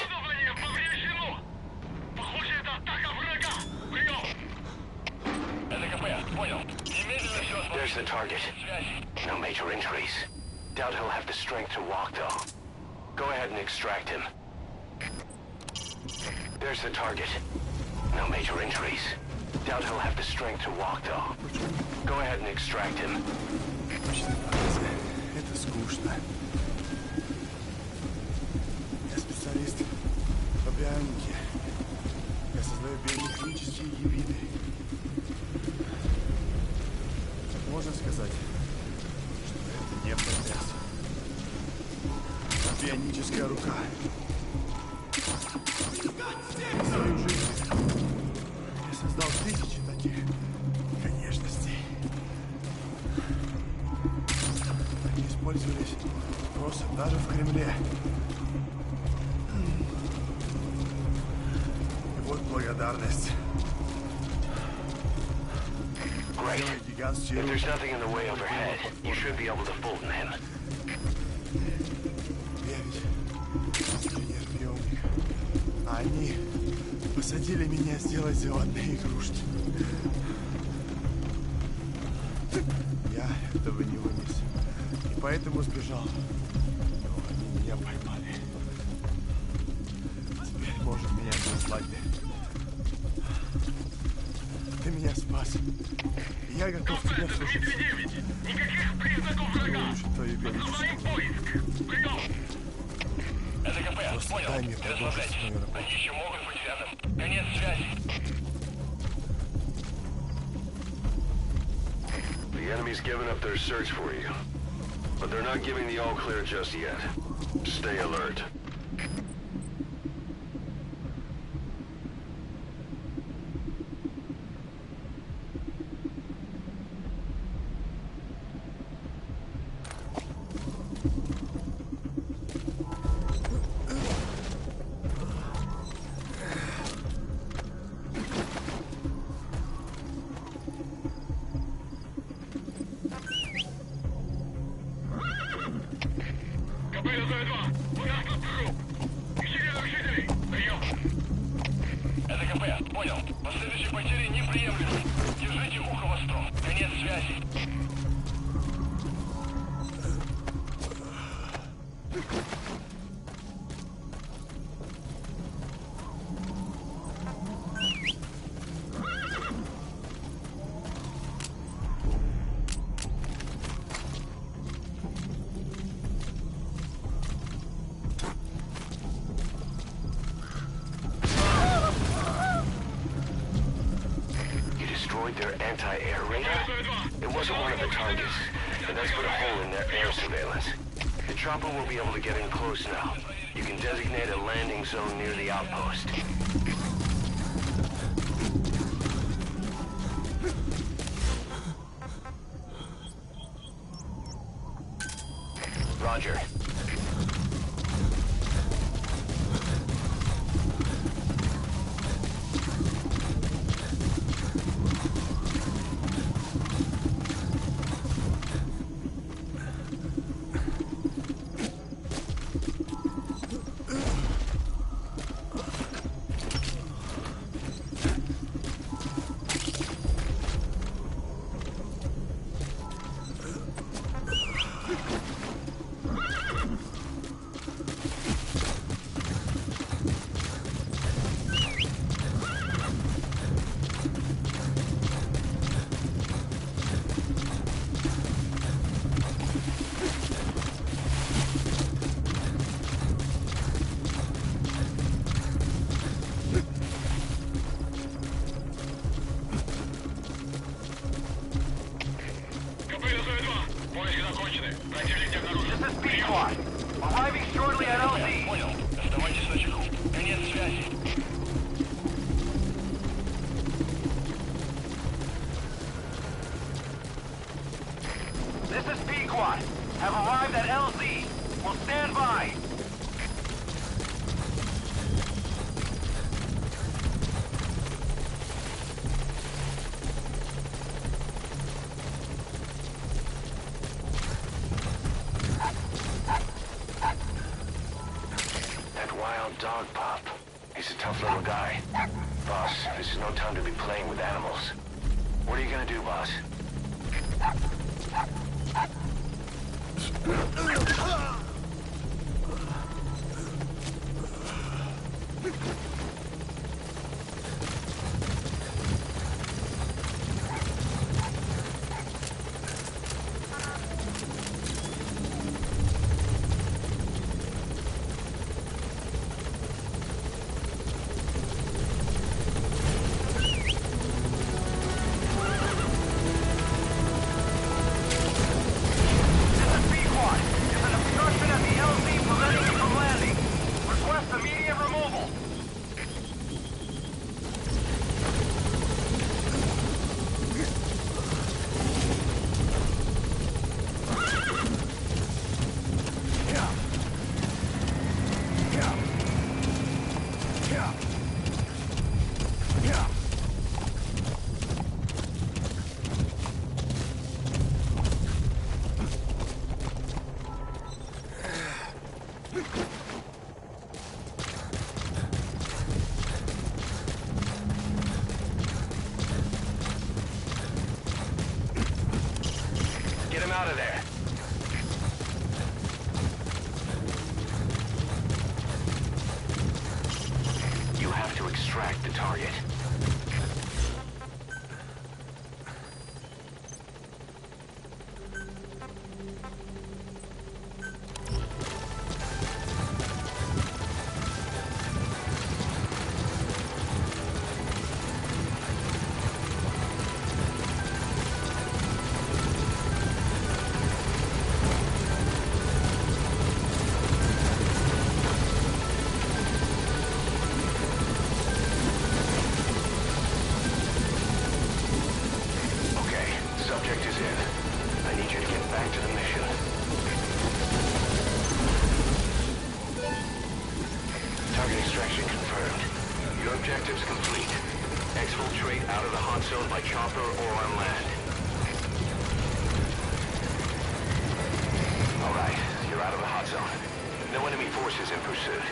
There's the target. No major injuries. Doubt he'll have the strength to walk, though. Go ahead and extract him. There's the target. No major injuries. Doubt he'll have the strength to walk, though. Go ahead and extract him. Это скучно. Я специалист по бионике. Я создаю биомеханические гибриды. Можно сказать, что это не процесс. Бионическая рука. Свою жизнь я создал тысячи таких конечностей. Они использовались просто даже в Кремле. И вот благодарность. Great. If there's nothing in the way overhead, you should be able to Fulton him. Я ведь инженер-бионик. А они посадили меня сделать заводные игрушки. Я этого не вынес. И поэтому сбежал. Но они меня поймали. Теперь можешь меня послать. Ты меня спас. Я готов тебя слушать. Никаких признаков врага! Называем поиск! Прием! Это КП, понял. Не расслабляйтесь. Они еще могут быть рядом. Конец связи. The enemy's given up their search for you. But they're not giving the all-clear just yet. Stay alert. Their anti-air radar? It wasn't one of the targets, and that's put a hole in their air surveillance. The chopper will be able to get in close now. You can designate a landing zone near the outpost. Roger. Have arrived at LZ. Will stand by. That wild dog pup. He's a tough little guy. Boss, this is no time to be playing with animals. What are you gonna do, boss? track the target. Objectives complete. Exfiltrate out of the hot zone by chopper or on land. All right, you're out of the hot zone. No enemy forces in pursuit.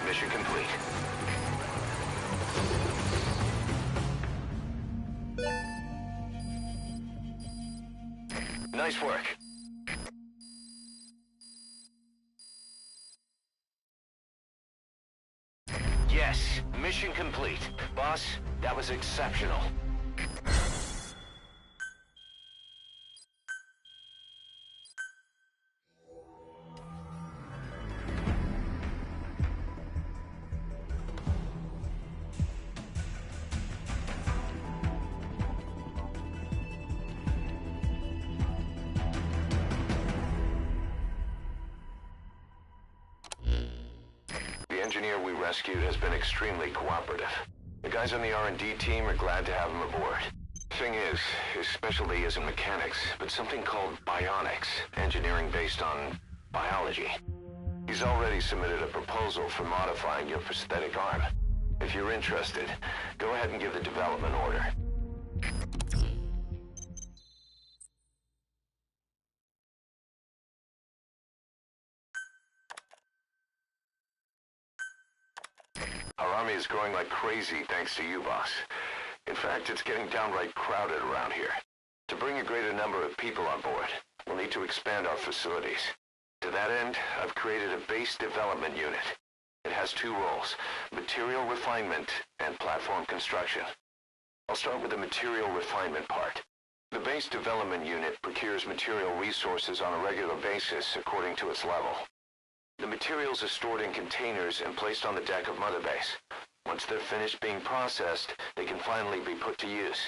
Mission complete. Nice work. Yes, mission complete. Boss, that was exceptional. The engineer we rescued has been extremely cooperative. The guys on the R&D team are glad to have him aboard. Thing is, his specialty isn't mechanics, but something called bionics, engineering based on biology. He's already submitted a proposal for modifying your prosthetic arm. If you're interested, go ahead and give the development order. Our army is growing like crazy thanks to you, boss. In fact, it's getting downright crowded around here. To bring a greater number of people on board, we'll need to expand our facilities. To that end, I've created a base development unit. It has two roles, material refinement and platform construction. I'll start with the material refinement part. The base development unit procures material resources on a regular basis according to its level. The materials are stored in containers and placed on the deck of Mother Base. Once they're finished being processed, they can finally be put to use.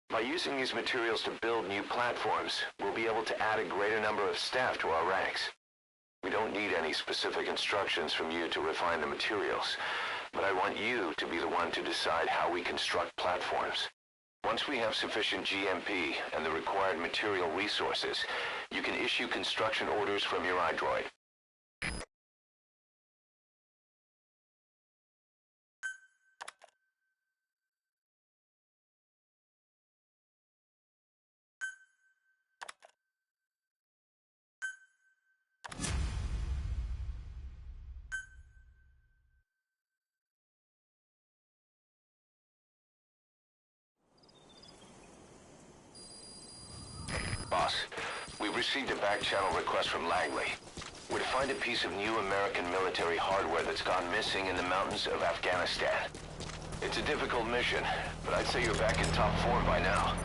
By using these materials to build new platforms, we'll be able to add a greater number of staff to our ranks. We don't need any specific instructions from you to refine the materials, but I want you to be the one to decide how we construct platforms. Once we have sufficient GMP and the required material resources, you can issue construction orders from your iDroid. Boss, we've received a back-channel request from Langley. We're to find a piece of new American military hardware that's gone missing in the mountains of Afghanistan. It's a difficult mission, but I'd say you're back in top form by now.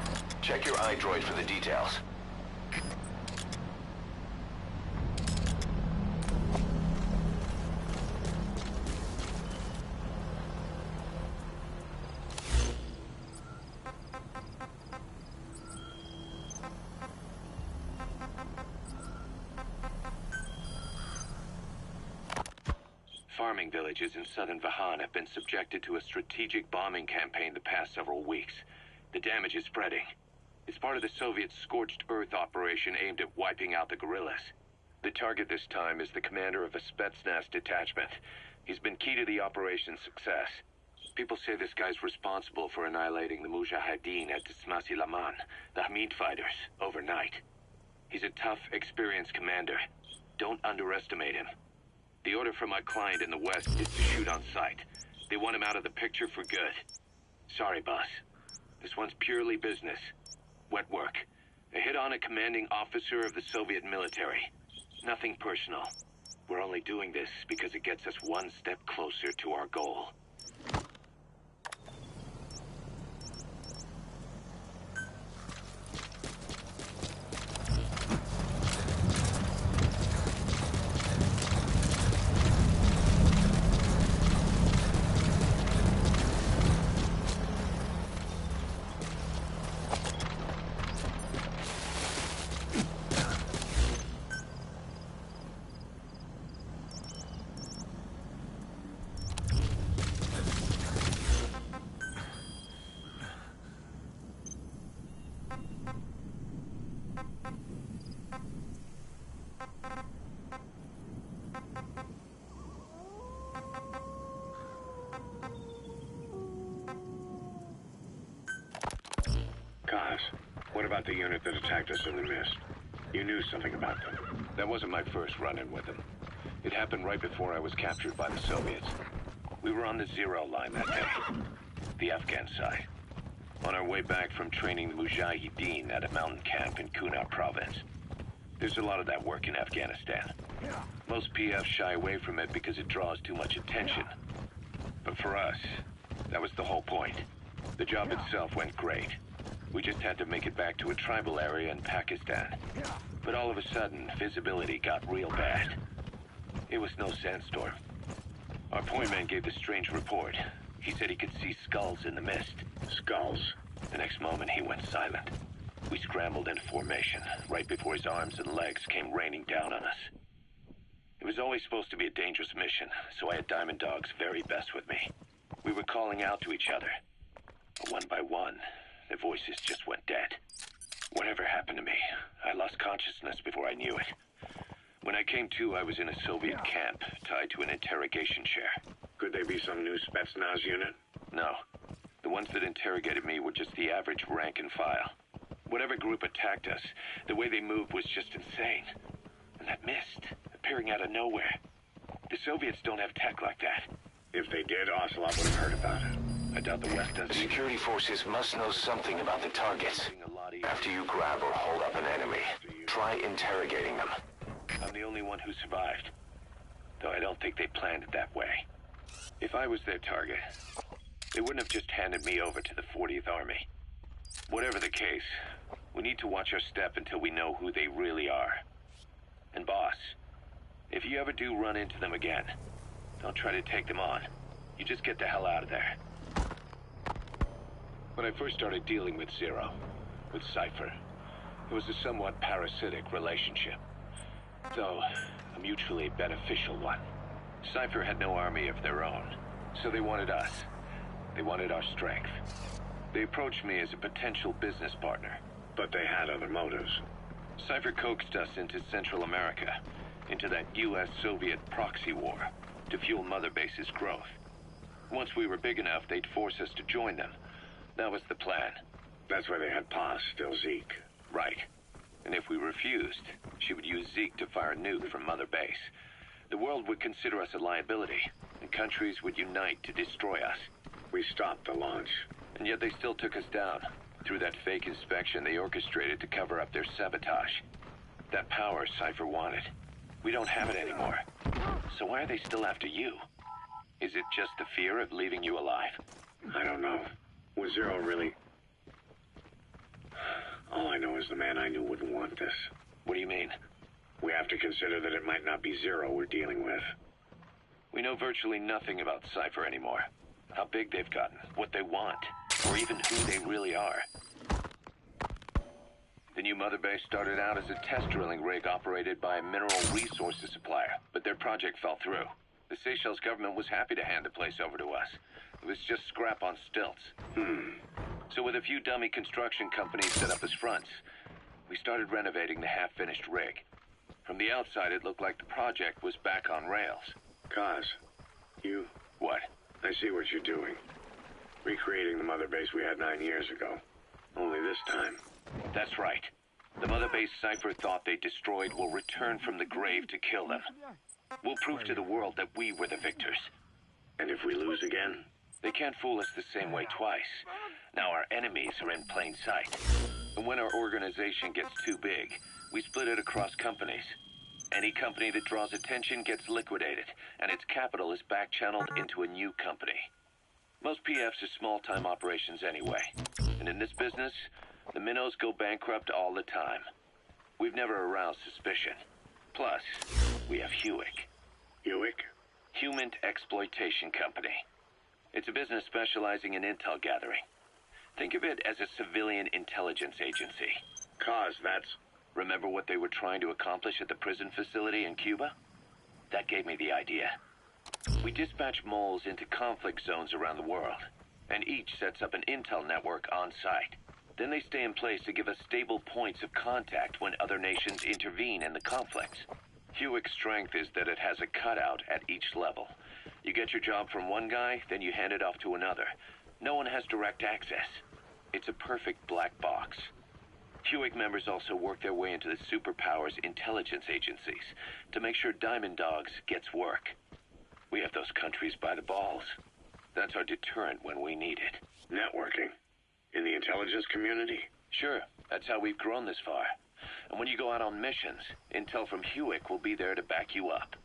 Check your iDroid for the details. Farming villages in southern Vahan have been subjected to a strategic bombing campaign the past several weeks. The damage is spreading. It's part of the Soviet scorched earth operation aimed at wiping out the guerrillas. The target this time is the commander of a Spetsnaz detachment. He's been key to the operation's success. People say this guy's responsible for annihilating the Mujahideen at Tismasi Laman, the Hamid fighters, overnight. He's a tough, experienced commander. Don't underestimate him. The order from my client in the west is to shoot on sight. They want him out of the picture for good. Sorry, boss. This one's purely business. Wet work. A hit on a commanding officer of the Soviet military. Nothing personal. We're only doing this because it gets us one step closer to our goal. about the unit that attacked us in the mist? You knew something about them. That wasn't my first run-in with them. It happened right before I was captured by the Soviets. We were on the Zero line that day, the Afghan side. On our way back from training the Mujahideen at a mountain camp in Kunar province. There's a lot of that work in Afghanistan. Most PFs shy away from it because it draws too much attention. But for us, that was the whole point. The job itself went great. We just had to make it back to a tribal area in Pakistan. But all of a sudden, visibility got real bad. It was no sandstorm. Our point man gave the strange report. He said he could see skulls in the mist. Skulls? The next moment, he went silent. We scrambled into formation, right before his arms and legs came raining down on us. It was always supposed to be a dangerous mission, so I had Diamond Dog's very best with me. We were calling out to each other. But one by one, their voices just went dead. Whatever happened to me, I lost consciousness before I knew it. When I came to, I was in a Soviet camp, tied to an interrogation chair. Could they be some new Spetsnaz unit? No. The ones that interrogated me were just the average rank and file. Whatever group attacked us, the way they moved was just insane. And that mist, appearing out of nowhere. The Soviets don't have tech like that. If they did, Ocelot would have heard about it. I doubt the West does. The security forces must know something about the targets. After you grab or hold up an enemy, try interrogating them. I'm the only one who survived. Though I don't think they planned it that way. If I was their target, they wouldn't have just handed me over to the 40th Army. Whatever the case, we need to watch our step until we know who they really are. And boss, if you ever do run into them again, don't try to take them on. You just get the hell out of there. When I first started dealing with Zero, with Cypher, it was a somewhat parasitic relationship. Though, a mutually beneficial one. Cypher had no army of their own, so they wanted us. They wanted our strength. They approached me as a potential business partner. But they had other motives. Cypher coaxed us into Central America, into that US-Soviet proxy war, to fuel Mother Base's growth. Once we were big enough, they'd force us to join them. That was the plan. That's why they had Paz, still Zeke. Right. And if we refused, she would use Zeke to fire a nuke from Mother Base. The world would consider us a liability, and countries would unite to destroy us. We stopped the launch. And yet they still took us down. Through that fake inspection they orchestrated to cover up their sabotage. That power Cypher wanted. We don't have it anymore. So why are they still after you? Is it just the fear of leaving you alive? I don't know. Was Zero really... All I know is the man I knew wouldn't want this. What do you mean? We have to consider that it might not be Zero we're dealing with. We know virtually nothing about Cypher anymore. How big they've gotten, what they want, or even who they really are. The new Mother Base started out as a test drilling rig operated by a mineral resources supplier, but their project fell through. The Seychelles government was happy to hand the place over to us. It was just scrap on stilts. So with a few dummy construction companies set up as fronts, we started renovating the half-finished rig. From the outside, it looked like the project was back on rails. Kaz, you... What? I see what you're doing. Recreating the Mother Base we had 9 years ago. Only this time. That's right. The Mother Base Cypher thought they destroyed will return from the grave to kill them. We'll prove to the world that we were the victors. And if we lose again? They can't fool us the same way twice. Now our enemies are in plain sight. And when our organization gets too big, we split it across companies. Any company that draws attention gets liquidated, and its capital is back-channeled into a new company. Most PFs are small-time operations anyway. And in this business, the minnows go bankrupt all the time. We've never aroused suspicion. Plus, we have Hewick. Hewick? Human Exploitation Company. It's a business specializing in intel gathering. Think of it as a civilian intelligence agency. Kaz, that's... Remember what they were trying to accomplish at the prison facility in Cuba? That gave me the idea. We dispatch moles into conflict zones around the world, and each sets up an intel network on site. Then they stay in place to give us stable points of contact when other nations intervene in the conflicts. Hewick's strength is that it has a cutout at each level. You get your job from one guy, then you hand it off to another. No one has direct access. It's a perfect black box. Hewick members also work their way into the superpowers intelligence agencies to make sure Diamond Dogs gets work. We have those countries by the balls. That's our deterrent when we need it. Networking? In the intelligence community? Sure, that's how we've grown this far. And when you go out on missions, intel from Hewick will be there to back you up.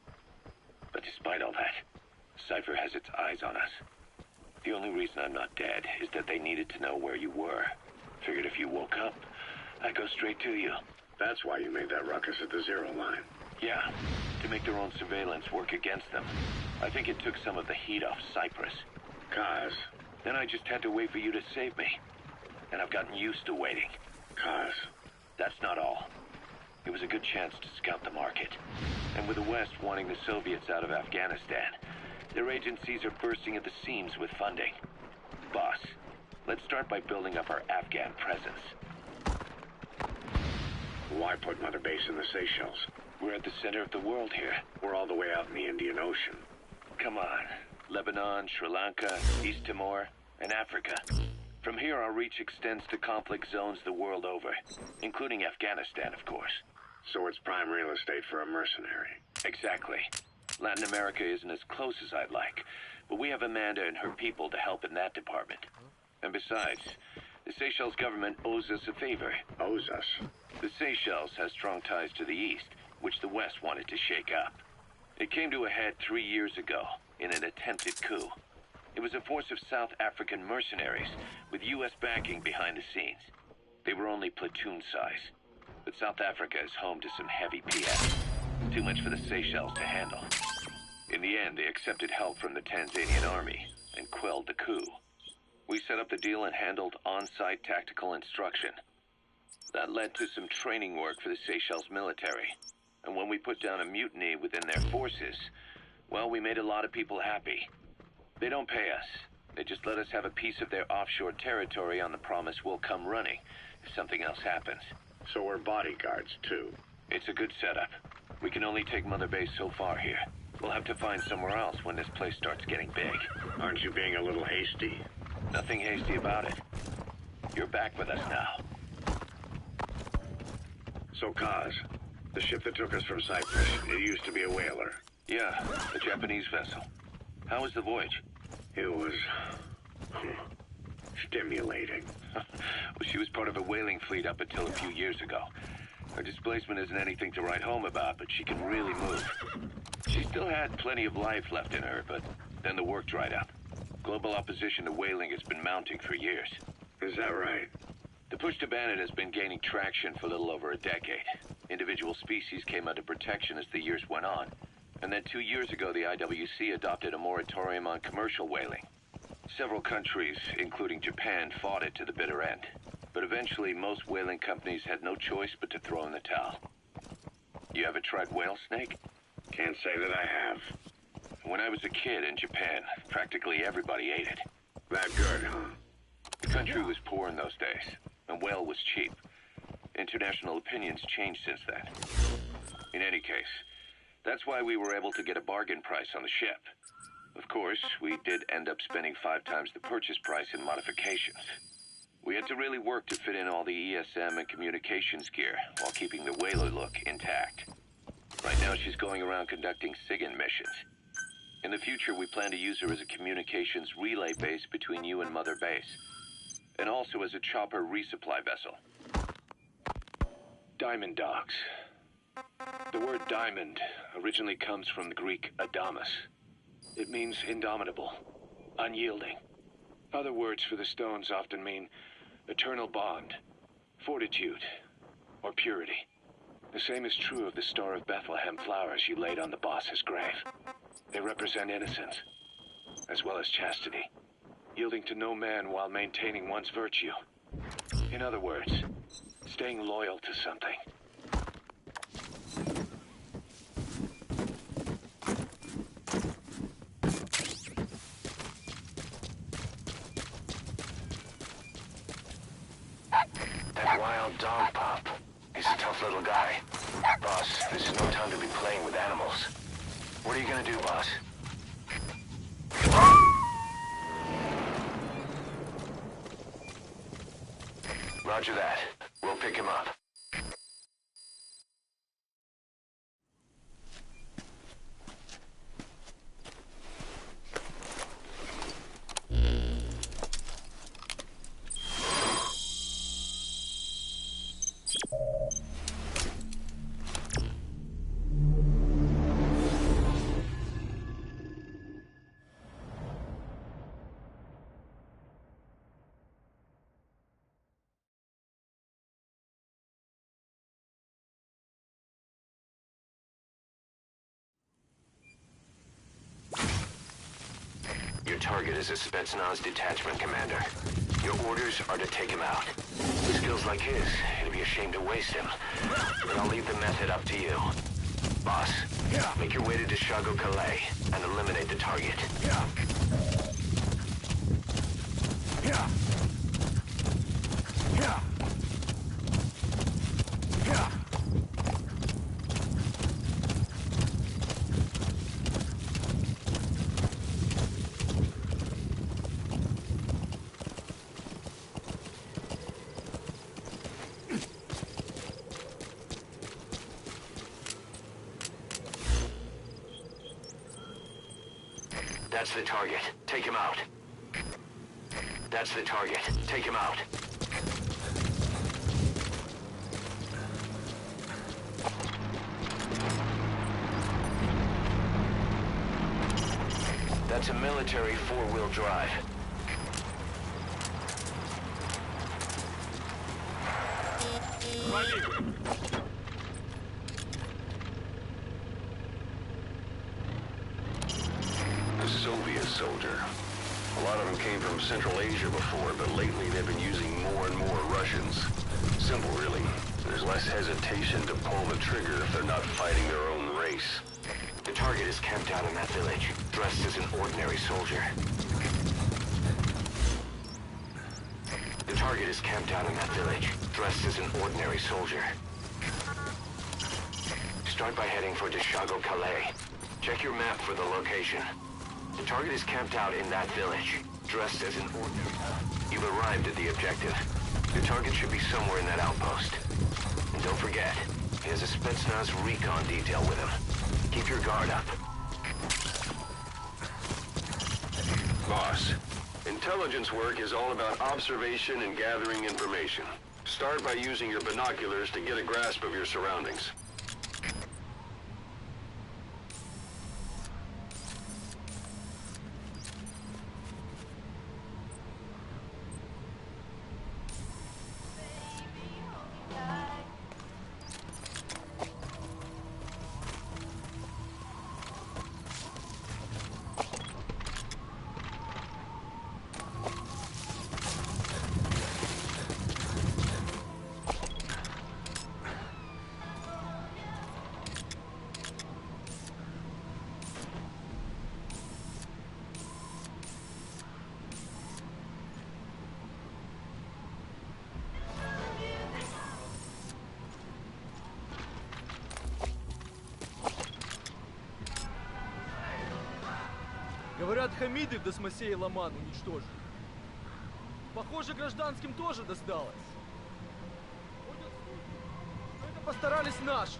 But despite all that, Cypher has its eyes on us. The only reason I'm not dead is that they needed to know where you were. Figured if you woke up, I'd go straight to you. That's why you made that ruckus at the Zero line. Yeah, to make their own surveillance work against them. I think it took some of the heat off Cyprus. Kaz. Then I just had to wait for you to save me. And I've gotten used to waiting. Kaz. That's not all. It was a good chance to scout the market. And with the West wanting the Soviets out of Afghanistan, their agencies are bursting at the seams with funding. Boss, let's start by building up our Afghan presence. Why put Mother Base in the Seychelles? We're at the center of the world here. We're all the way out in the Indian Ocean. Come on. Lebanon, Sri Lanka, East Timor, and Africa. From here, our reach extends to conflict zones the world over, including Afghanistan, of course. So it's prime real estate for a mercenary. Exactly. Latin America isn't as close as I'd like, but we have Amanda and her people to help in that department. And besides, the Seychelles government owes us a favor. Owes us? The Seychelles has strong ties to the east, which the West wanted to shake up. It came to a head 3 years ago in an attempted coup. It was a force of South African mercenaries with U.S. backing behind the scenes. They were only platoon size, but South Africa is home to some heavy PS. Too much for the Seychelles to handle. In the end, they accepted help from the Tanzanian army and quelled the coup. We set up the deal and handled on-site tactical instruction. That led to some training work for the Seychelles military. And when we put down a mutiny within their forces, well, we made a lot of people happy. They don't pay us. They just let us have a piece of their offshore territory on the promise we'll come running if something else happens. So we're bodyguards, too. It's a good setup. We can only take Mother Base so far here. We'll have to find somewhere else when this place starts getting big. Aren't you being a little hasty? Nothing hasty about it. You're back with us now. So, Kaz, the ship that took us from Cyprus, it used to be a whaler. Yeah, a Japanese vessel. How was the voyage? It was stimulating. Well, she was part of a whaling fleet up until a few years ago. Her displacement isn't anything to write home about, but she can really move. She still had plenty of life left in her, but then the work dried up. Global opposition to whaling has been mounting for years. Is that right? The push to ban it has been gaining traction for a little over a decade. Individual species came under protection as the years went on. And then 2 years ago, the IWC adopted a moratorium on commercial whaling. Several countries, including Japan, fought it to the bitter end. But eventually, most whaling companies had no choice but to throw in the towel. You ever tried whale snake? Can't say that I have. When I was a kid in Japan, practically everybody ate it. That good, huh? The country was poor in those days, and whale was cheap. International opinions changed since then. In any case, that's why we were able to get a bargain price on the ship. Of course, we did end up spending 5 times the purchase price in modifications. We had to really work to fit in all the ESM and communications gear while keeping the whaler look intact. Right now, she's going around conducting SIGINT missions. In the future, we plan to use her as a communications relay base between you and Mother Base, and also as a chopper resupply vessel. Diamond Dogs. The word diamond originally comes from the Greek adamas. It means indomitable, unyielding. Other words for the stones often mean eternal bond, fortitude, or purity. The same is true of the Star of Bethlehem flowers you laid on the boss's grave. They represent innocence, as well as chastity, yielding to no man while maintaining one's virtue. In other words, staying loyal to something. That wild dog pup. He's a tough little guy. Boss, this is no time to be playing with animals. What are you gonna do, boss? Roger that. We'll pick him up. target as a Spetsnaz detachment commander. Your orders are to take him out. Skills like his, it'd be a shame to waste him. But I'll leave the method up to you. Boss, make your way to Deshago Calais and eliminate the target. That's the target. Take him out. That's the target. Take him out. That's a military four-wheel drive. A Soviet soldier. A lot of them came from Central Asia before, but lately they've been using more and more Russians. Simple, really. There's less hesitation to pull the trigger if they're not fighting their own race. The target is camped out in that village, dressed as an ordinary soldier. The target is camped out in that village, dressed as an ordinary soldier. Start by heading for Deshago Calais. Check your map for the location. The target is camped out in that village, dressed as an ordinary. You've arrived at the objective. Your target should be somewhere in that outpost. And don't forget, he has a Spetsnaz recon detail with him. Keep your guard up. Boss, intelligence work is all about observation and gathering information. Start by using your binoculars to get a grasp of your surroundings. Говорят, Хамиды в Досмосее Ломан уничтожили. Похоже, гражданским тоже досталось. Ходят слухи, что это постарались наши.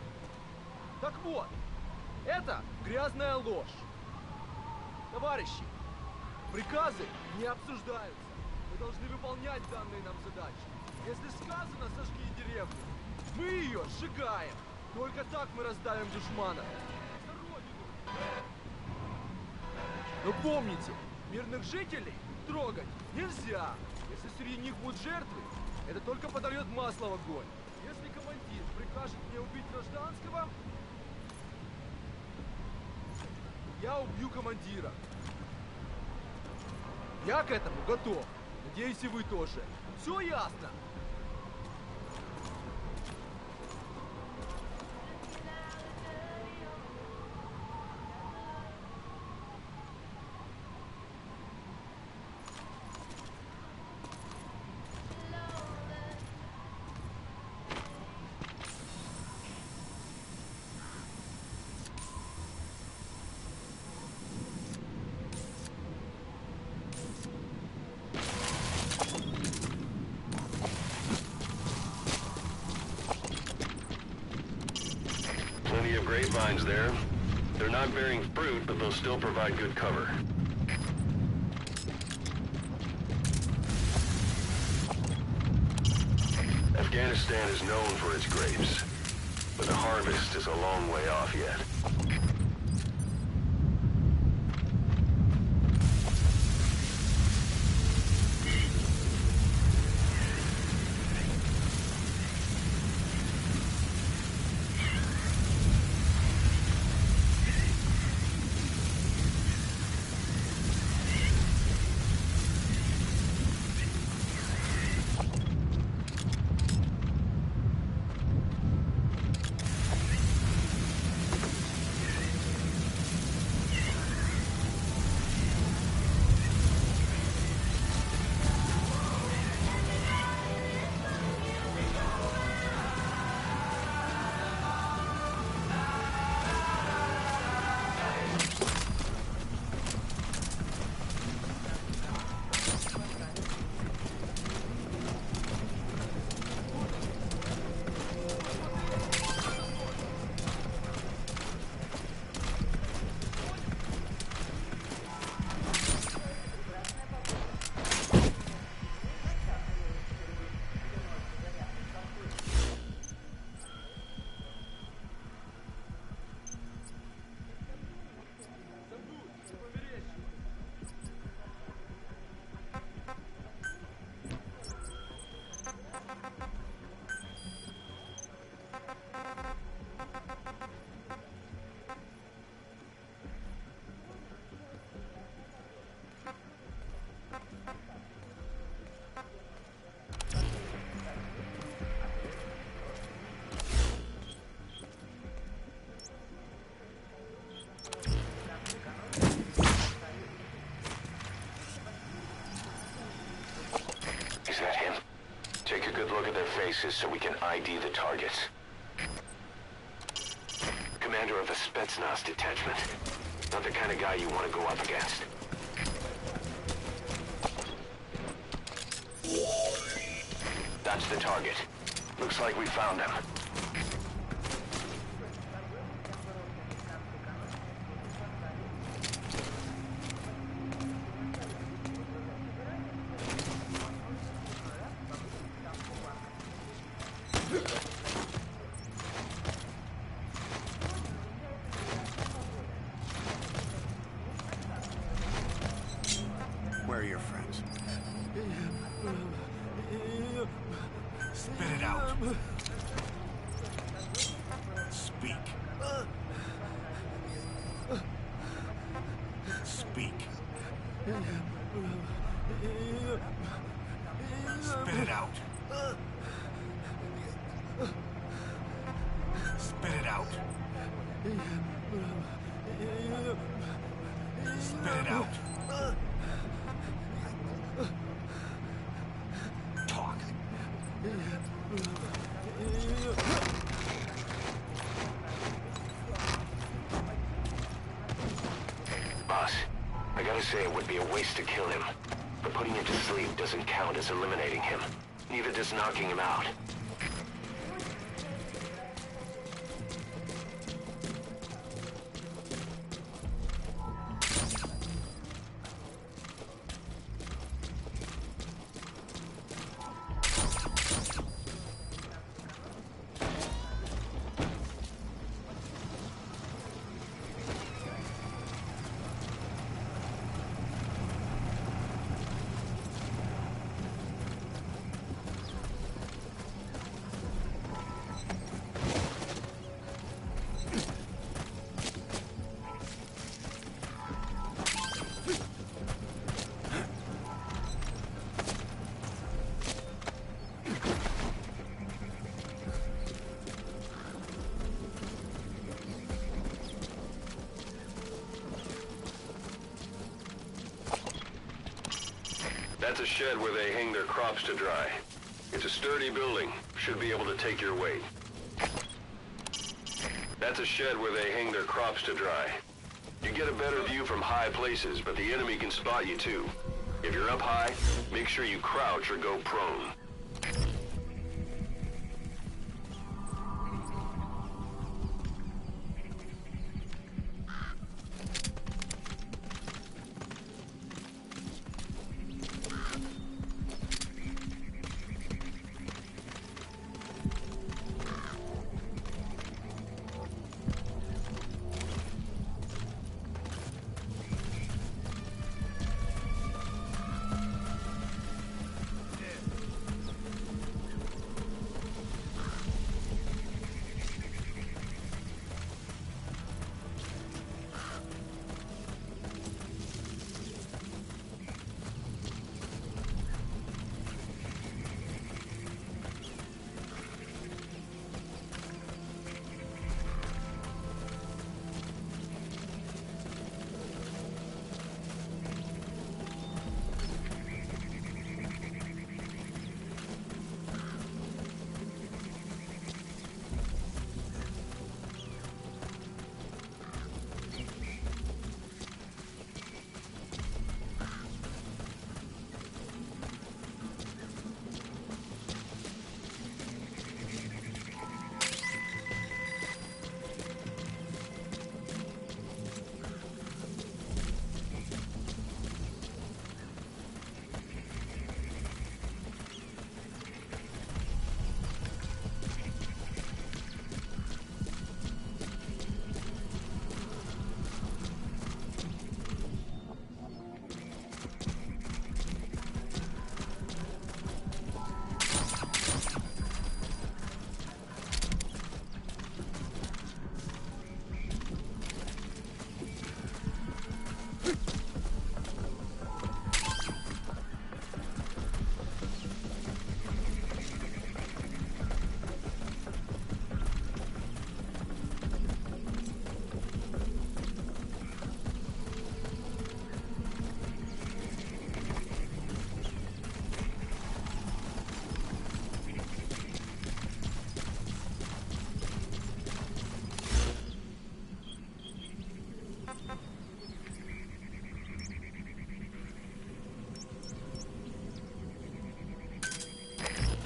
Так вот, это грязная ложь. Товарищи, приказы не обсуждаются. Мы должны выполнять данные нам задачи. Если сказано «сожги деревню», мы ее сжигаем. Только так мы раздавим душмана. За Родину! Но помните, мирных жителей трогать нельзя. Если среди них будут жертвы, это только подольет масло в огонь. Если командир прикажет мне убить гражданского, я убью командира. Я к этому готов. Надеюсь, и вы тоже. Все ясно? Plenty of grapevines there. They're not bearing fruit, but they'll still provide good cover. Afghanistan is known for its grapes, but the harvest is a long way off yet. boxes so we can ID the targets. Commander of a Spetsnaz detachment. Not the kind of guy you want to go up against. That's the target. Looks like we found him. Where are your friends? Spit it out. Speak. Speak. Spit it out. Spit it out. Spit it out. Talk. Boss, I gotta say it would be a waste to kill him. But putting him to sleep doesn't count as eliminating him. Neither does knocking him out. That's a shed where they hang their crops to dry. It's a sturdy building. Should be able to take your weight. That's a shed where they hang their crops to dry. You get a better view from high places, but the enemy can spot you too. If you're up high, make sure you crouch or go prone.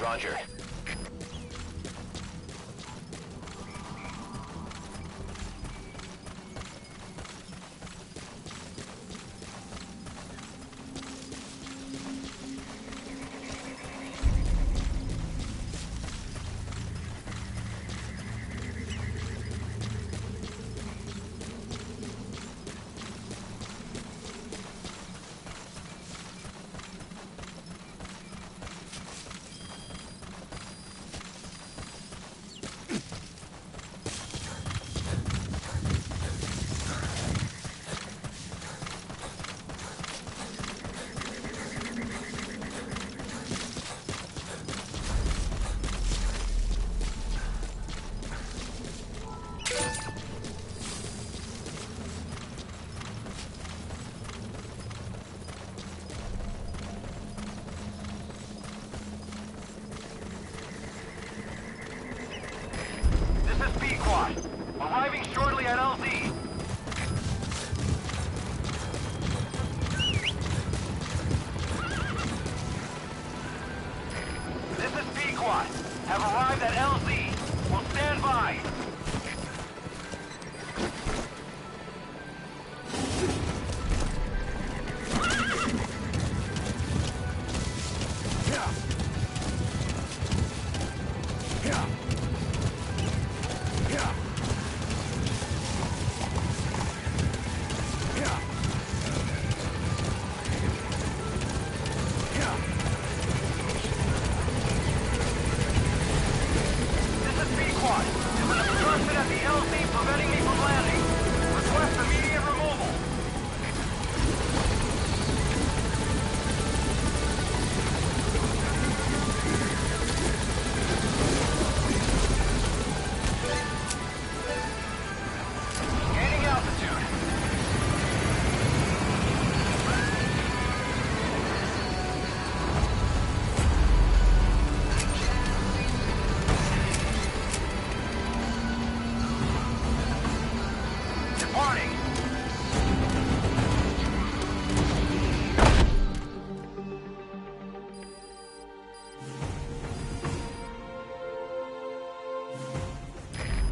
Roger. Arriving shortly at LZ. This is Pequot. Have arrived at LZ. Will stand by.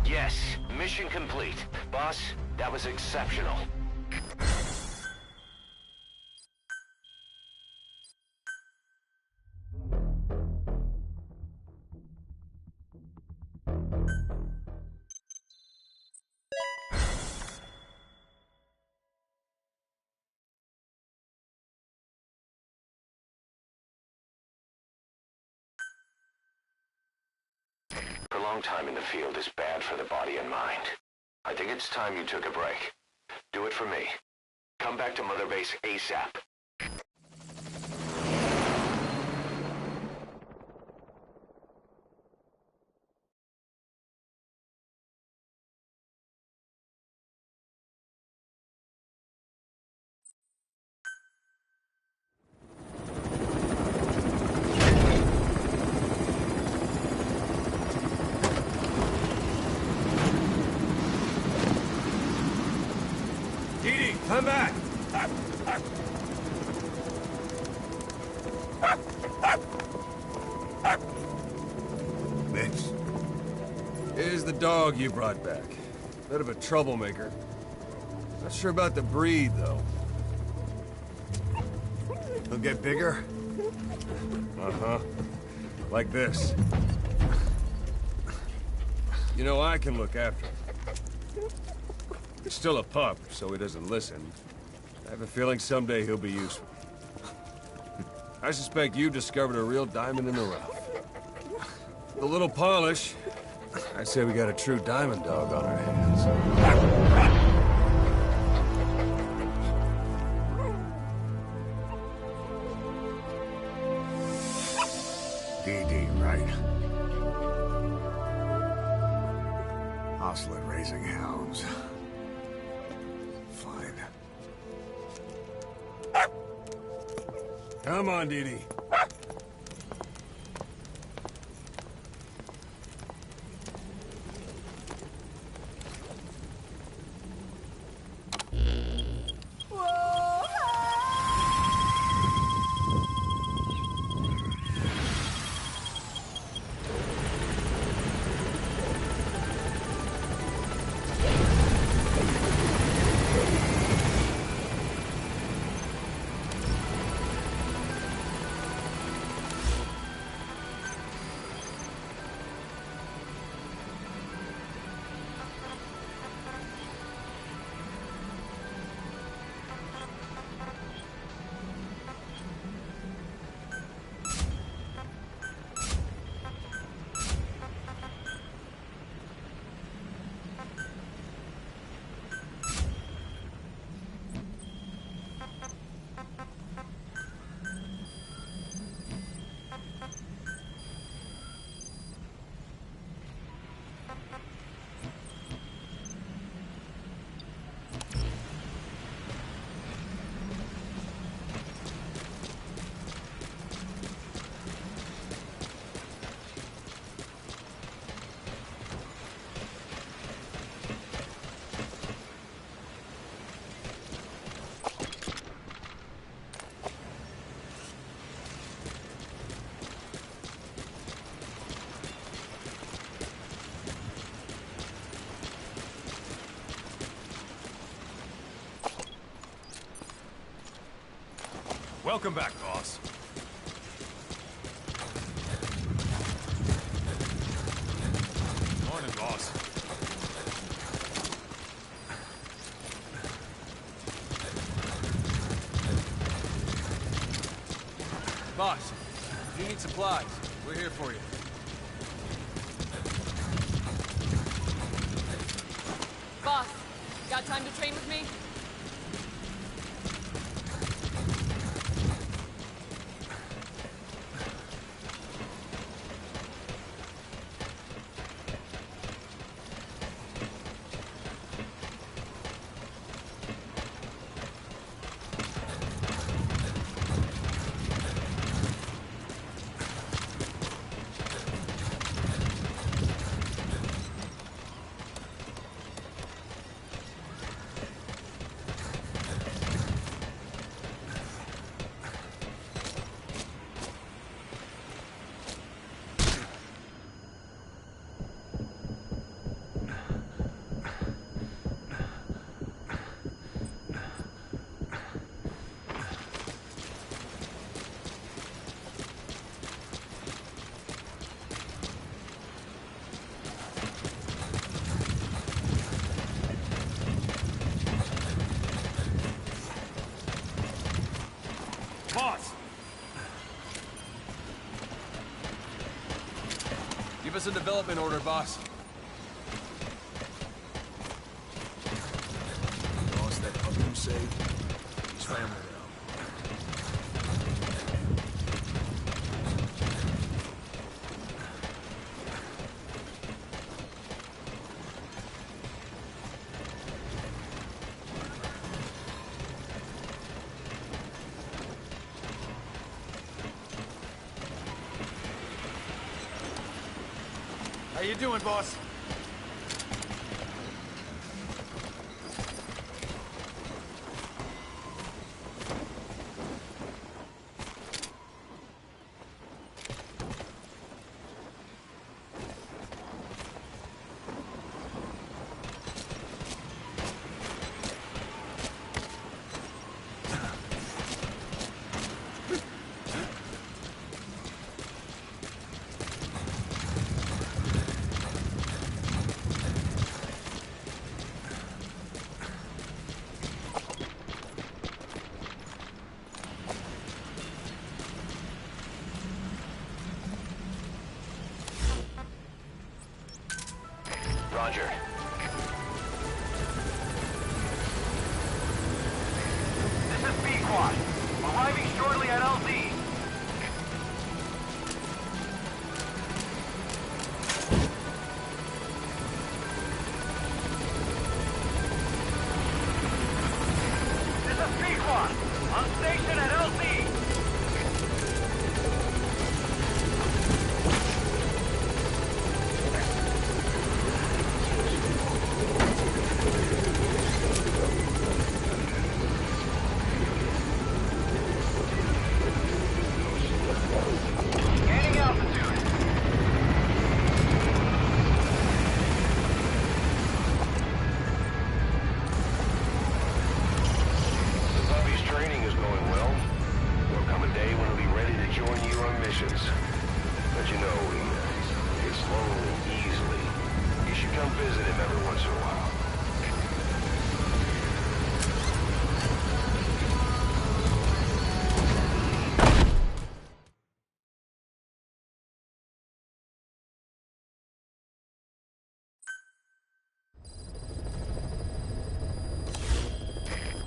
Yes, mission complete. Boss, that was exceptional. Prolonged time in the field is bad for the body and mind. I think it's time you took a break. Do it for me. Come back to Mother Base ASAP. Come back! Mitch. Here's the dog you brought back. Bit of a troublemaker. Not sure about the breed, though. He'll get bigger? Uh-huh. Like this. You know, I can look after him. He's still a pup, so he doesn't listen. I have a feeling someday he'll be useful. I suspect you discovered a real diamond in the rough. With a little polish, I say we got a true diamond dog on our hands. DD, right? Hostile at raising hounds. Fine. Come on, Dee. Welcome back, boss. Morning, boss. Boss, if you need supplies, we're here for you. Boss, got time to train with me? Boss! Give us a development order, boss. Boss, that pup you saved? He's family now. How you doing, boss? Roger. This is B-Quad. Arriving shortly at LZ. This is B-Quad. On station at LZ. Gaining altitude. The puppy's training is going well. There'll come a day when he'll be ready to join you on missions. But you know, he gets lonely easily. You should come visit him every once in a while.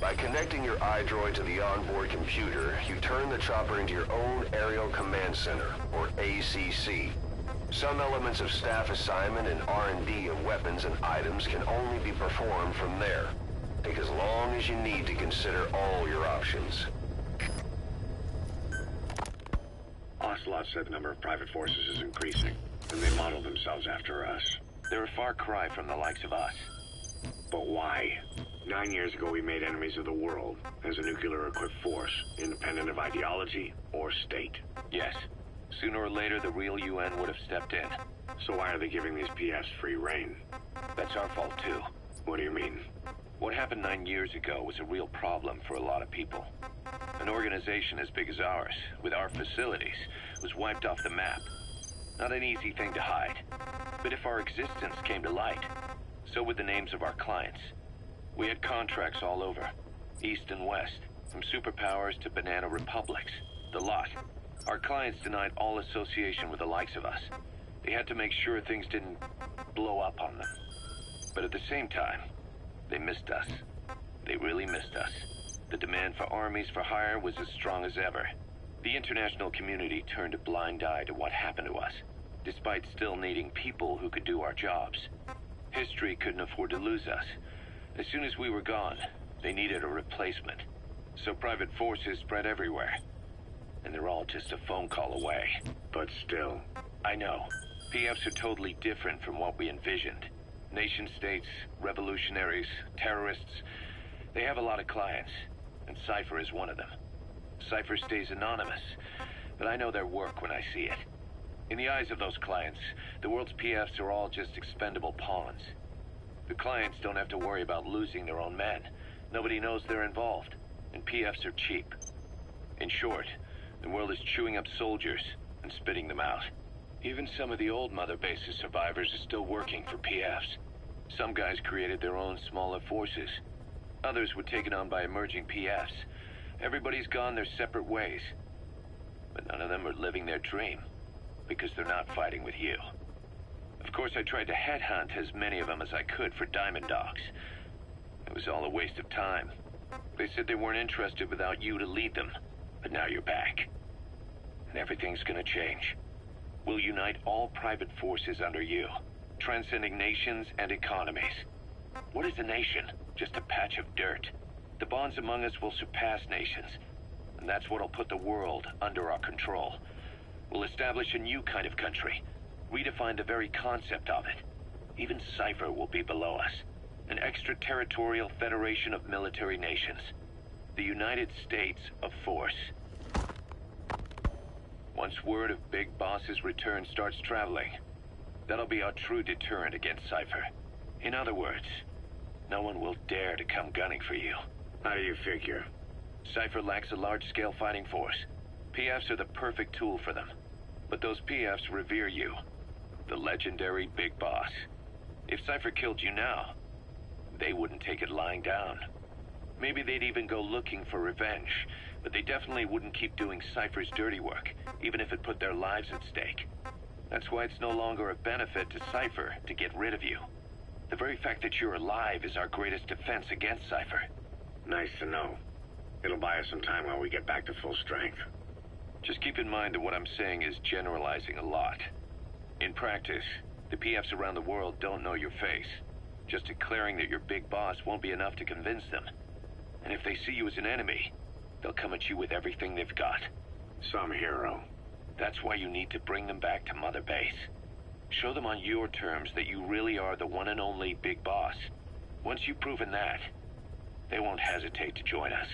By connecting your iDroid to the onboard computer, you turn the chopper into your own Aerial Command Center, or ACC. Some elements of staff assignment and R&D of weapons and items can only be performed from there. Take as long as you need to consider all your options. Ocelot said the number of private forces is increasing, and they model themselves after us. They're a far cry from the likes of us. But why? 9 years ago, we made enemies of the world as a nuclear-equipped force, independent of ideology or state. Yes. Sooner or later, the real UN would have stepped in. So why are they giving these PFs free rein? That's our fault, too. What do you mean? What happened 9 years ago was a real problem for a lot of people. An organization as big as ours, with our facilities, was wiped off the map. Not an easy thing to hide. But if our existence came to light, so would the names of our clients. We had contracts all over, east and west, from superpowers to banana republics, the lot. Our clients denied all association with the likes of us. They had to make sure things didn't blow up on them. But at the same time, they missed us. They really missed us. The demand for armies for hire was as strong as ever. The international community turned a blind eye to what happened to us, despite still needing people who could do our jobs. History couldn't afford to lose us. As soon as we were gone, they needed a replacement. So private forces spread everywhere. And they're all just a phone call away. But still. I know. PFs are totally different from what we envisioned. Nation-states, revolutionaries, terrorists. They have a lot of clients, and Cypher is one of them. Cypher stays anonymous, but I know their work when I see it. In the eyes of those clients, the world's PFs are all just expendable pawns. The clients don't have to worry about losing their own men. Nobody knows they're involved, and PFs are cheap. In short, the world is chewing up soldiers and spitting them out. Even some of the old Mother Base's survivors are still working for PFs. Some guys created their own smaller forces. Others were taken on by emerging PFs. Everybody's gone their separate ways. But none of them are living their dream, because they're not fighting with you. Of course, I tried to headhunt as many of them as I could for Diamond Dogs. It was all a waste of time. They said they weren't interested without you to lead them, but now you're back. And everything's gonna change. We'll unite all private forces under you, transcending nations and economies. What is a nation? Just a patch of dirt. The bonds among us will surpass nations, and that's what'll put the world under our control. We'll establish a new kind of country, redefine the very concept of it. Even Cypher will be below us, an extraterritorial federation of military nations. The United States of Force. Once word of Big Boss's return starts traveling, that'll be our true deterrent against Cypher. In other words, no one will dare to come gunning for you. How do you figure? Cypher lacks a large-scale fighting force. PFs are the perfect tool for them. But those PFs revere you, the legendary Big Boss. If Cypher killed you now, they wouldn't take it lying down. Maybe they'd even go looking for revenge, but they definitely wouldn't keep doing Cypher's dirty work, even if it put their lives at stake. That's why it's no longer a benefit to Cypher to get rid of you. The very fact that you're alive is our greatest defense against Cypher. Nice to know. It'll buy us some time while we get back to full strength. Just keep in mind that what I'm saying is generalizing a lot. In practice, the PFs around the world don't know your face. Just declaring that you're Big Boss won't be enough to convince them. And if they see you as an enemy, they'll come at you with everything they've got. Some hero. That's why you need to bring them back to Mother Base. Show them on your terms that you really are the one and only Big Boss. Once you've proven that, they won't hesitate to join us.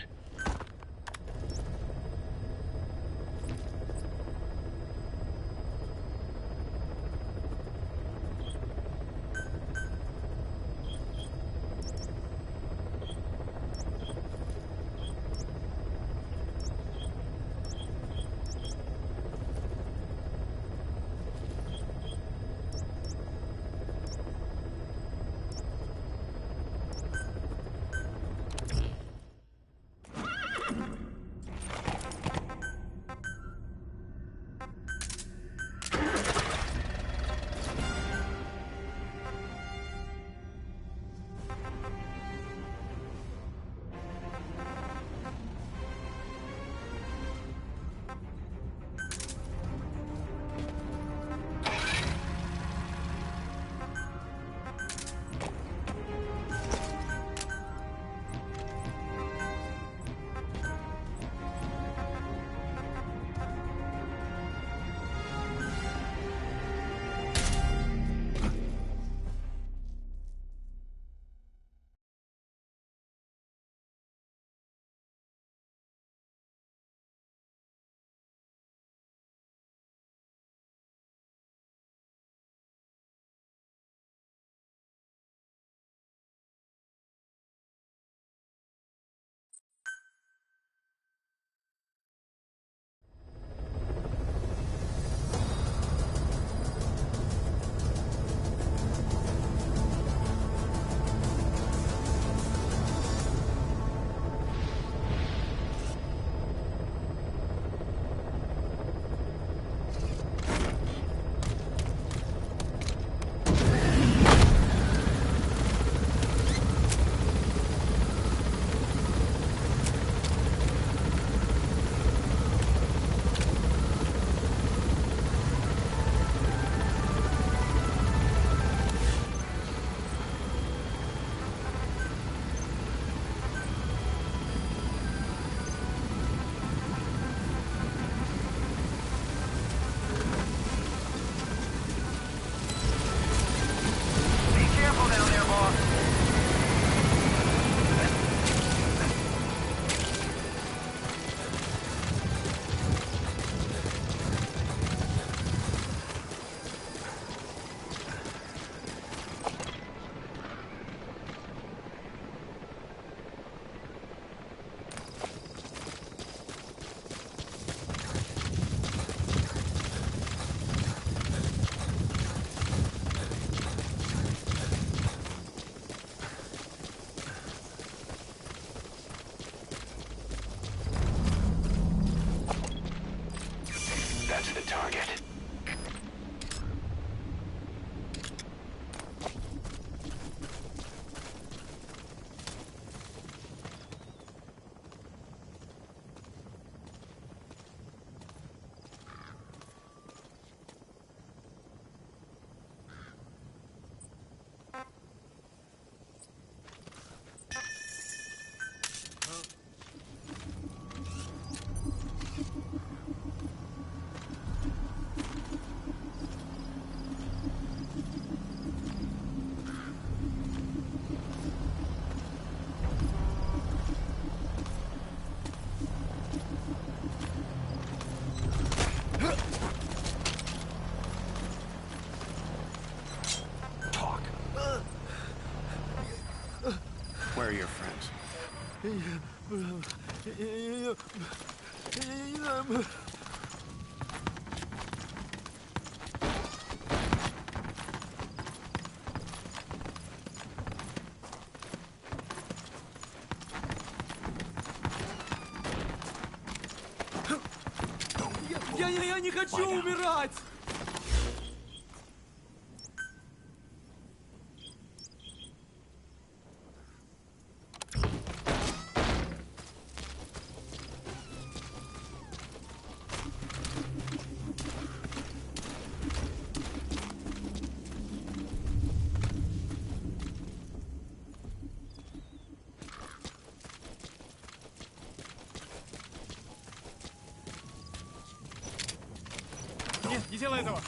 Я не хочу умирать! Нет, не делай этого!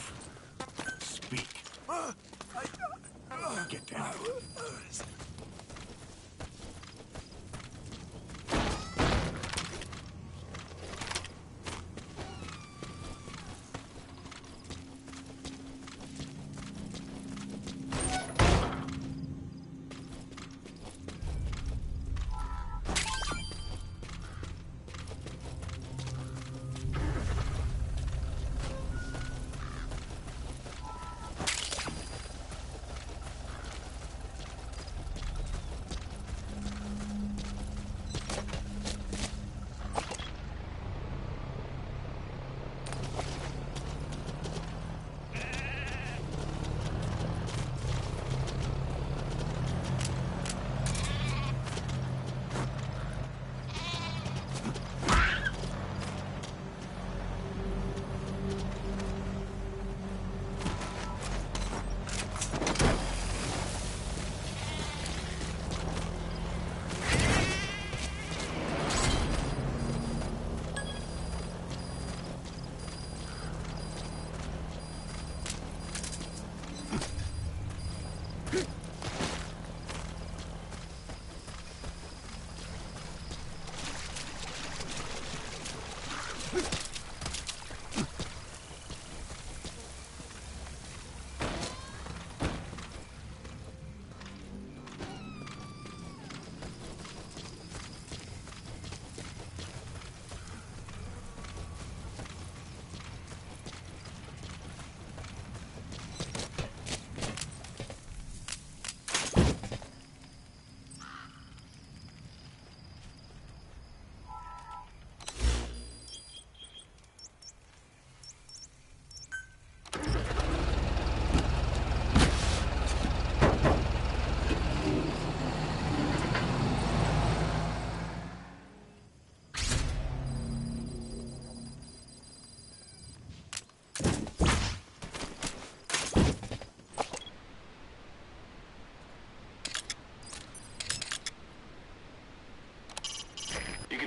Speak. Get down.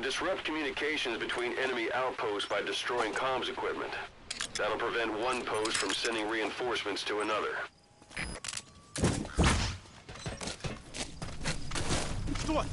Disrupt communications between enemy outposts by destroying comms equipment. That'll prevent one post from sending reinforcements to another. Что?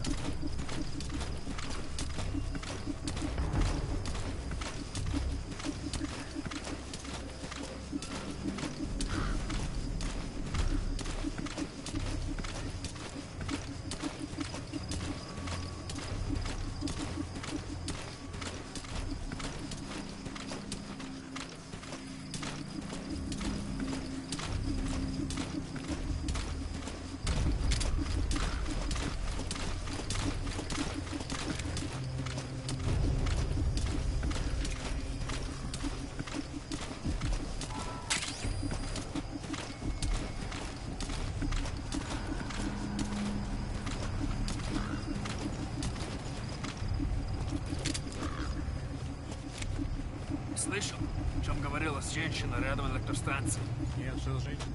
Слышал, о чем говорила женщина рядом от электростанции? Нет, что за женщина?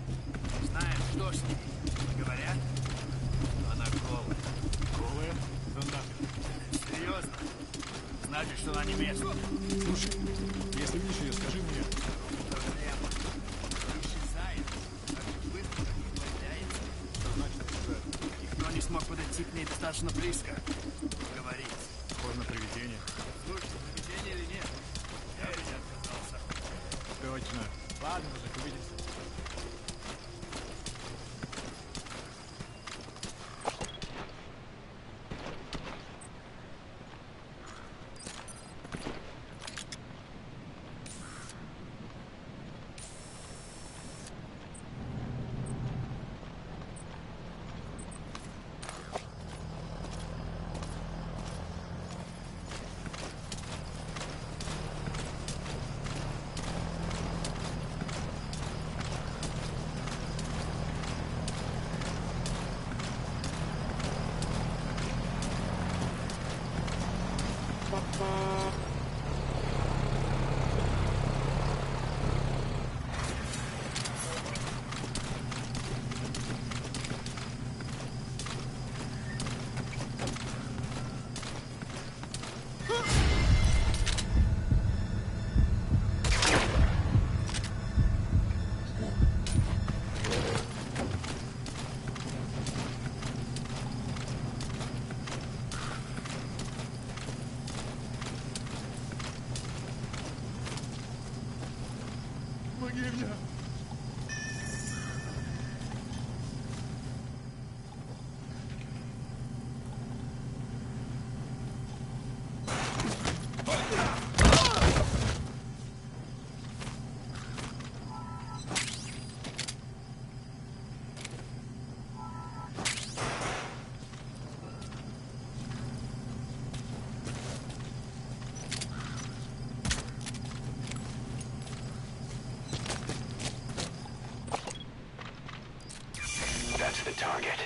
Знаешь, что с ней? Говорят, она голая. Голая? Да нафиг. Серьезно? Значит, что она не местная. Слушай, если видишь ее, скажи мне. Проблема. Исчезает. Так же быстро, как не появляется. Что значит исчезает? Никто не смог подойти к ней достаточно близко. Говорить. Похоже на привидение. Слушай, привидение или нет? Я бы не отказался. Точно. Ладно, мужик, увидимся. That's the target.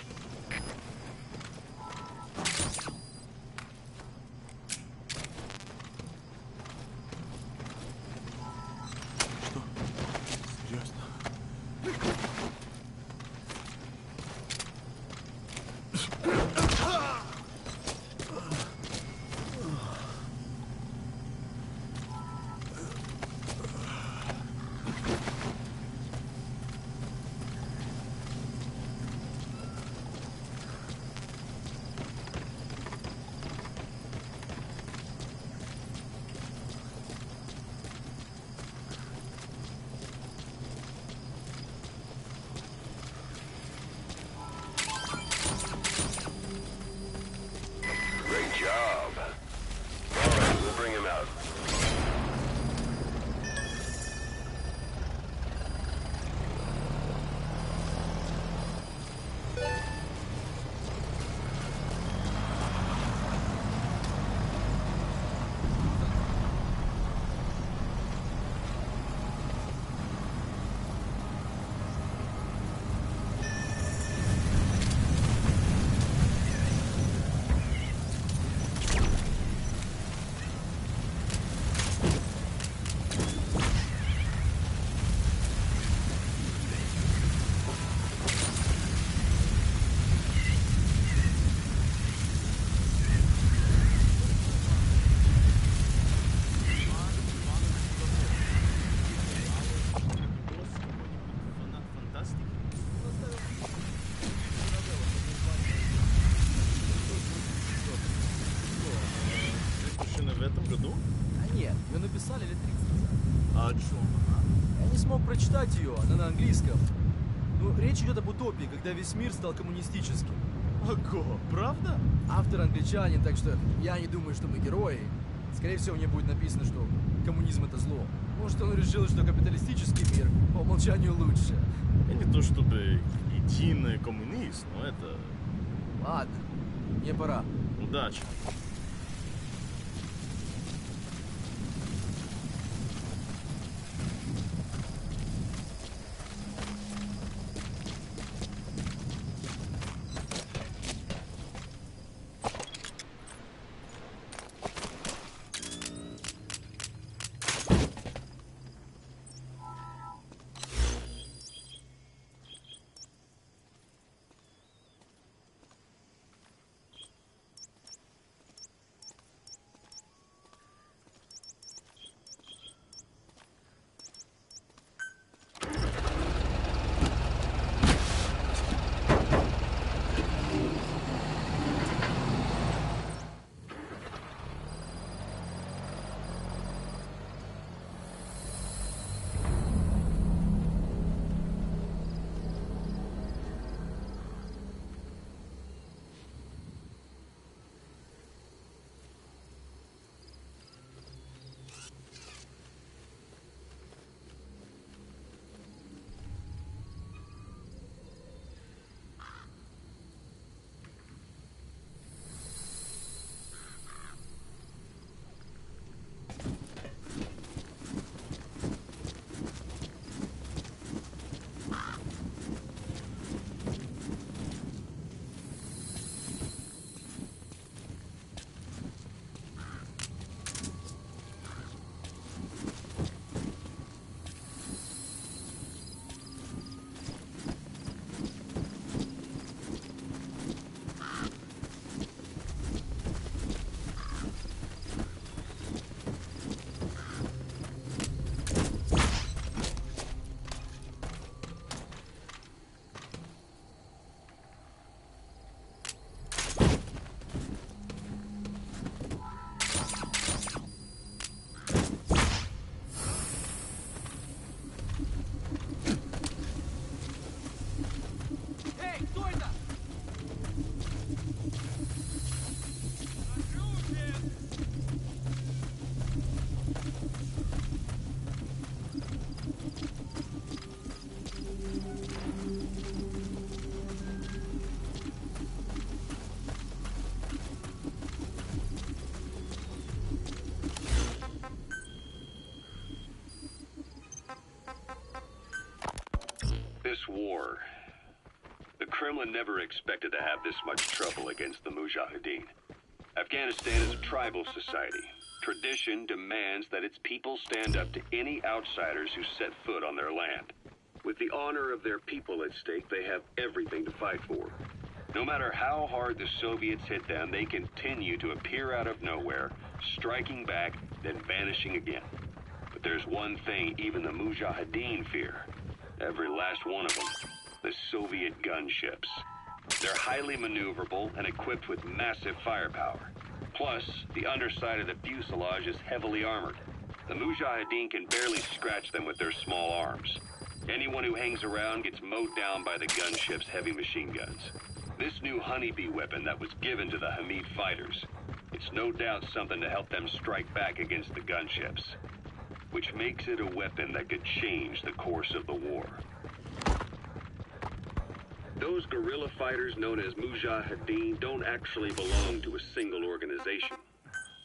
Great job. All right, we'll bring him out. В этом году? А нет, ее написали лет 30 назад. А о чем она? Я не смог прочитать ее, она на английском. Ну, речь идет об утопии, когда весь мир стал коммунистическим. Ого, правда? Автор англичанин, так что я не думаю, что мы герои. Скорее всего, мне будет написано, что коммунизм это зло. Может, он решил, что капиталистический мир по умолчанию лучше. Я не то чтобы единый коммунист, но это... Ладно, мне пора. Удачи. Kremlin never expected to have this much trouble against the Mujahideen. Afghanistan is a tribal society. Tradition demands that its people stand up to any outsiders who set foot on their land. With the honor of their people at stake, they have everything to fight for. No matter how hard the Soviets hit them, they continue to appear out of nowhere, striking back, then vanishing again. But there's one thing even the Mujahideen fear. Every last one of them. The Soviet gunships. They're highly maneuverable and equipped with massive firepower. Plus, the underside of the fuselage is heavily armored. The Mujahideen can barely scratch them with their small arms. Anyone who hangs around gets mowed down by the gunship's heavy machine guns. This new honeybee weapon that was given to the Hamid fighters, it's no doubt something to help them strike back against the gunships, which makes it a weapon that could change the course of the war. Those guerrilla fighters known as Mujahideen don't actually belong to a single organization.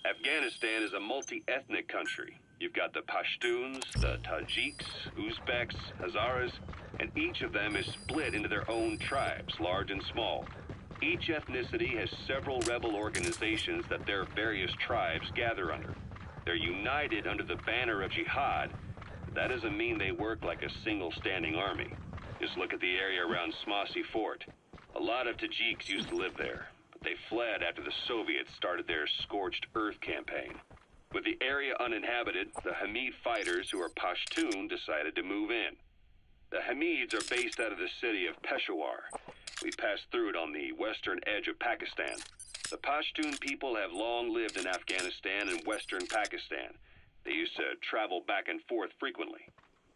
Afghanistan is a multi-ethnic country. You've got the Pashtuns, the Tajiks, Uzbeks, Hazaras, and each of them is split into their own tribes, large and small. Each ethnicity has several rebel organizations that their various tribes gather under. They're united under the banner of jihad, but that doesn't mean they work like a single standing army. Just look at the area around Smasy Fort. A lot of Tajiks used to live there, but they fled after the Soviets started their Scorched Earth campaign. With the area uninhabited, the Hamid fighters, who are Pashtun, decided to move in. The Hamids are based out of the city of Peshawar. We passed through it on the western edge of Pakistan. The Pashtun people have long lived in Afghanistan and western Pakistan. They used to travel back and forth frequently.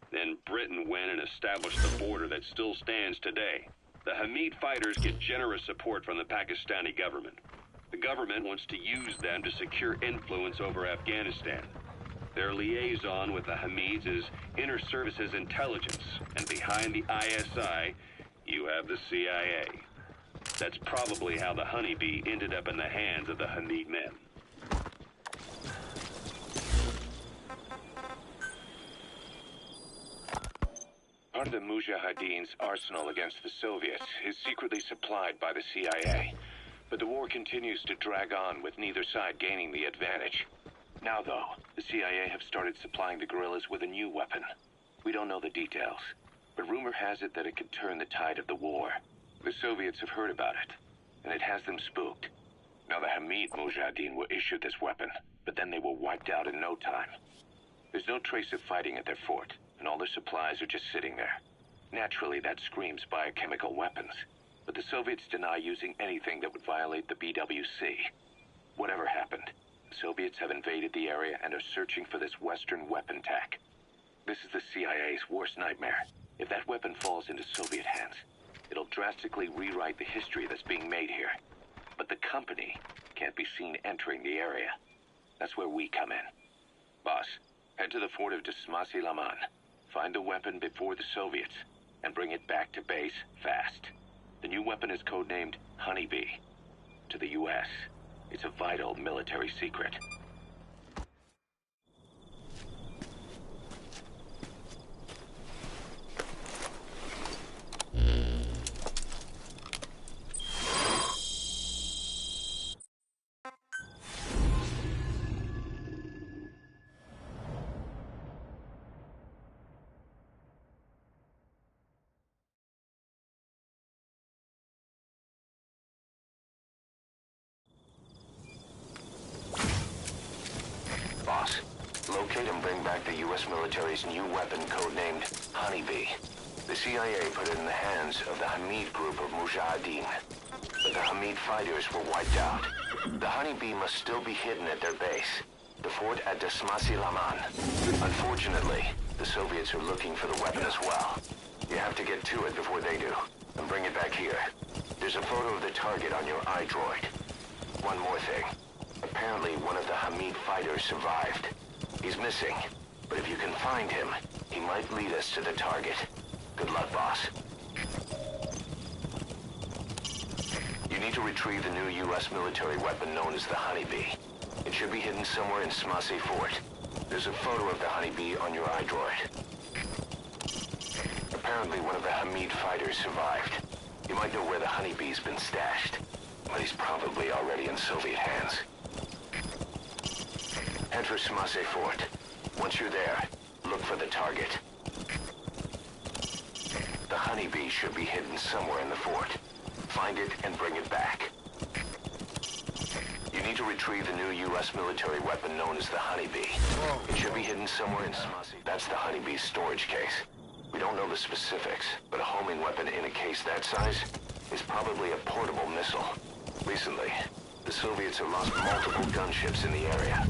Then Britain went and established the border that still stands today. The Hamid fighters get generous support from the Pakistani government. The government wants to use them to secure influence over Afghanistan. Their liaison with the Hamids is Inter-Services Intelligence, and behind the ISI, you have the CIA. That's probably how the honeybee ended up in the hands of the Hamid men. Part of the Mujahideen's arsenal against the Soviets is secretly supplied by the CIA. But the war continues to drag on with neither side gaining the advantage. Now, though, the CIA have started supplying the guerrillas with a new weapon. We don't know the details, but rumor has it that it could turn the tide of the war. The Soviets have heard about it, and it has them spooked. Now, the Hamid Mujahideen were issued this weapon, but then they were wiped out in no time. There's no trace of fighting at their fort, and all their supplies are just sitting there. Naturally, that screams biochemical weapons. But the Soviets deny using anything that would violate the BWC. Whatever happened, the Soviets have invaded the area and are searching for this Western weapon tech. This is the CIA's worst nightmare. If that weapon falls into Soviet hands, it'll drastically rewrite the history that's being made here. But the company can't be seen entering the area. That's where we come in. Boss, head to the fort of Desmasi Laman. Find the weapon before the Soviets, and bring it back to base fast. The new weapon is codenamed Honeybee. To the U.S., it's a vital military secret. Boss, locate and bring back the U.S. military's new weapon codenamed Honeybee. The CIA put it in the hands of the Hamid group of Mujahideen. But the Hamid fighters were wiped out. The Honeybee must still be hidden at their base, the fort at Desmasi Laman. Unfortunately, the Soviets are looking for the weapon as well. You have to get to it before they do, and bring it back here. There's a photo of the target on your iDroid. One more thing. Apparently, one of the Hamid fighters survived. He's missing, but if you can find him, he might lead us to the target. Good luck, boss. You need to retrieve the new U.S. military weapon known as the Honeybee. It should be hidden somewhere in Smasy Fort. There's a photo of the Honeybee on your iDroid. Apparently, one of the Hamid fighters survived. You might know where the honeybee's been stashed, but he's probably already in Soviet hands. Head for Smase Fort. Once you're there, look for the target. The honeybee should be hidden somewhere in the fort. Find it and bring it back. You need to retrieve the new U.S. military weapon known as the honeybee. It should be hidden somewhere in Smase. That's the honeybee's storage case. We don't know the specifics, but a homing weapon in a case that size is probably a portable missile. Recently, the Soviets have lost multiple gunships in the area.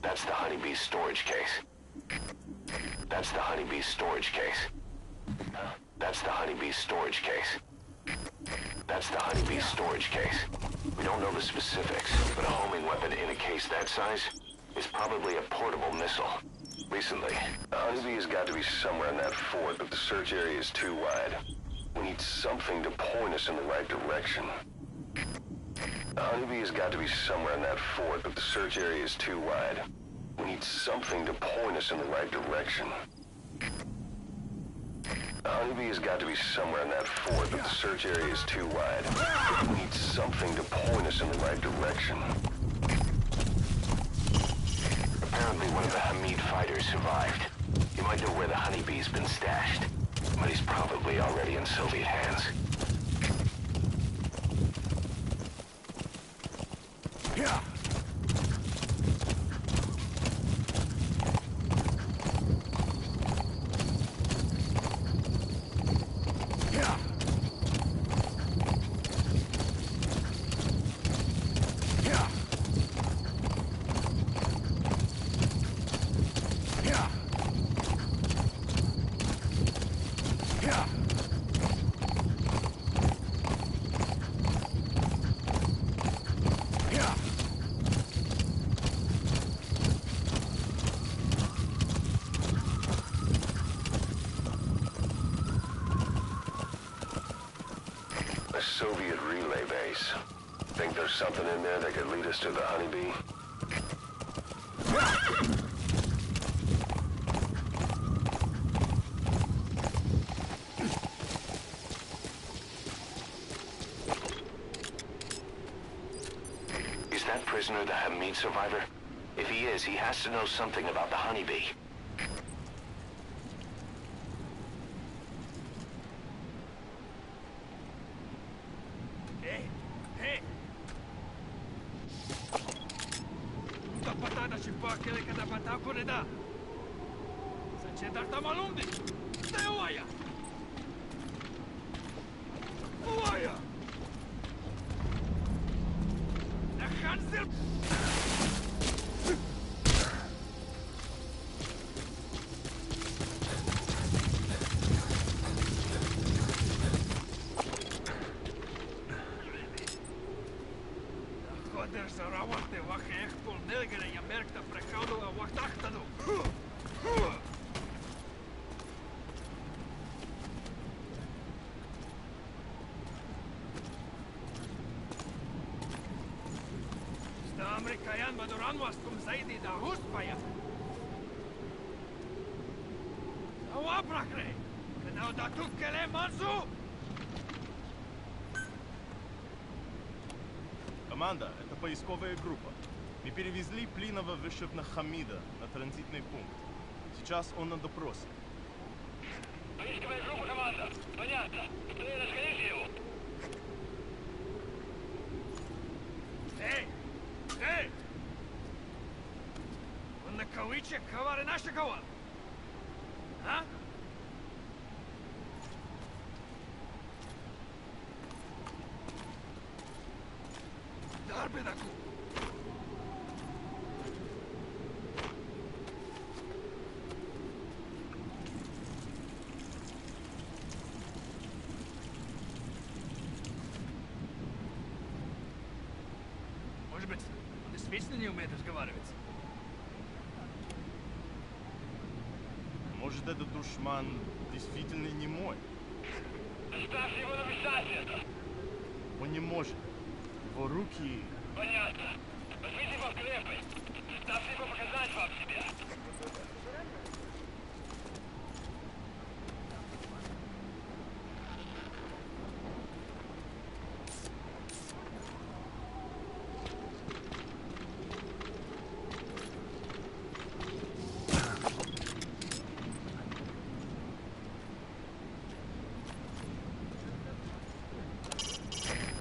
That's the honeybee's storage case. That's the honeybee's storage case. That's the honeybee's storage case. That's the honeybee's storage case. We don't know the specifics, but a homing weapon in a case that size is probably a portable missile. Recently, the honeybee has got to be somewhere in that fort, but the search area is too wide. We need something to point us in the right direction. The honeybee has got to be somewhere in that fort, but the search area is too wide. We need something to point us in the right direction. The honeybee has got to be somewhere in that fort, but the search area is too wide. We need something to point us in the right direction. Apparently one of the Hamid fighters survived. You might know where the honeybee's been stashed, but he's probably already in Soviet hands. Yeah. A Soviet relay base. Think there's something in there that could lead us to the honeybee? Is that prisoner the Hamid survivor? If he is, he has to know something about the honeybee. Команда, это поисковая группа. Мы перевезли пленного Вышивна Хамида на транзитный пункт. Сейчас он на допросе. Поисковая группа, команда. Понятно. Ты расскажи его. Эй! Эй! Он на кавычек ковары наши кова? А? Дарбедаку! Может быть, он действительно не умеет разговаривать? Может, этот душман действительно не мой? Ставьте его на высоте! Он не может. Его руки... Понятно. Возьмите его в крепость. Ставьте его показать вам себя.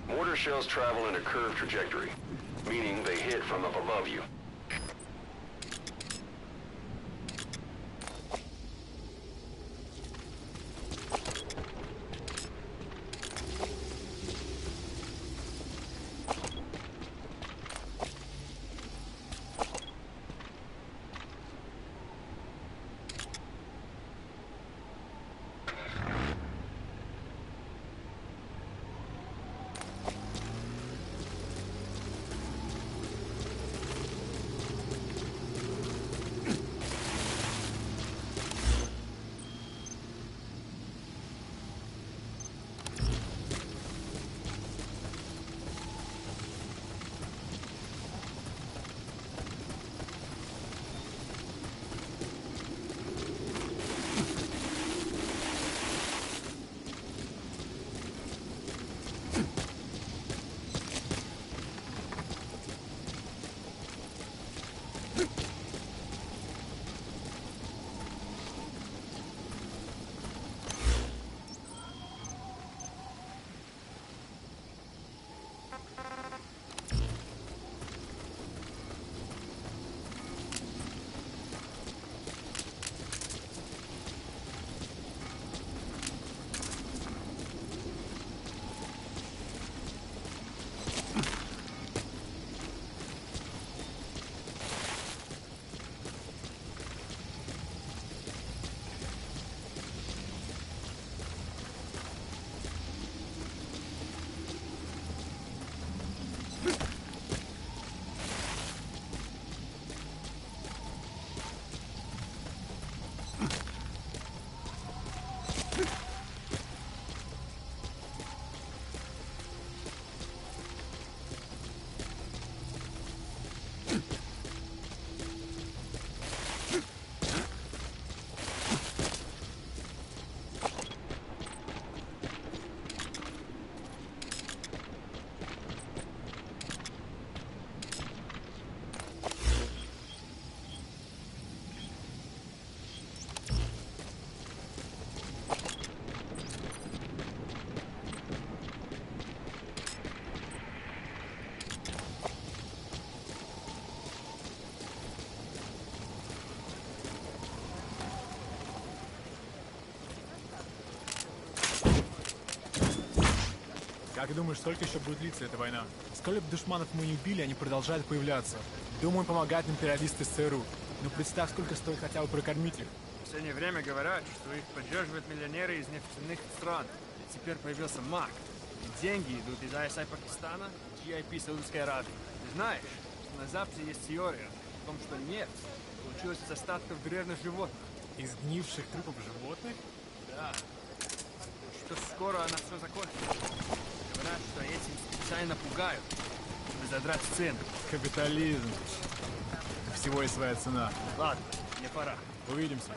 Mortar shells travel in a curved trajectory, meaning they hit from up above you. Как думаешь, сколько еще будет длиться эта война? Сколько бы душманов мы не убили, они продолжают появляться. Думаю, помогают империалисты с ЦРУ. Но представь, сколько стоит хотя бы прокормить их. В последнее время говорят, что их поддерживают миллионеры из нефтяных стран. И теперь появился МАК. И деньги идут из ISI Пакистана и GIP Саудовской Аравии. Ты знаешь, что на Западе есть теория о том, что нефть получилась из остатков древних животных. Из гнивших трупов животных? Да. Что скоро она все закончится. Говорят, что этим специально пугают, чтобы задрать цену. Капитализм. У всего есть своя цена. Ладно, мне пора. Увидимся.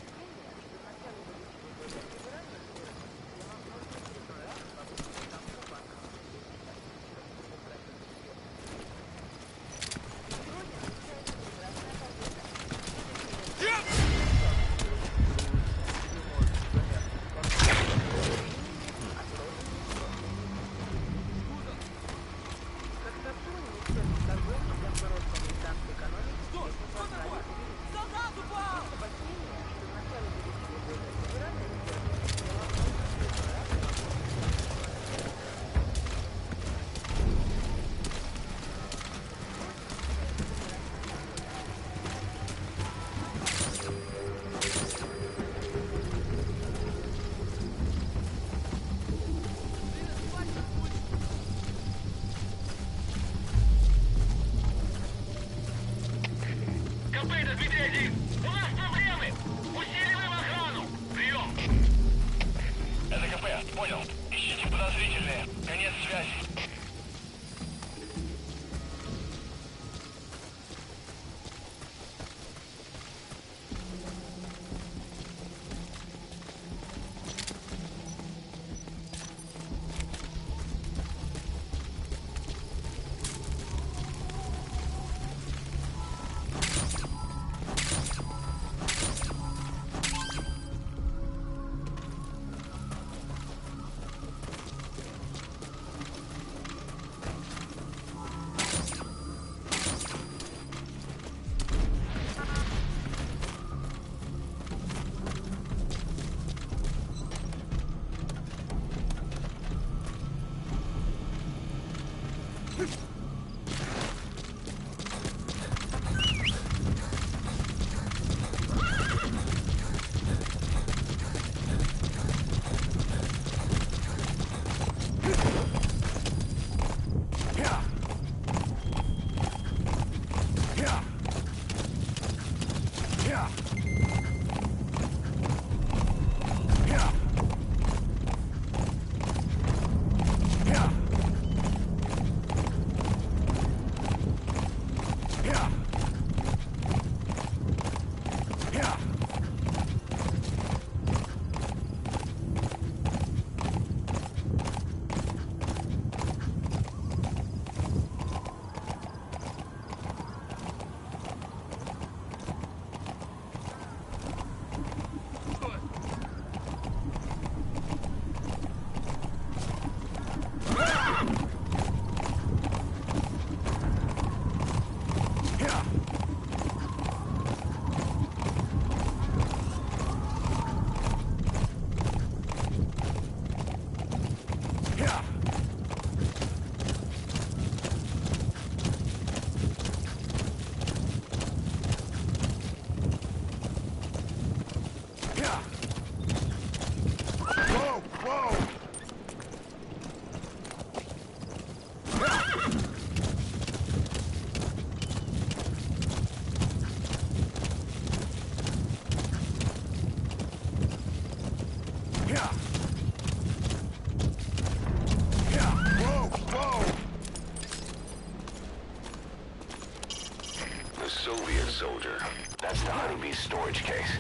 Soldier. That's the Honeybee's storage case.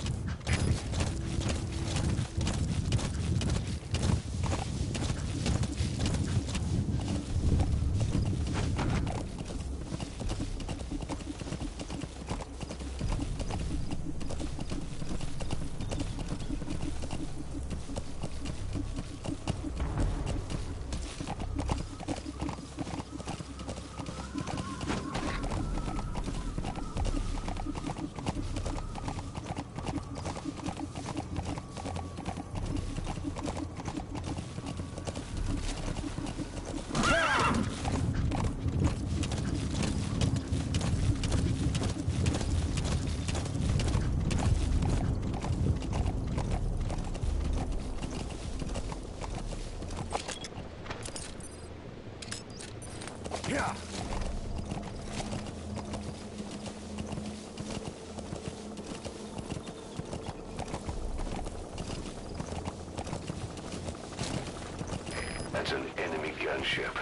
That's an enemy gunship.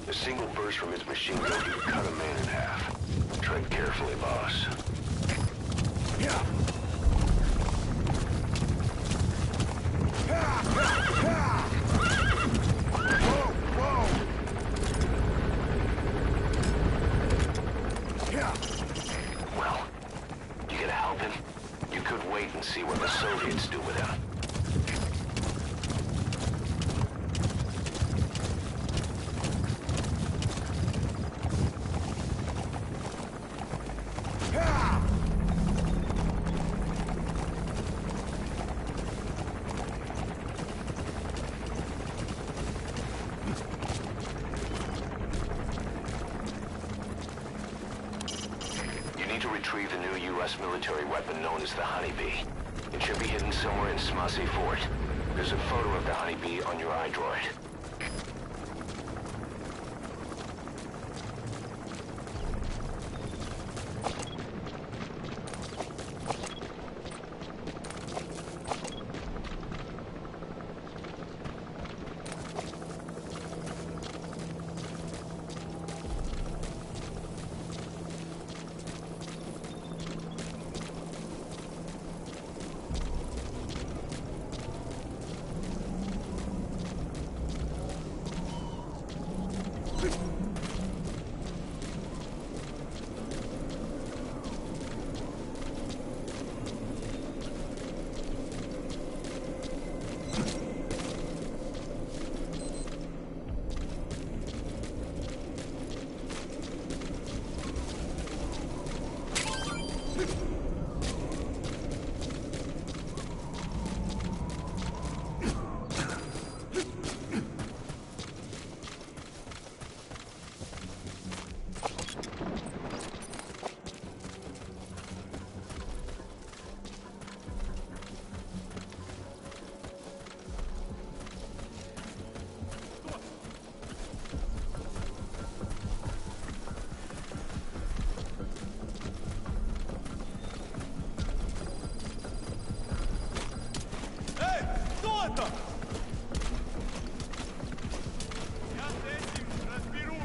A single burst from its machine gun could cut a man in half. Tread carefully, boss. Well, you gonna help him? You could wait and see what the Soviets do with him. To retrieve the new U.S. military weapon known as the Honeybee. It should be hidden somewhere in Smasy Fort. There's a photo of the Honeybee on your iDroid. ребята! Я с этим разберусь!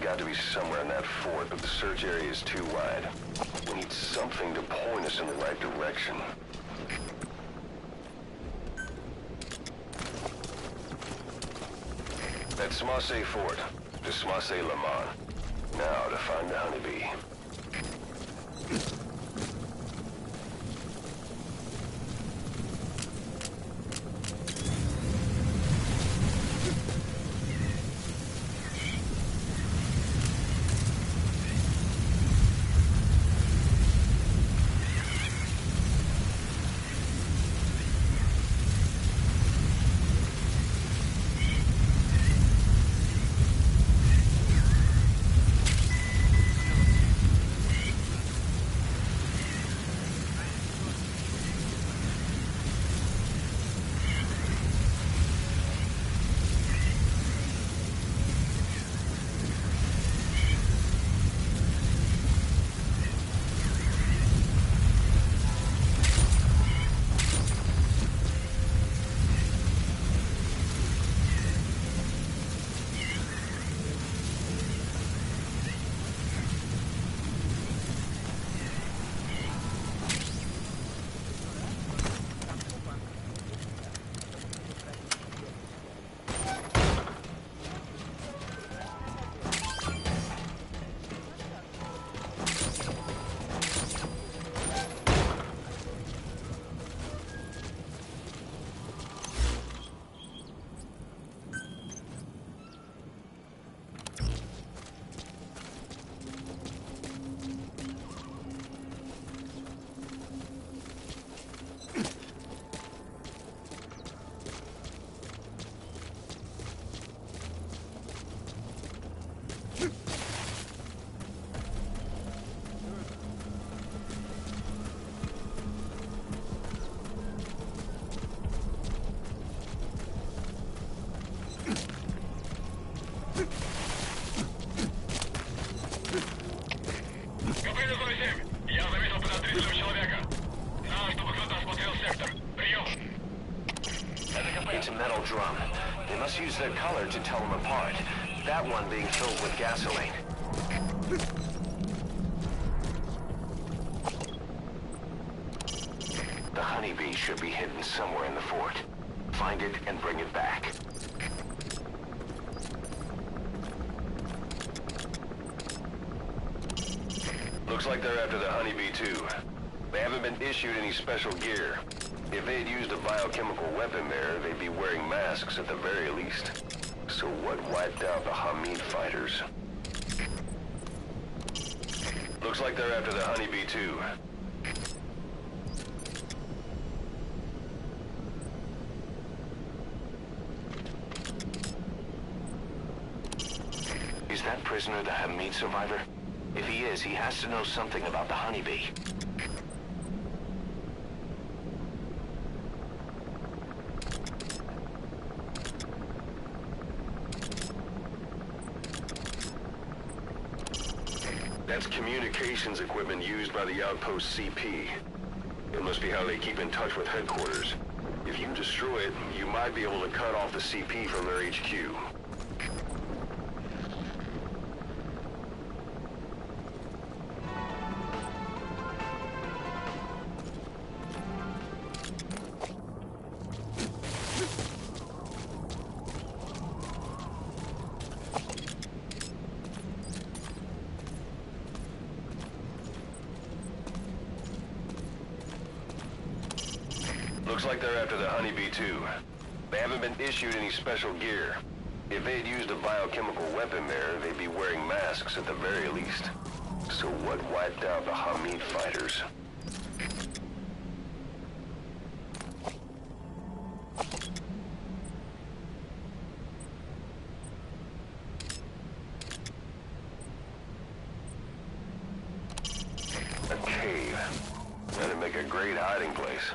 Got to be somewhere in that fort, but the search area is too wide. We need something to point us in the right direction. That's Smasse Fort, to Smasse Lamont. Now to find the honeybee. It's a metal drum. They must use their color to tell them apart. That one being filled with gasoline. The honeybee should be hidden somewhere in the fort. Find it and bring it back. Looks like they're after the honeybee too. They haven't been issued any special gear. If they had used a biochemical weapon there, they'd be wearing masks at the very least. So what wiped out the Hamid fighters? Looks like they're after the honeybee too. Is that prisoner the Hamid survivor? If he is, he has to know something about the honeybee. That's communications equipment used by the outpost CP. It must be how they keep in touch with headquarters. If you destroy it, you might be able to cut off the CP from their HQ. Looks like they're after the Honeybee too. They haven't been issued any special gear. If they had used a biochemical weapon there, they'd be wearing masks at the very least. So what wiped out the Hamid fighters? A cave. That'd make a great hiding place.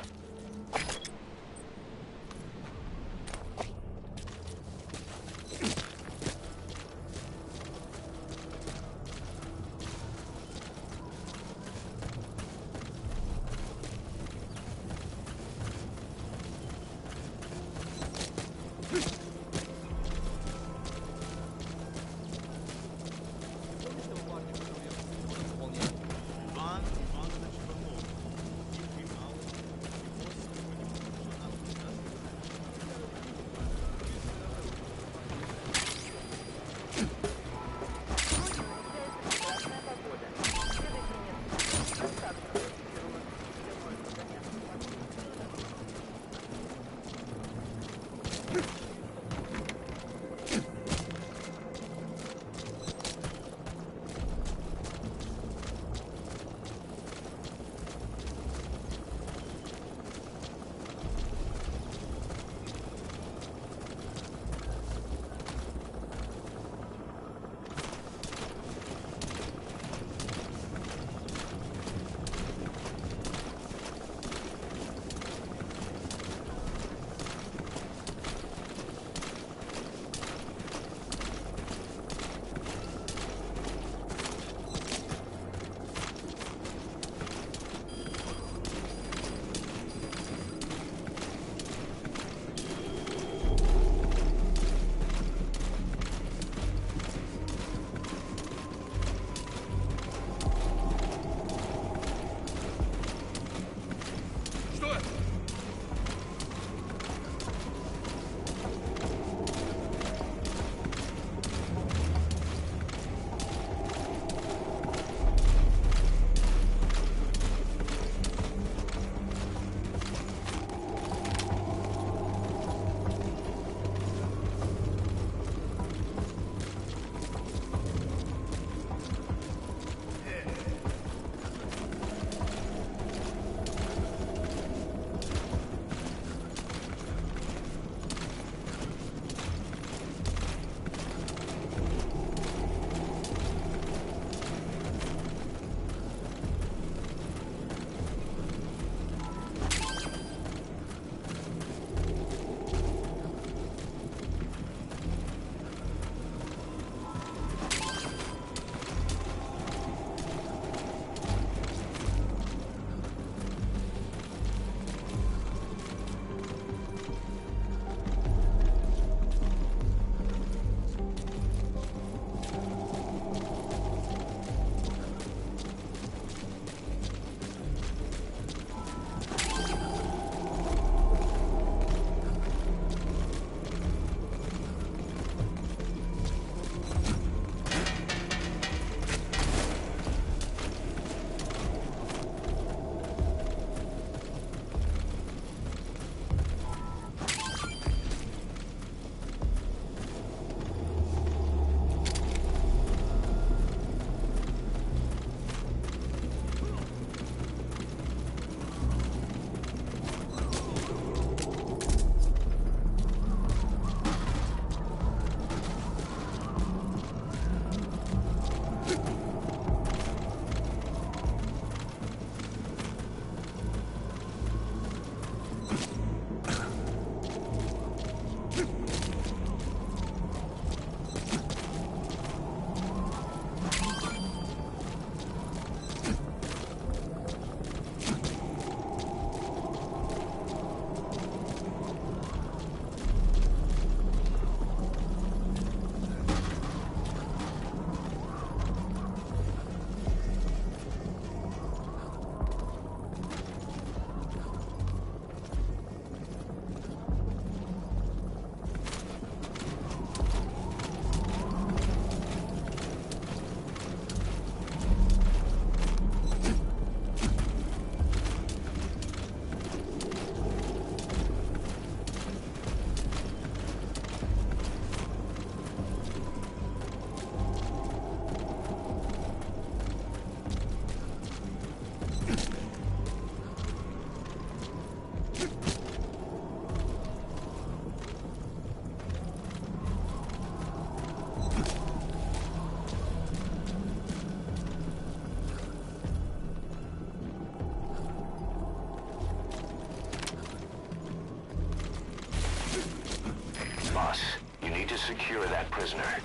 prisoner.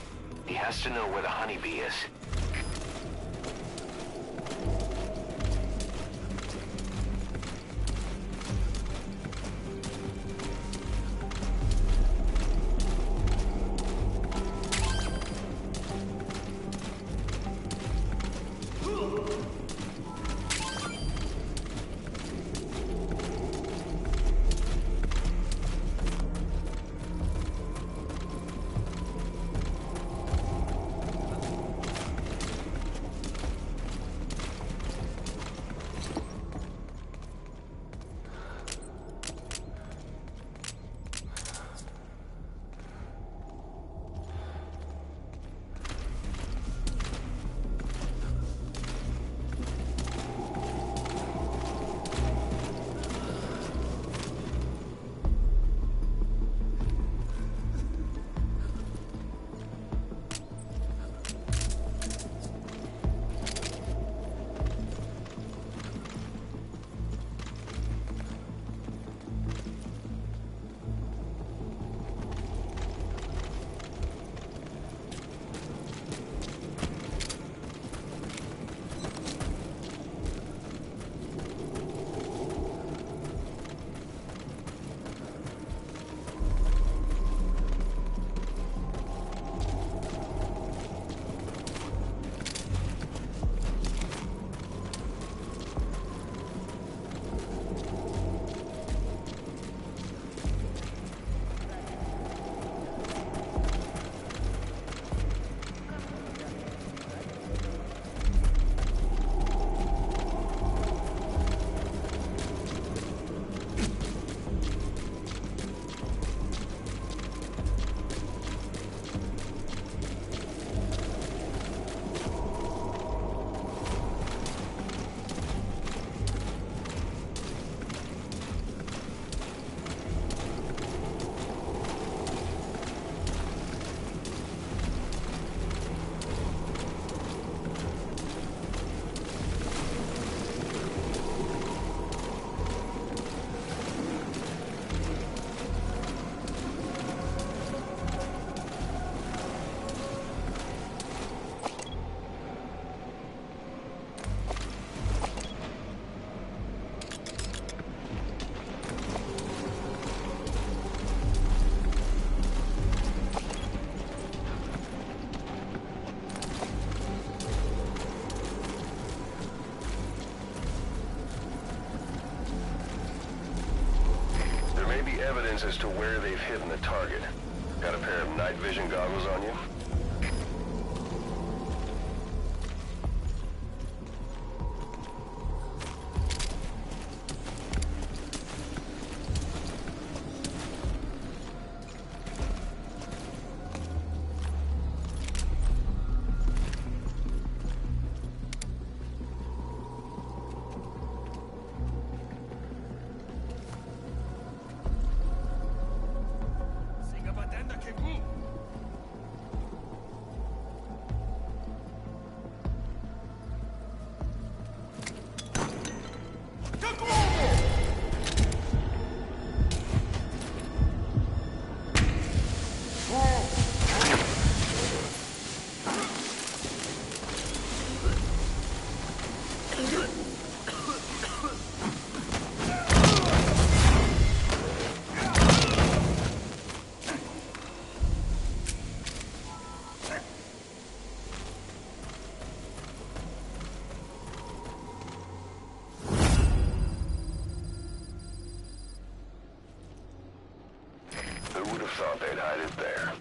He has to know where the honeybee is. Evidence as to where they've hidden the target. Got a pair of night vision goggles on you? Who would have thought they'd hide it there?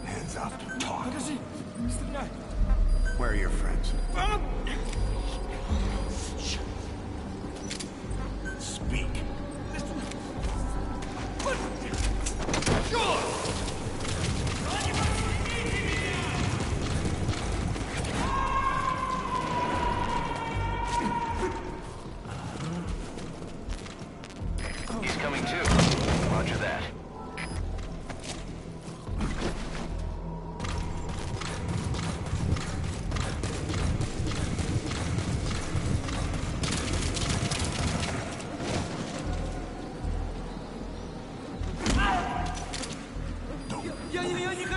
Hands up. Talk. Подожди, не стреляй. Where are your friends? Speak. He's coming too. Roger that.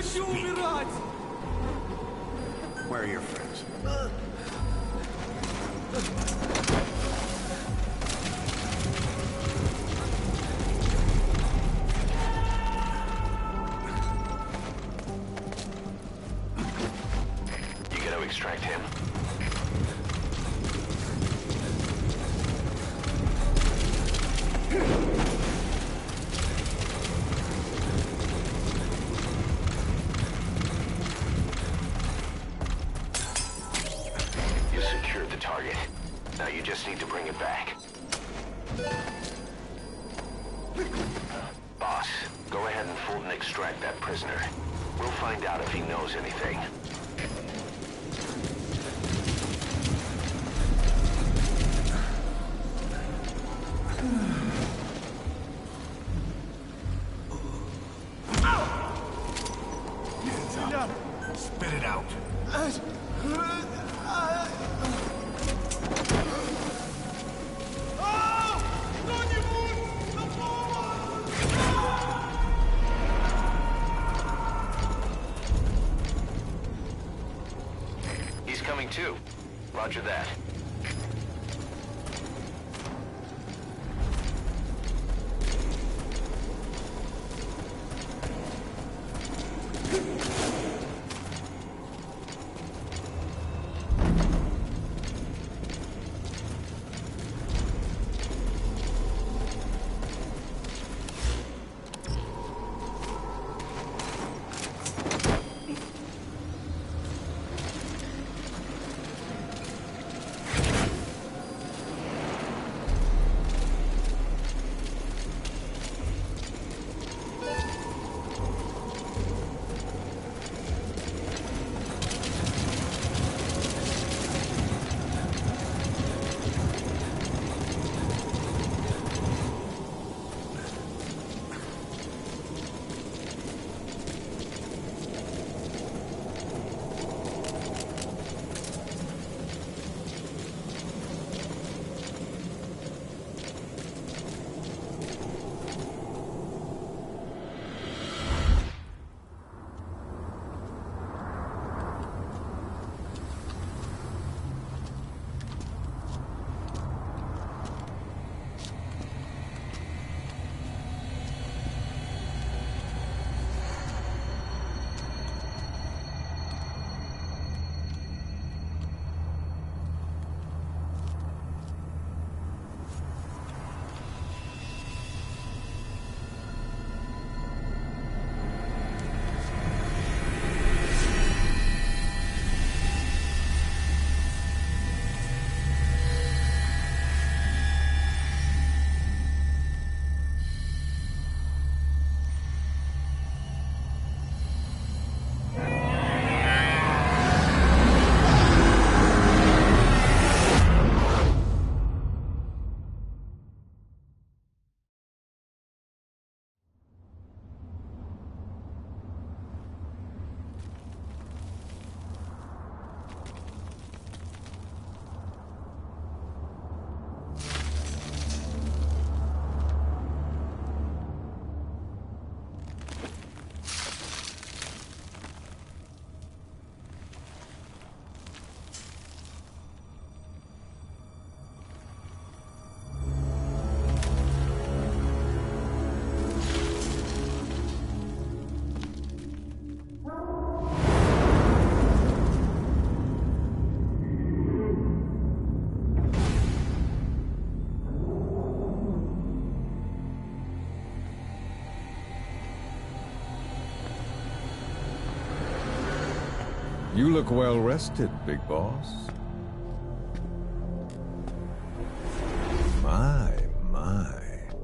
хочу умирать! Where are your friends? You gotta extract him. You secured the target. Now you just need to bring it back. Boss, go ahead and fold and extract that prisoner. We'll find out if he knows anything. Hands up. Spit it out. He's coming too. Roger that. You look well rested, big boss. My,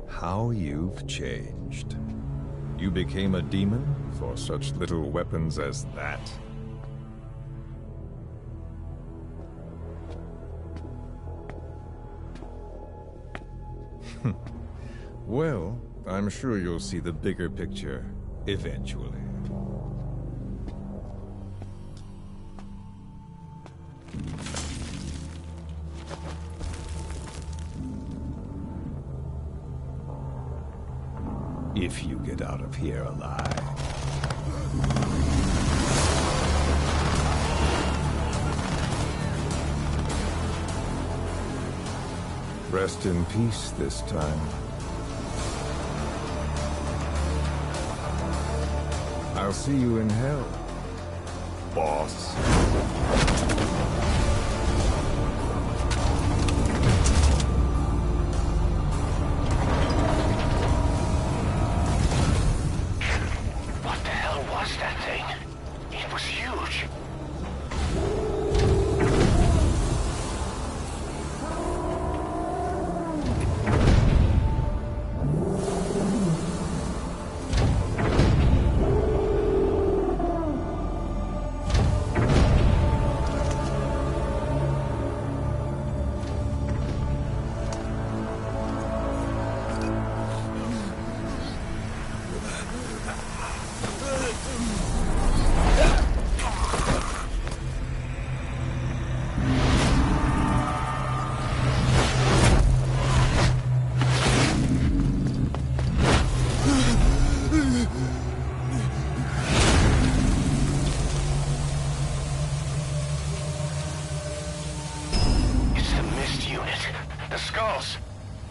how you've changed. You became a demon for such little weapons as that? Well, I'm sure you'll see the bigger picture eventually. If you get out of here alive. rest in peace this time. I'll see you in hell, boss. What the hell was that thing? It was huge.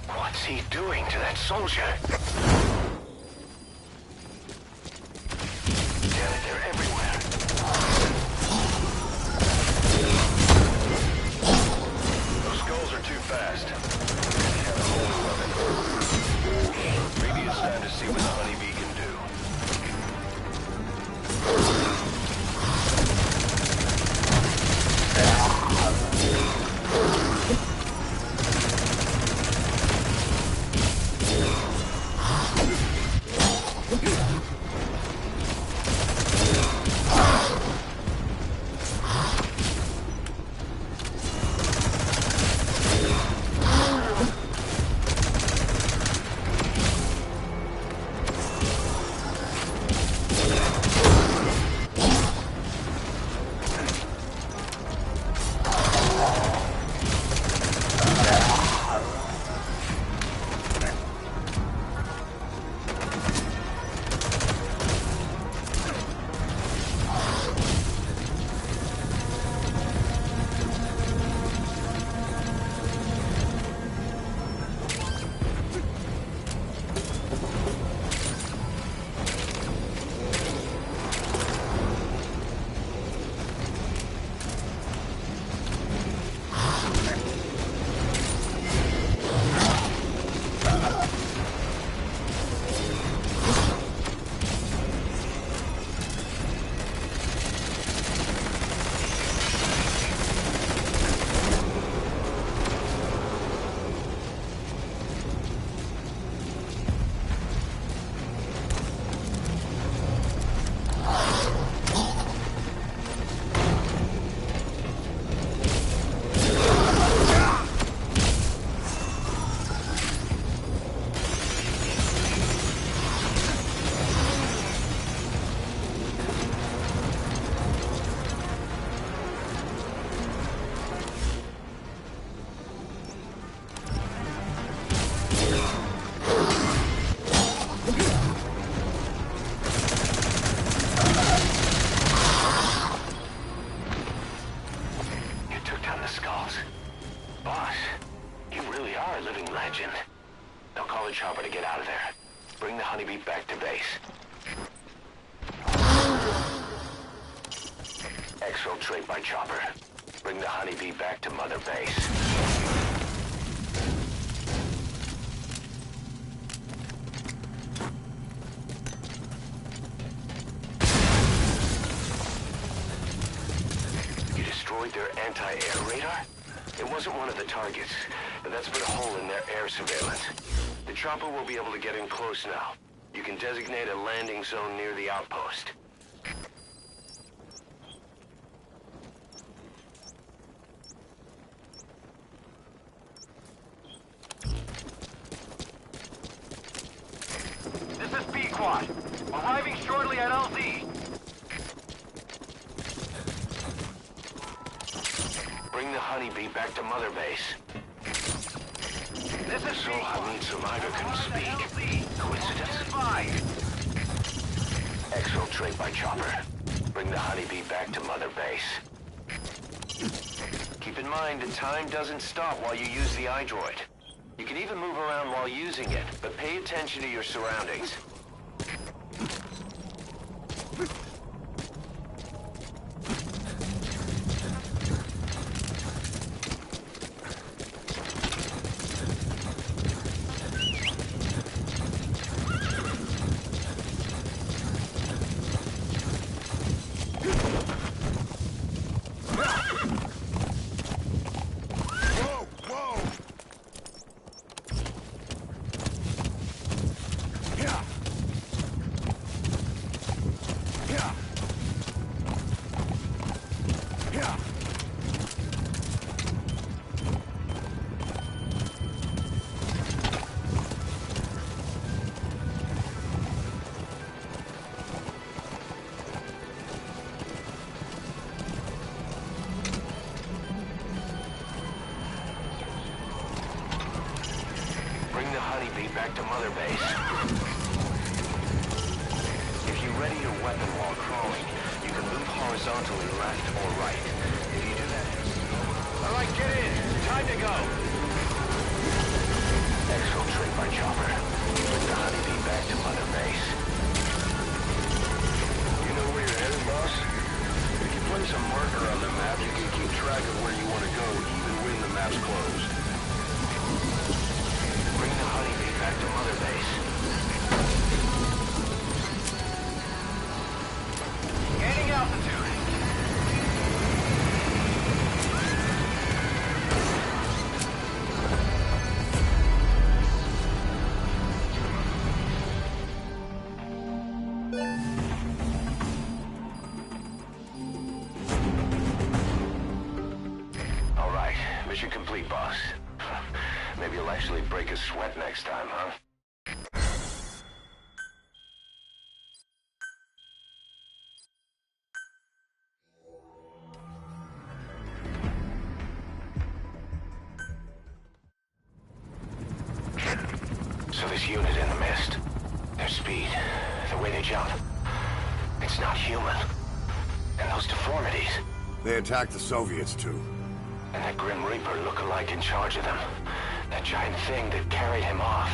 What's he doing to that soldier? Damn it, they're everywhere. Those skulls are too fast. They have a holy weapon. Maybe it's time to see what the honeybee can do. Chopper to get out of there. Bring the honeybee back to base. Exfiltrate by chopper. Bring the honeybee back to mother base. You destroyed their anti-air radar? It wasn't one of the targets, but that's put a hole in their air surveillance. The chopper will be able to get in close now. You can designate a landing zone near the outpost. This is B-Quad. Arriving shortly at LZ. Bring the honeybee back to mother base. This is So Hamid Survivor couldn't speak. Coincidence? Exfiltrate by chopper. Bring the honeybee back to mother base. Keep in mind that time doesn't stop while you use the iDroid. You can even move around while using it, but pay attention to your surroundings. Back to Mother Base. If you ready your weapon while crawling, you can move horizontally left or right. If you do that... Alright, get in! Time to go! Exfiltrate my chopper. Bring the honeybee back to Mother Base. You know where you're headed, boss? If you place a marker on the map, you can keep track of where you want to go, even when the map's closed. Bring the honeybee back to Mother Base. Gaining altitude. All right, mission complete, boss. Maybe you'll actually break a sweat next time, huh? So this unit in the mist, their speed, the way they jump, it's not human. And those deformities. They attacked the Soviets, too. And that Grim Reaper look-alike in charge of them. That giant thing that carried him off.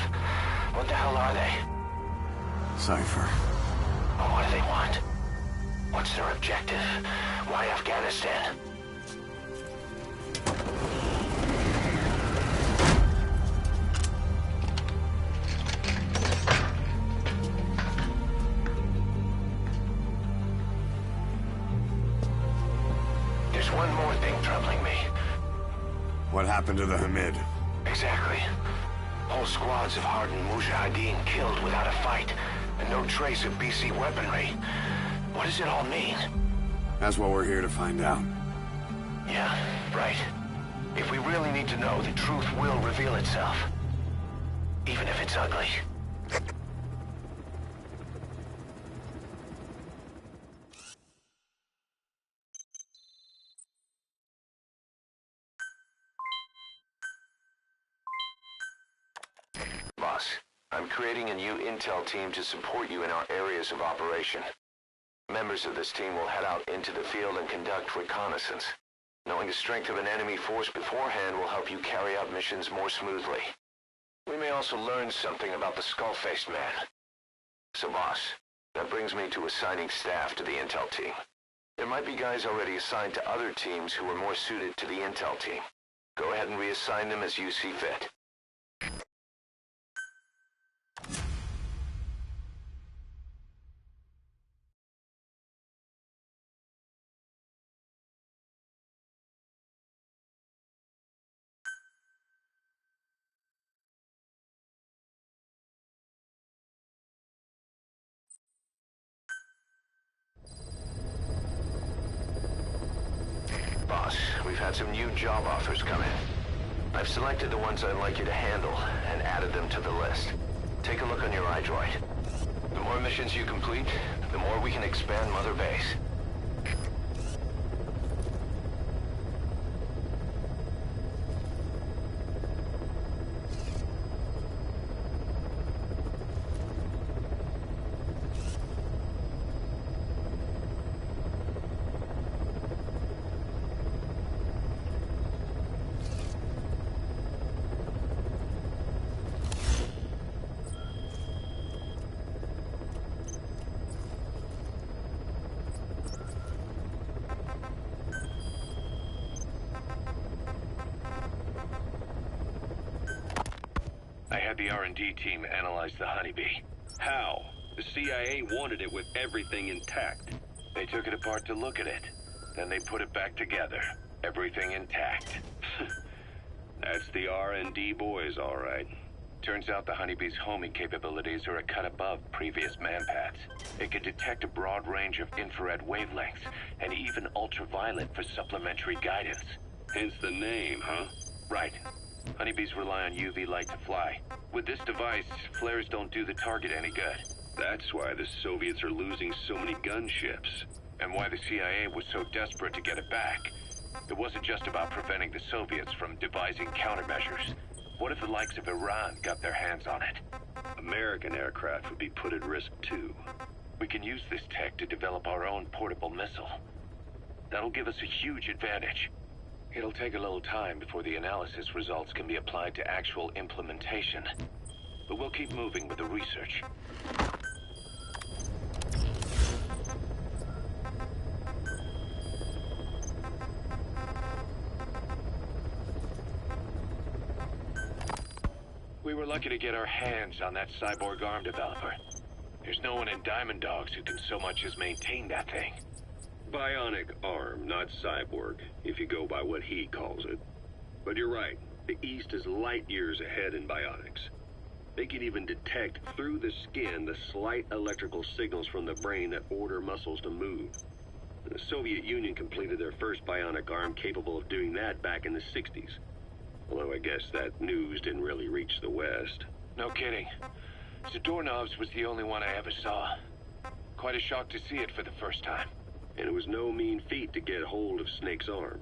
What the hell are they? Cypher. Well, what do they want? What's their objective? Why Afghanistan? There's one more thing troubling me. What happened to the Hamid? Exactly. Whole squads of hardened Mujahideen killed without a fight, and no trace of BC weaponry. What does it all mean? That's what we're here to find out. Yeah, right. If we really need to know, the truth will reveal itself. Even if it's ugly. Boss, I'm creating a new intel team to support you in our areas of operation. Members of this team will head out into the field and conduct reconnaissance. Knowing the strength of an enemy force beforehand will help you carry out missions more smoothly. We may also learn something about the skull-faced man. So boss, that brings me to assigning staff to the intel team. There might be guys already assigned to other teams who are more suited to the intel team. Go ahead and reassign them as you see fit. Boss, we've had some new job offers come in. I've selected the ones I'd like you to handle and added them to the list. Take a look on your iDroid. The more missions you complete, the more we can expand Mother Base. the R&D team analyzed the honeybee. How? The CIA wanted it with everything intact. They took it apart to look at it. Then they put it back together. Everything intact. That's the R&D boys, all right. Turns out the honeybee's homing capabilities are a cut above previous manpads. It can detect a broad range of infrared wavelengths, and even ultraviolet for supplementary guidance. Hence the name, huh? Right. Honeybees rely on UV light to fly. With this device, flares don't do the target any good. That's why the Soviets are losing so many gunships. And why the CIA was so desperate to get it back. It wasn't just about preventing the Soviets from devising countermeasures. What if the likes of Iran got their hands on it? American aircraft would be put at risk too. We can use this tech to develop our own portable missile. That'll give us a huge advantage. It'll take a little time before the analysis results can be applied to actual implementation. But we'll keep moving with the research. We were lucky to get our hands on that cyborg arm developer. There's no one in Diamond Dogs who can so much as maintain that thing. Bionic arm, not cyborg, if you go by what he calls it. But you're right, the East is light years ahead in bionics. They can even detect through the skin the slight electrical signals from the brain that order muscles to move. The Soviet Union completed their first bionic arm capable of doing that back in the 60s. Although I guess that news didn't really reach the West. No kidding. Zadorov's was the only one I ever saw. Quite a shock to see it for the first time. And it was no mean feat to get hold of Snake's arm.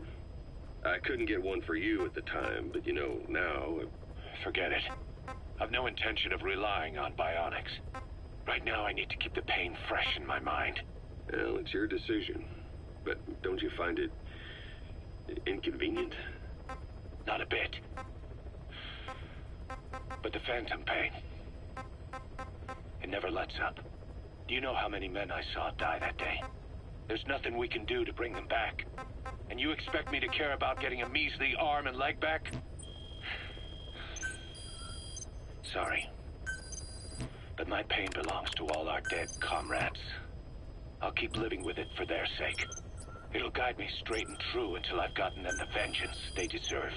I couldn't get one for you at the time, but you know, now... Forget it. I've no intention of relying on bionics. Right now I need to keep the pain fresh in my mind. Well, it's your decision. But don't you find it... inconvenient? Not a bit. But the phantom pain... it never lets up. Do you know how many men I saw die that day? There's nothing we can do to bring them back. And you expect me to care about getting a measly arm and leg back? Sorry. But my pain belongs to all our dead comrades. I'll keep living with it for their sake. It'll guide me straight and true until I've gotten them the vengeance they deserve.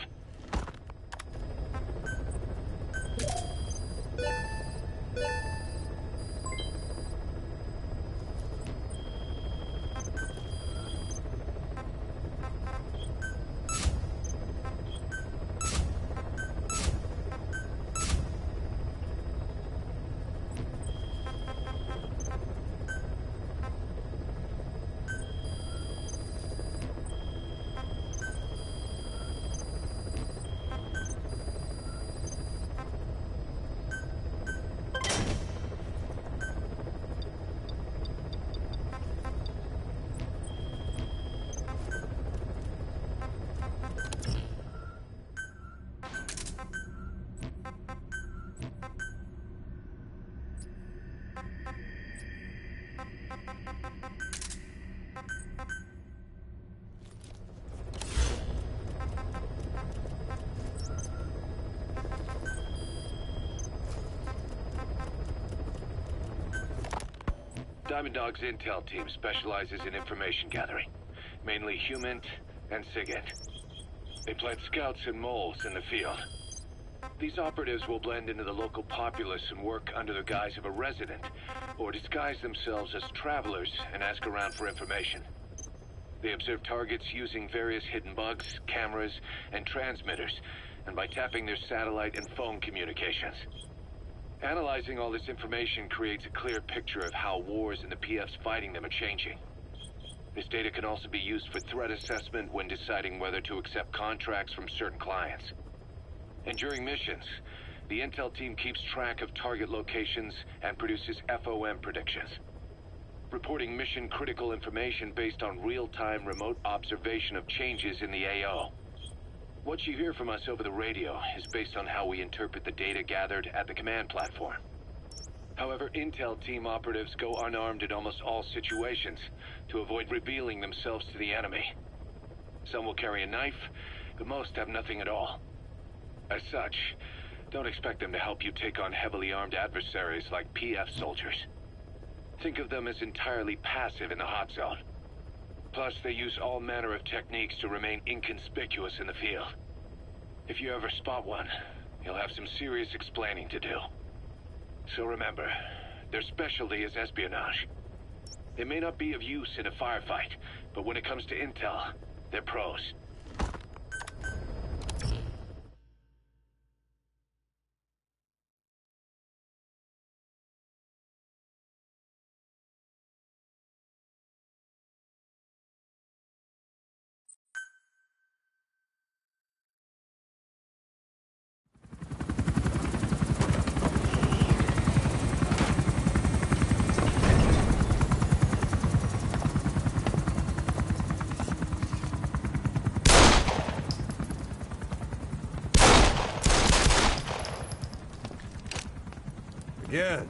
Diamond Dog's intel team specializes in information gathering, mainly HUMINT and SIGINT. They plant scouts and moles in the field. These operatives will blend into the local populace and work under the guise of a resident, or disguise themselves as travelers and ask around for information. They observe targets using various hidden bugs, cameras, and transmitters, and by tapping their satellite and phone communications. Analyzing all this information creates a clear picture of how wars and the PFs fighting them are changing. This data can also be used for threat assessment when deciding whether to accept contracts from certain clients. And during missions, the intel team keeps track of target locations and produces FOM predictions, reporting mission-critical information based on real-time remote observation of changes in the AO. What you hear from us over the radio is based on how we interpret the data gathered at the command platform. However, intel team operatives go unarmed in almost all situations to avoid revealing themselves to the enemy. Some will carry a knife, but most have nothing at all. As such, Don't expect them to help you take on heavily armed adversaries like PF soldiers. Think of them as entirely passive in the hot zone. Plus, they use all manner of techniques to remain inconspicuous in the field. If you ever spot one, you'll have some serious explaining to do. So remember, their specialty is espionage. They may not be of use in a firefight, but when it comes to intel, they're pros. Again.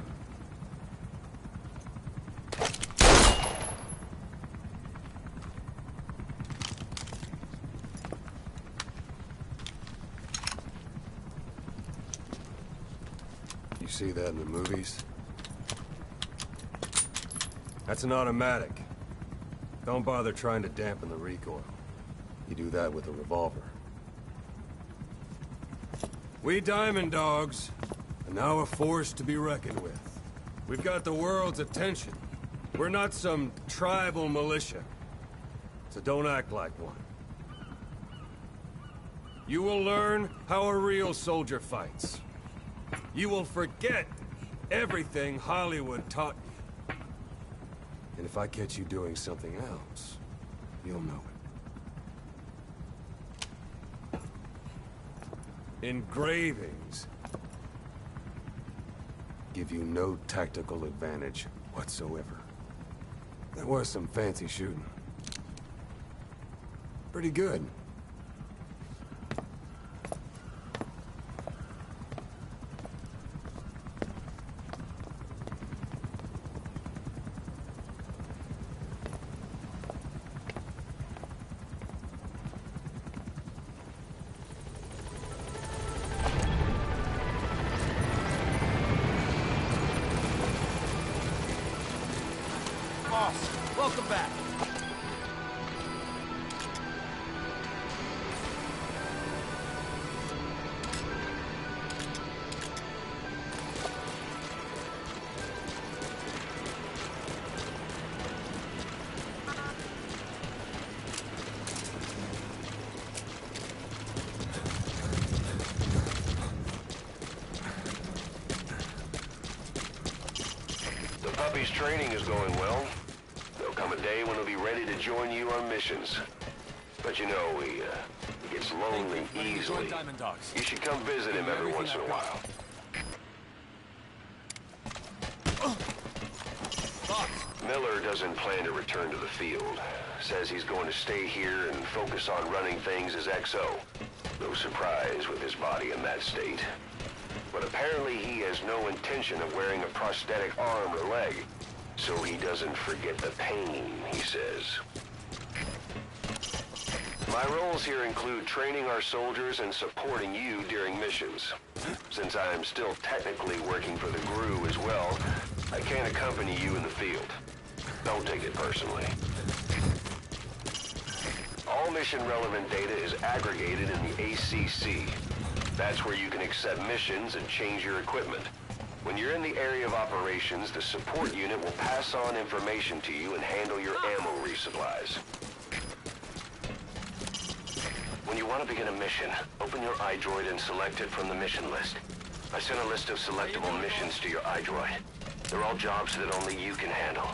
You see that in the movies? That's an automatic. Don't bother trying to dampen the recoil. You do that with a revolver. We Diamond Dogs are now a force to be reckoned with. We've got the world's attention. We're not some tribal militia. So don't act like one. You will learn how a real soldier fights. You will forget everything Hollywood taught you. And if I catch you doing something else, you'll know it. Engravings give you no tactical advantage whatsoever. That was some fancy shooting. Pretty good. Boss, welcome back. The puppy's training is going well. There'll come a day when he'll be ready to join you on missions. But you know, he gets lonely easily. You should come visit him every once in a while. Miller doesn't plan to return to the field. Says he's going to stay here and focus on running things as XO. No surprise with his body in that state. But apparently he has no intention of wearing a prosthetic arm or leg. So he doesn't forget the pain, he says. My roles here include training our soldiers and supporting you during missions. Since I am still technically working for the GRU as well, I can't accompany you in the field. Don't take it personally. All mission-relevant data is aggregated in the ACC. That's where you can accept missions and change your equipment. When you're in the area of operations, the support unit will pass on information to you and handle your ammo resupplies. When you want to begin a mission, open your iDroid and select it from the mission list. I sent a list of selectable missions to your iDroid. They're all jobs that only you can handle.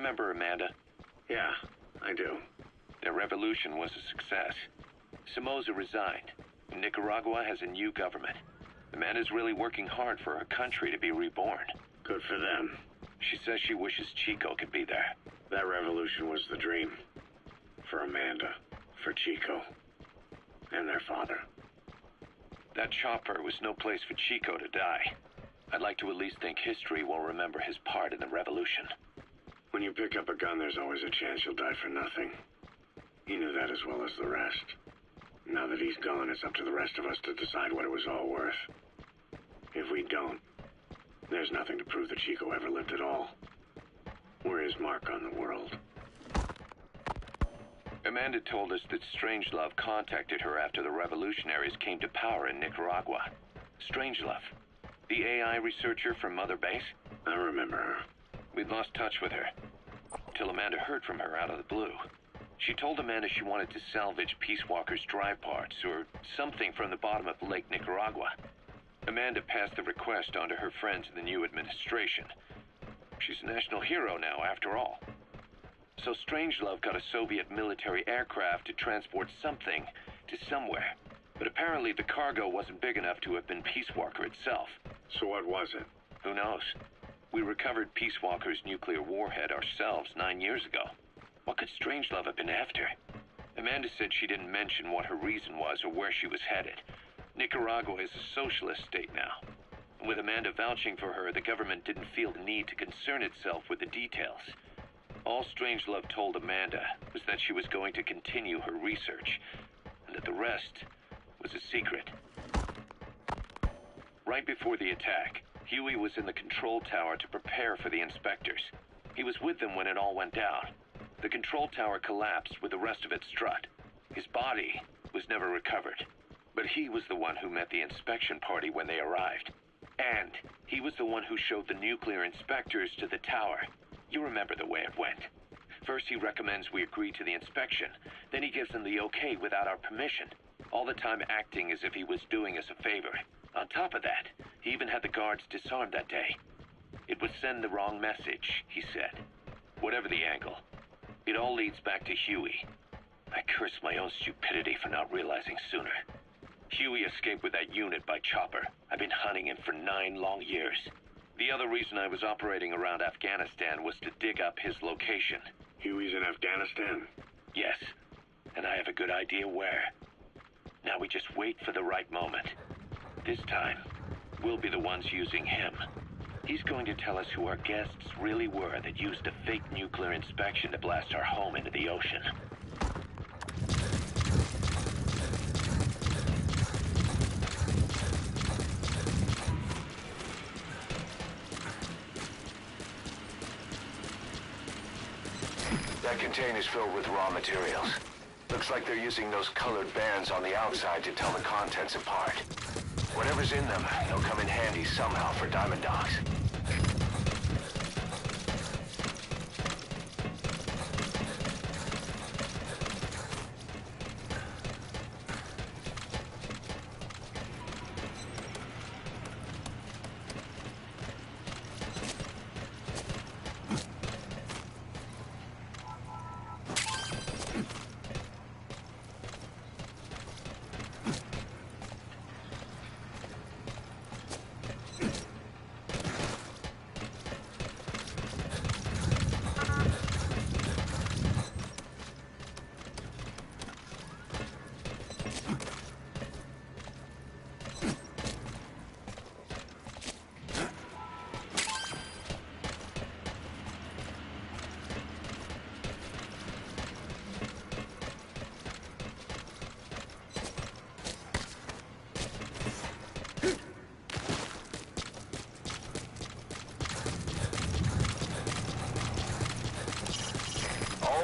remember Amanda? Yeah, I do. Their revolution was a success. Somoza resigned. Nicaragua has a new government. Amanda's really working hard for her country to be reborn. Good for them. She says she wishes Chico could be there. That revolution was the dream. For Amanda, for Chico, and their father. That chopper was no place for Chico to die. I'd like to at least think history will remember his part in the revolution. When you pick up a gun, there's always a chance you'll die for nothing. He knew that as well as the rest. Now that he's gone, it's up to the rest of us to decide what it was all worth. If we don't, there's nothing to prove that Chico ever lived at all. We're his mark on the world. Amanda told us that Strangelove contacted her after the revolutionaries came to power in Nicaragua. Strangelove, the AI researcher from Mother Base? I remember her. We'd lost touch with her, till Amanda heard from her out of the blue. She told Amanda she wanted to salvage Peace Walker's drive parts, or something from the bottom of Lake Nicaragua. Amanda passed the request on to her friends in the new administration. She's a national hero now, after all. So Strangelove got a Soviet military aircraft to transport something to somewhere. But apparently the cargo wasn't big enough to have been Peace Walker itself. So what was it? Who knows? We recovered Peace Walker's nuclear warhead ourselves 9 years ago. What could Strangelove have been after? Amanda said she didn't mention what her reason was or where she was headed. Nicaragua is a socialist state now. With Amanda vouching for her, the government didn't feel the need to concern itself with the details. All Strangelove told Amanda was that she was going to continue her research, and that the rest was a secret. Right before the attack, Huey was in the control tower to prepare for the inspectors. He was with them when it all went down. The control tower collapsed with the rest of it strut. His body was never recovered, but he was the one who met the inspection party when they arrived. And he was the one who showed the nuclear inspectors to the tower. You remember the way it went. First he recommends we agree to the inspection, then he gives them the okay without our permission, all the time acting as if he was doing us a favor. On top of that, he even had the guards disarmed that day. It would send the wrong message, he said. Whatever the angle, it all leads back to Huey. I curse my own stupidity for not realizing sooner. Huey escaped with that unit by chopper. I've been hunting him for 9 long years. The other reason I was operating around Afghanistan was to dig up his location. Huey's in Afghanistan? Yes, and I have a good idea where. Now we just wait for the right moment. This time, we'll be the ones using him. He's going to tell us who our guests really were that used a fake nuclear inspection to blast our home into the ocean. That container's filled with raw materials. Looks like they're using those colored bands on the outside to tell the contents apart. Whatever's in them, they'll come in handy somehow for Diamond Dogs.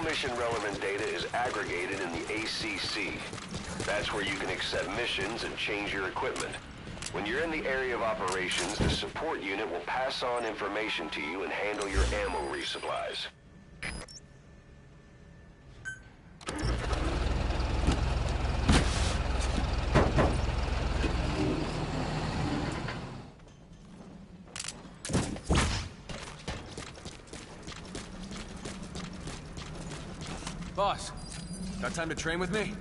Mission-relevant data is aggregated in the ACC. That's where you can accept missions and change your equipment. When you're in the area of operations, the support unit will pass on information to you and handle your ammo resupplies. Boss, got time to train with me?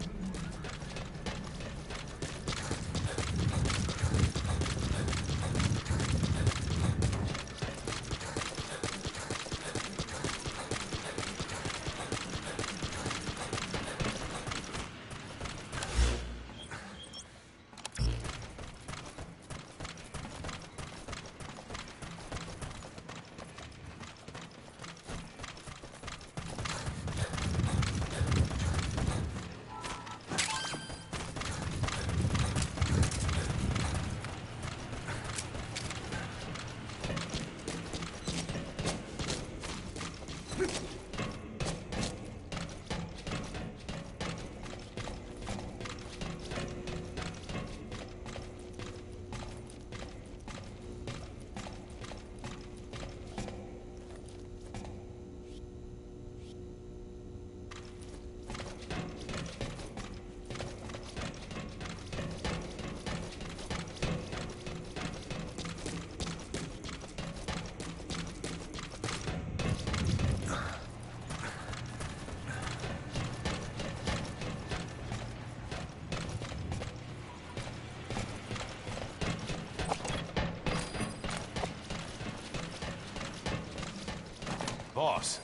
Boss,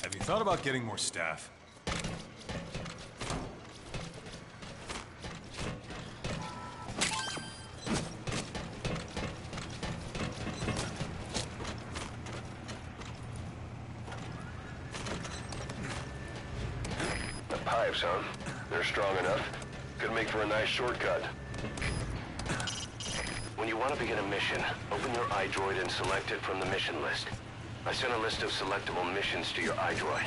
have you thought about getting more staff? The pipes, huh? They're strong enough. Could make for a nice shortcut. When you want to begin a mission, open your iDroid and select it from the mission list. I sent a list of selectable missions to your iDroid.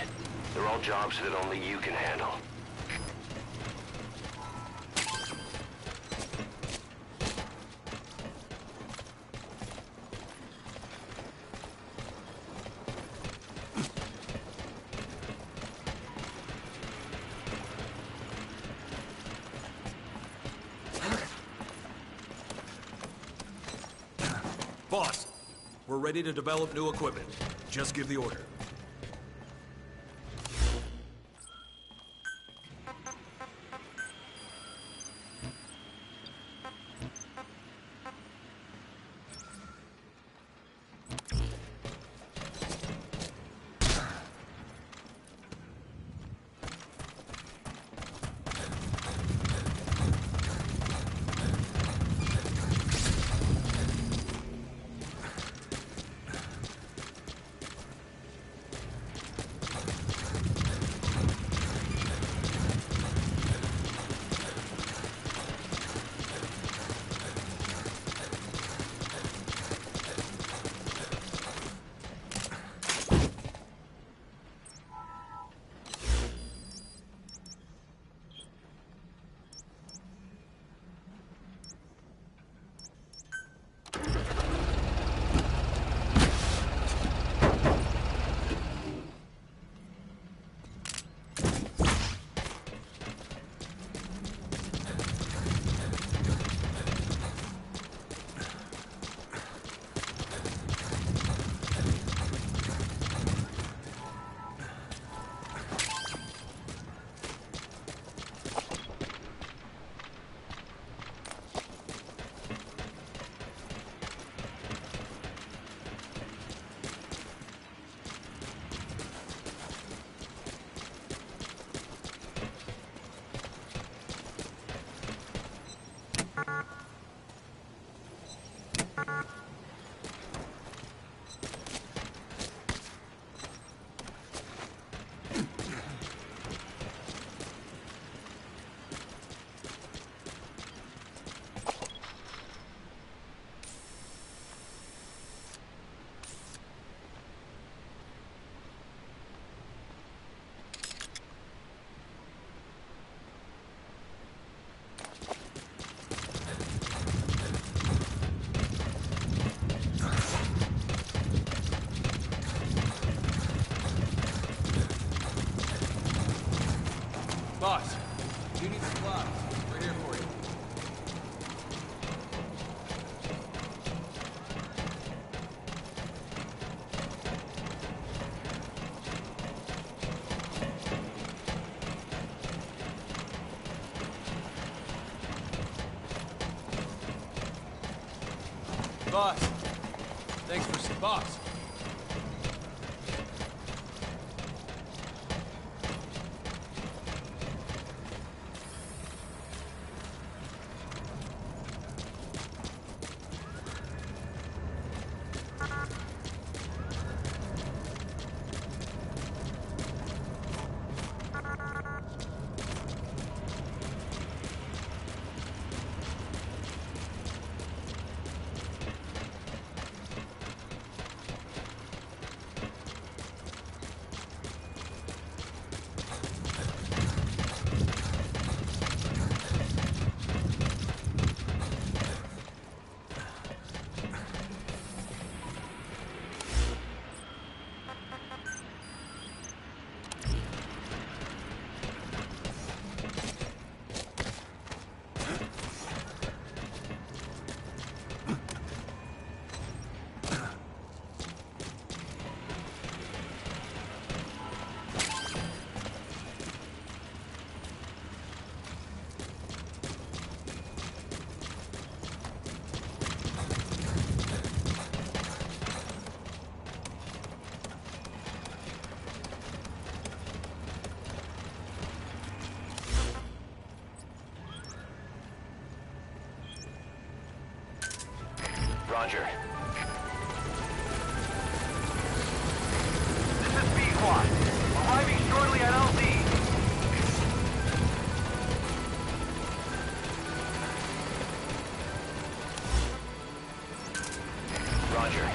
They're all jobs that only you can handle. Boss, we're ready to develop new equipment. Just give the order. Boss, you need supplies. We're here for you. Boss. Thanks for some boss. Roger. This is B-Quad. Arriving shortly at LZ. Roger.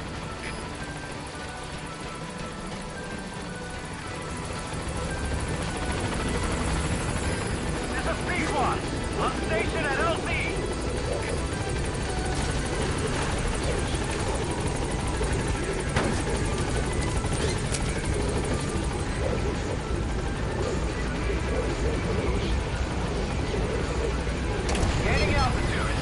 This is B-Quad. On station at LZ. Gaining altitude.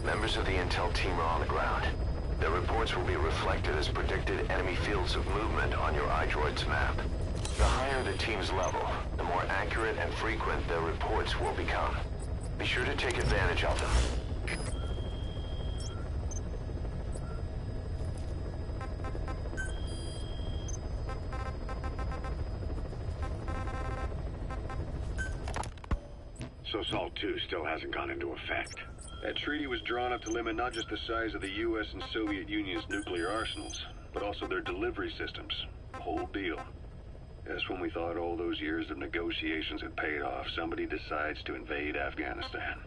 Members of the intel team are on the ground. Their reports will be reflected as predicted enemy fields of movement on your iDroid's map. The higher the team's level, the more accurate and frequent their reports will become. Be sure to take advantage of them. So SALT 2 still hasn't gone into effect. That treaty was drawn up to limit not just the size of the U.S. and Soviet Union's nuclear arsenals, but also their delivery systems. The whole deal. Just when we thought all those years of negotiations had paid off, somebody decides to invade Afghanistan.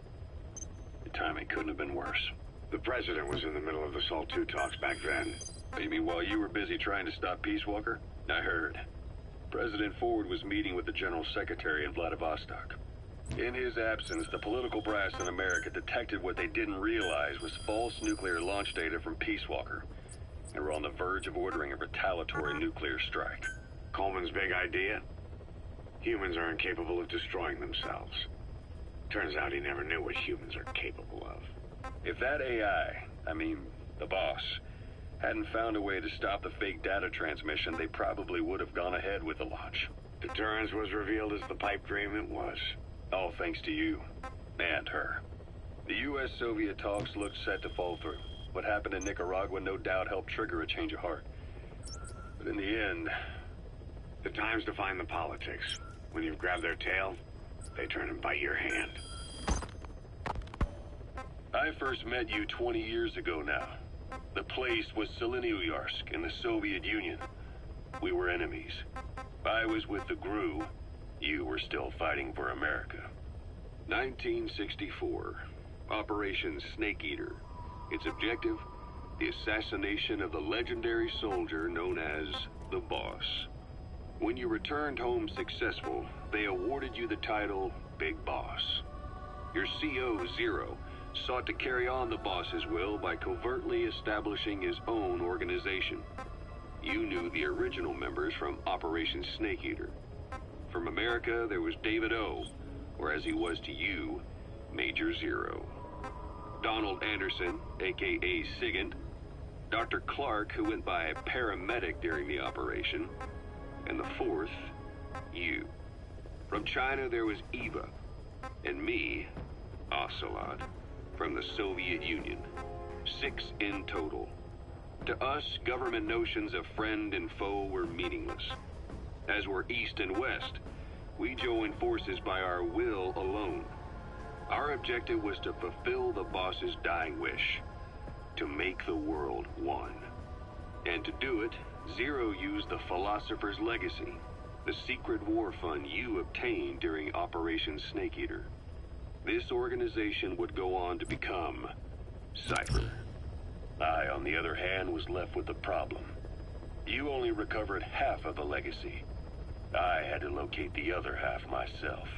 The timing couldn't have been worse. The president was in the middle of the SALT 2 talks back then. You mean while you were busy trying to stop Peace Walker? I heard. President Ford was meeting with the General Secretary in Vladivostok. In his absence, the political brass in America detected what they didn't realize was false nuclear launch data from Peace Walker. They were on the verge of ordering a retaliatory nuclear strike. Coleman's big idea? Humans are incapable of destroying themselves. Turns out he never knew what humans are capable of. If that AI, the boss, hadn't found a way to stop the fake data transmission, they probably would have gone ahead with the launch. Deterrence was revealed as the pipe dream it was. All thanks to you. And her. The U.S.-Soviet talks looked set to fall through. What happened in Nicaragua no doubt helped trigger a change of heart. But in the end... The time's to find the politics. When you've grabbed their tail, they turn and bite your hand. I first met you 20 years ago now. The place was Selenouyarsk in the Soviet Union. We were enemies. I was with the GRU. You were still fighting for America. 1964. Operation Snake Eater. Its objective? The assassination of the legendary soldier known as the Boss. When you returned home successful, they awarded you the title Big Boss. Your CO, Zero, sought to carry on the boss's will by covertly establishing his own organization. You knew the original members from Operation Snake Eater. From America, there was David O, or as he was to you, Major Zero. Donald Anderson, aka Sigint, Dr. Clark, who went by paramedic during the operation, and the fourth, you. From China, there was Eva, and me, Ocelot, from the Soviet Union. 6 in total. To us, government notions of friend and foe were meaningless. As were East and West, we joined forces by our will alone. Our objective was to fulfill the boss's dying wish, to make the world one. And to do it, Zero used the Philosopher's Legacy, the secret war fund you obtained during Operation Snake Eater. This organization would go on to become Cypher. I, on the other hand, was left with the problem. You only recovered half of the legacy. I had to locate the other half myself.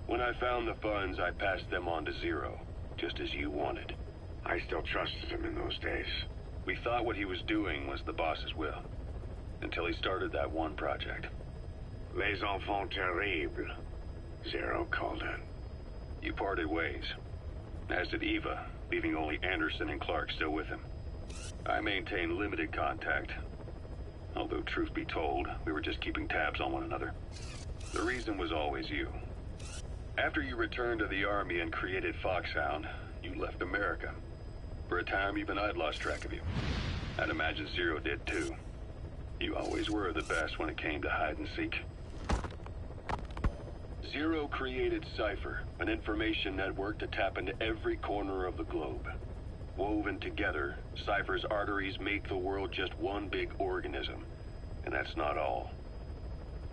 When I found the funds, I passed them on to Zero, just as you wanted. I still trusted him in those days. We thought what he was doing was the boss's will, until he started that one project. Les enfants terribles, Zero called it. You parted ways, as did Eva, leaving only Anderson and Clark still with him. I maintained limited contact, although truth be told, we were just keeping tabs on one another. The reason was always you. After you returned to the Army and created Foxhound, you left America. For a time, even I'd lost track of you. I'd imagine Zero did too. You always were the best when it came to hide and seek. Zero created Cypher, an information network to tap into every corner of the globe. Woven together, Cypher's arteries make the world just one big organism. And that's not all.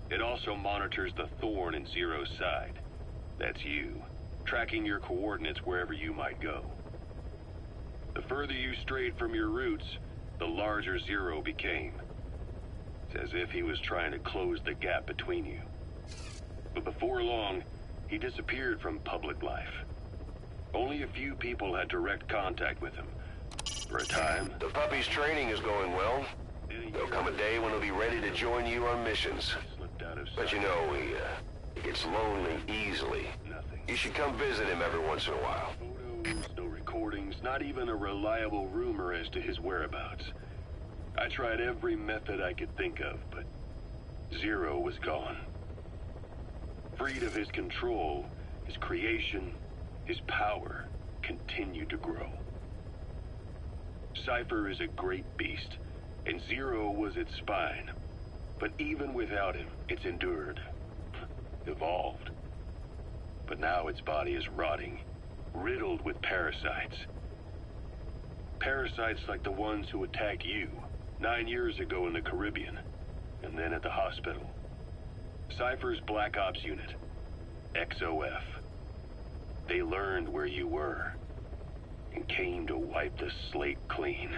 It also monitors the thorn in Zero's side. That's you, tracking your coordinates wherever you might go. The further you strayed from your roots, the larger Zero became. It's as if he was trying to close the gap between you. But before long, he disappeared from public life. Only a few people had direct contact with him. For a time... The puppy's training is going well. There'll come a day when he'll be ready to join you on missions. But you know, he gets lonely easily. You should come visit him every once in a while. Photos, no recordings, not even a reliable rumor as to his whereabouts. I tried every method I could think of, but Zero was gone. Freed of his control, his creation, his power continued to grow. Cypher is a great beast, and Zero was its spine. But even without him, it's endured, evolved. But now its body is rotting, riddled with parasites. Parasites like the ones who attacked you 9 years ago in the Caribbean, and then at the hospital. Cypher's Black Ops unit, XOF. They learned where you were, and came to wipe the slate clean.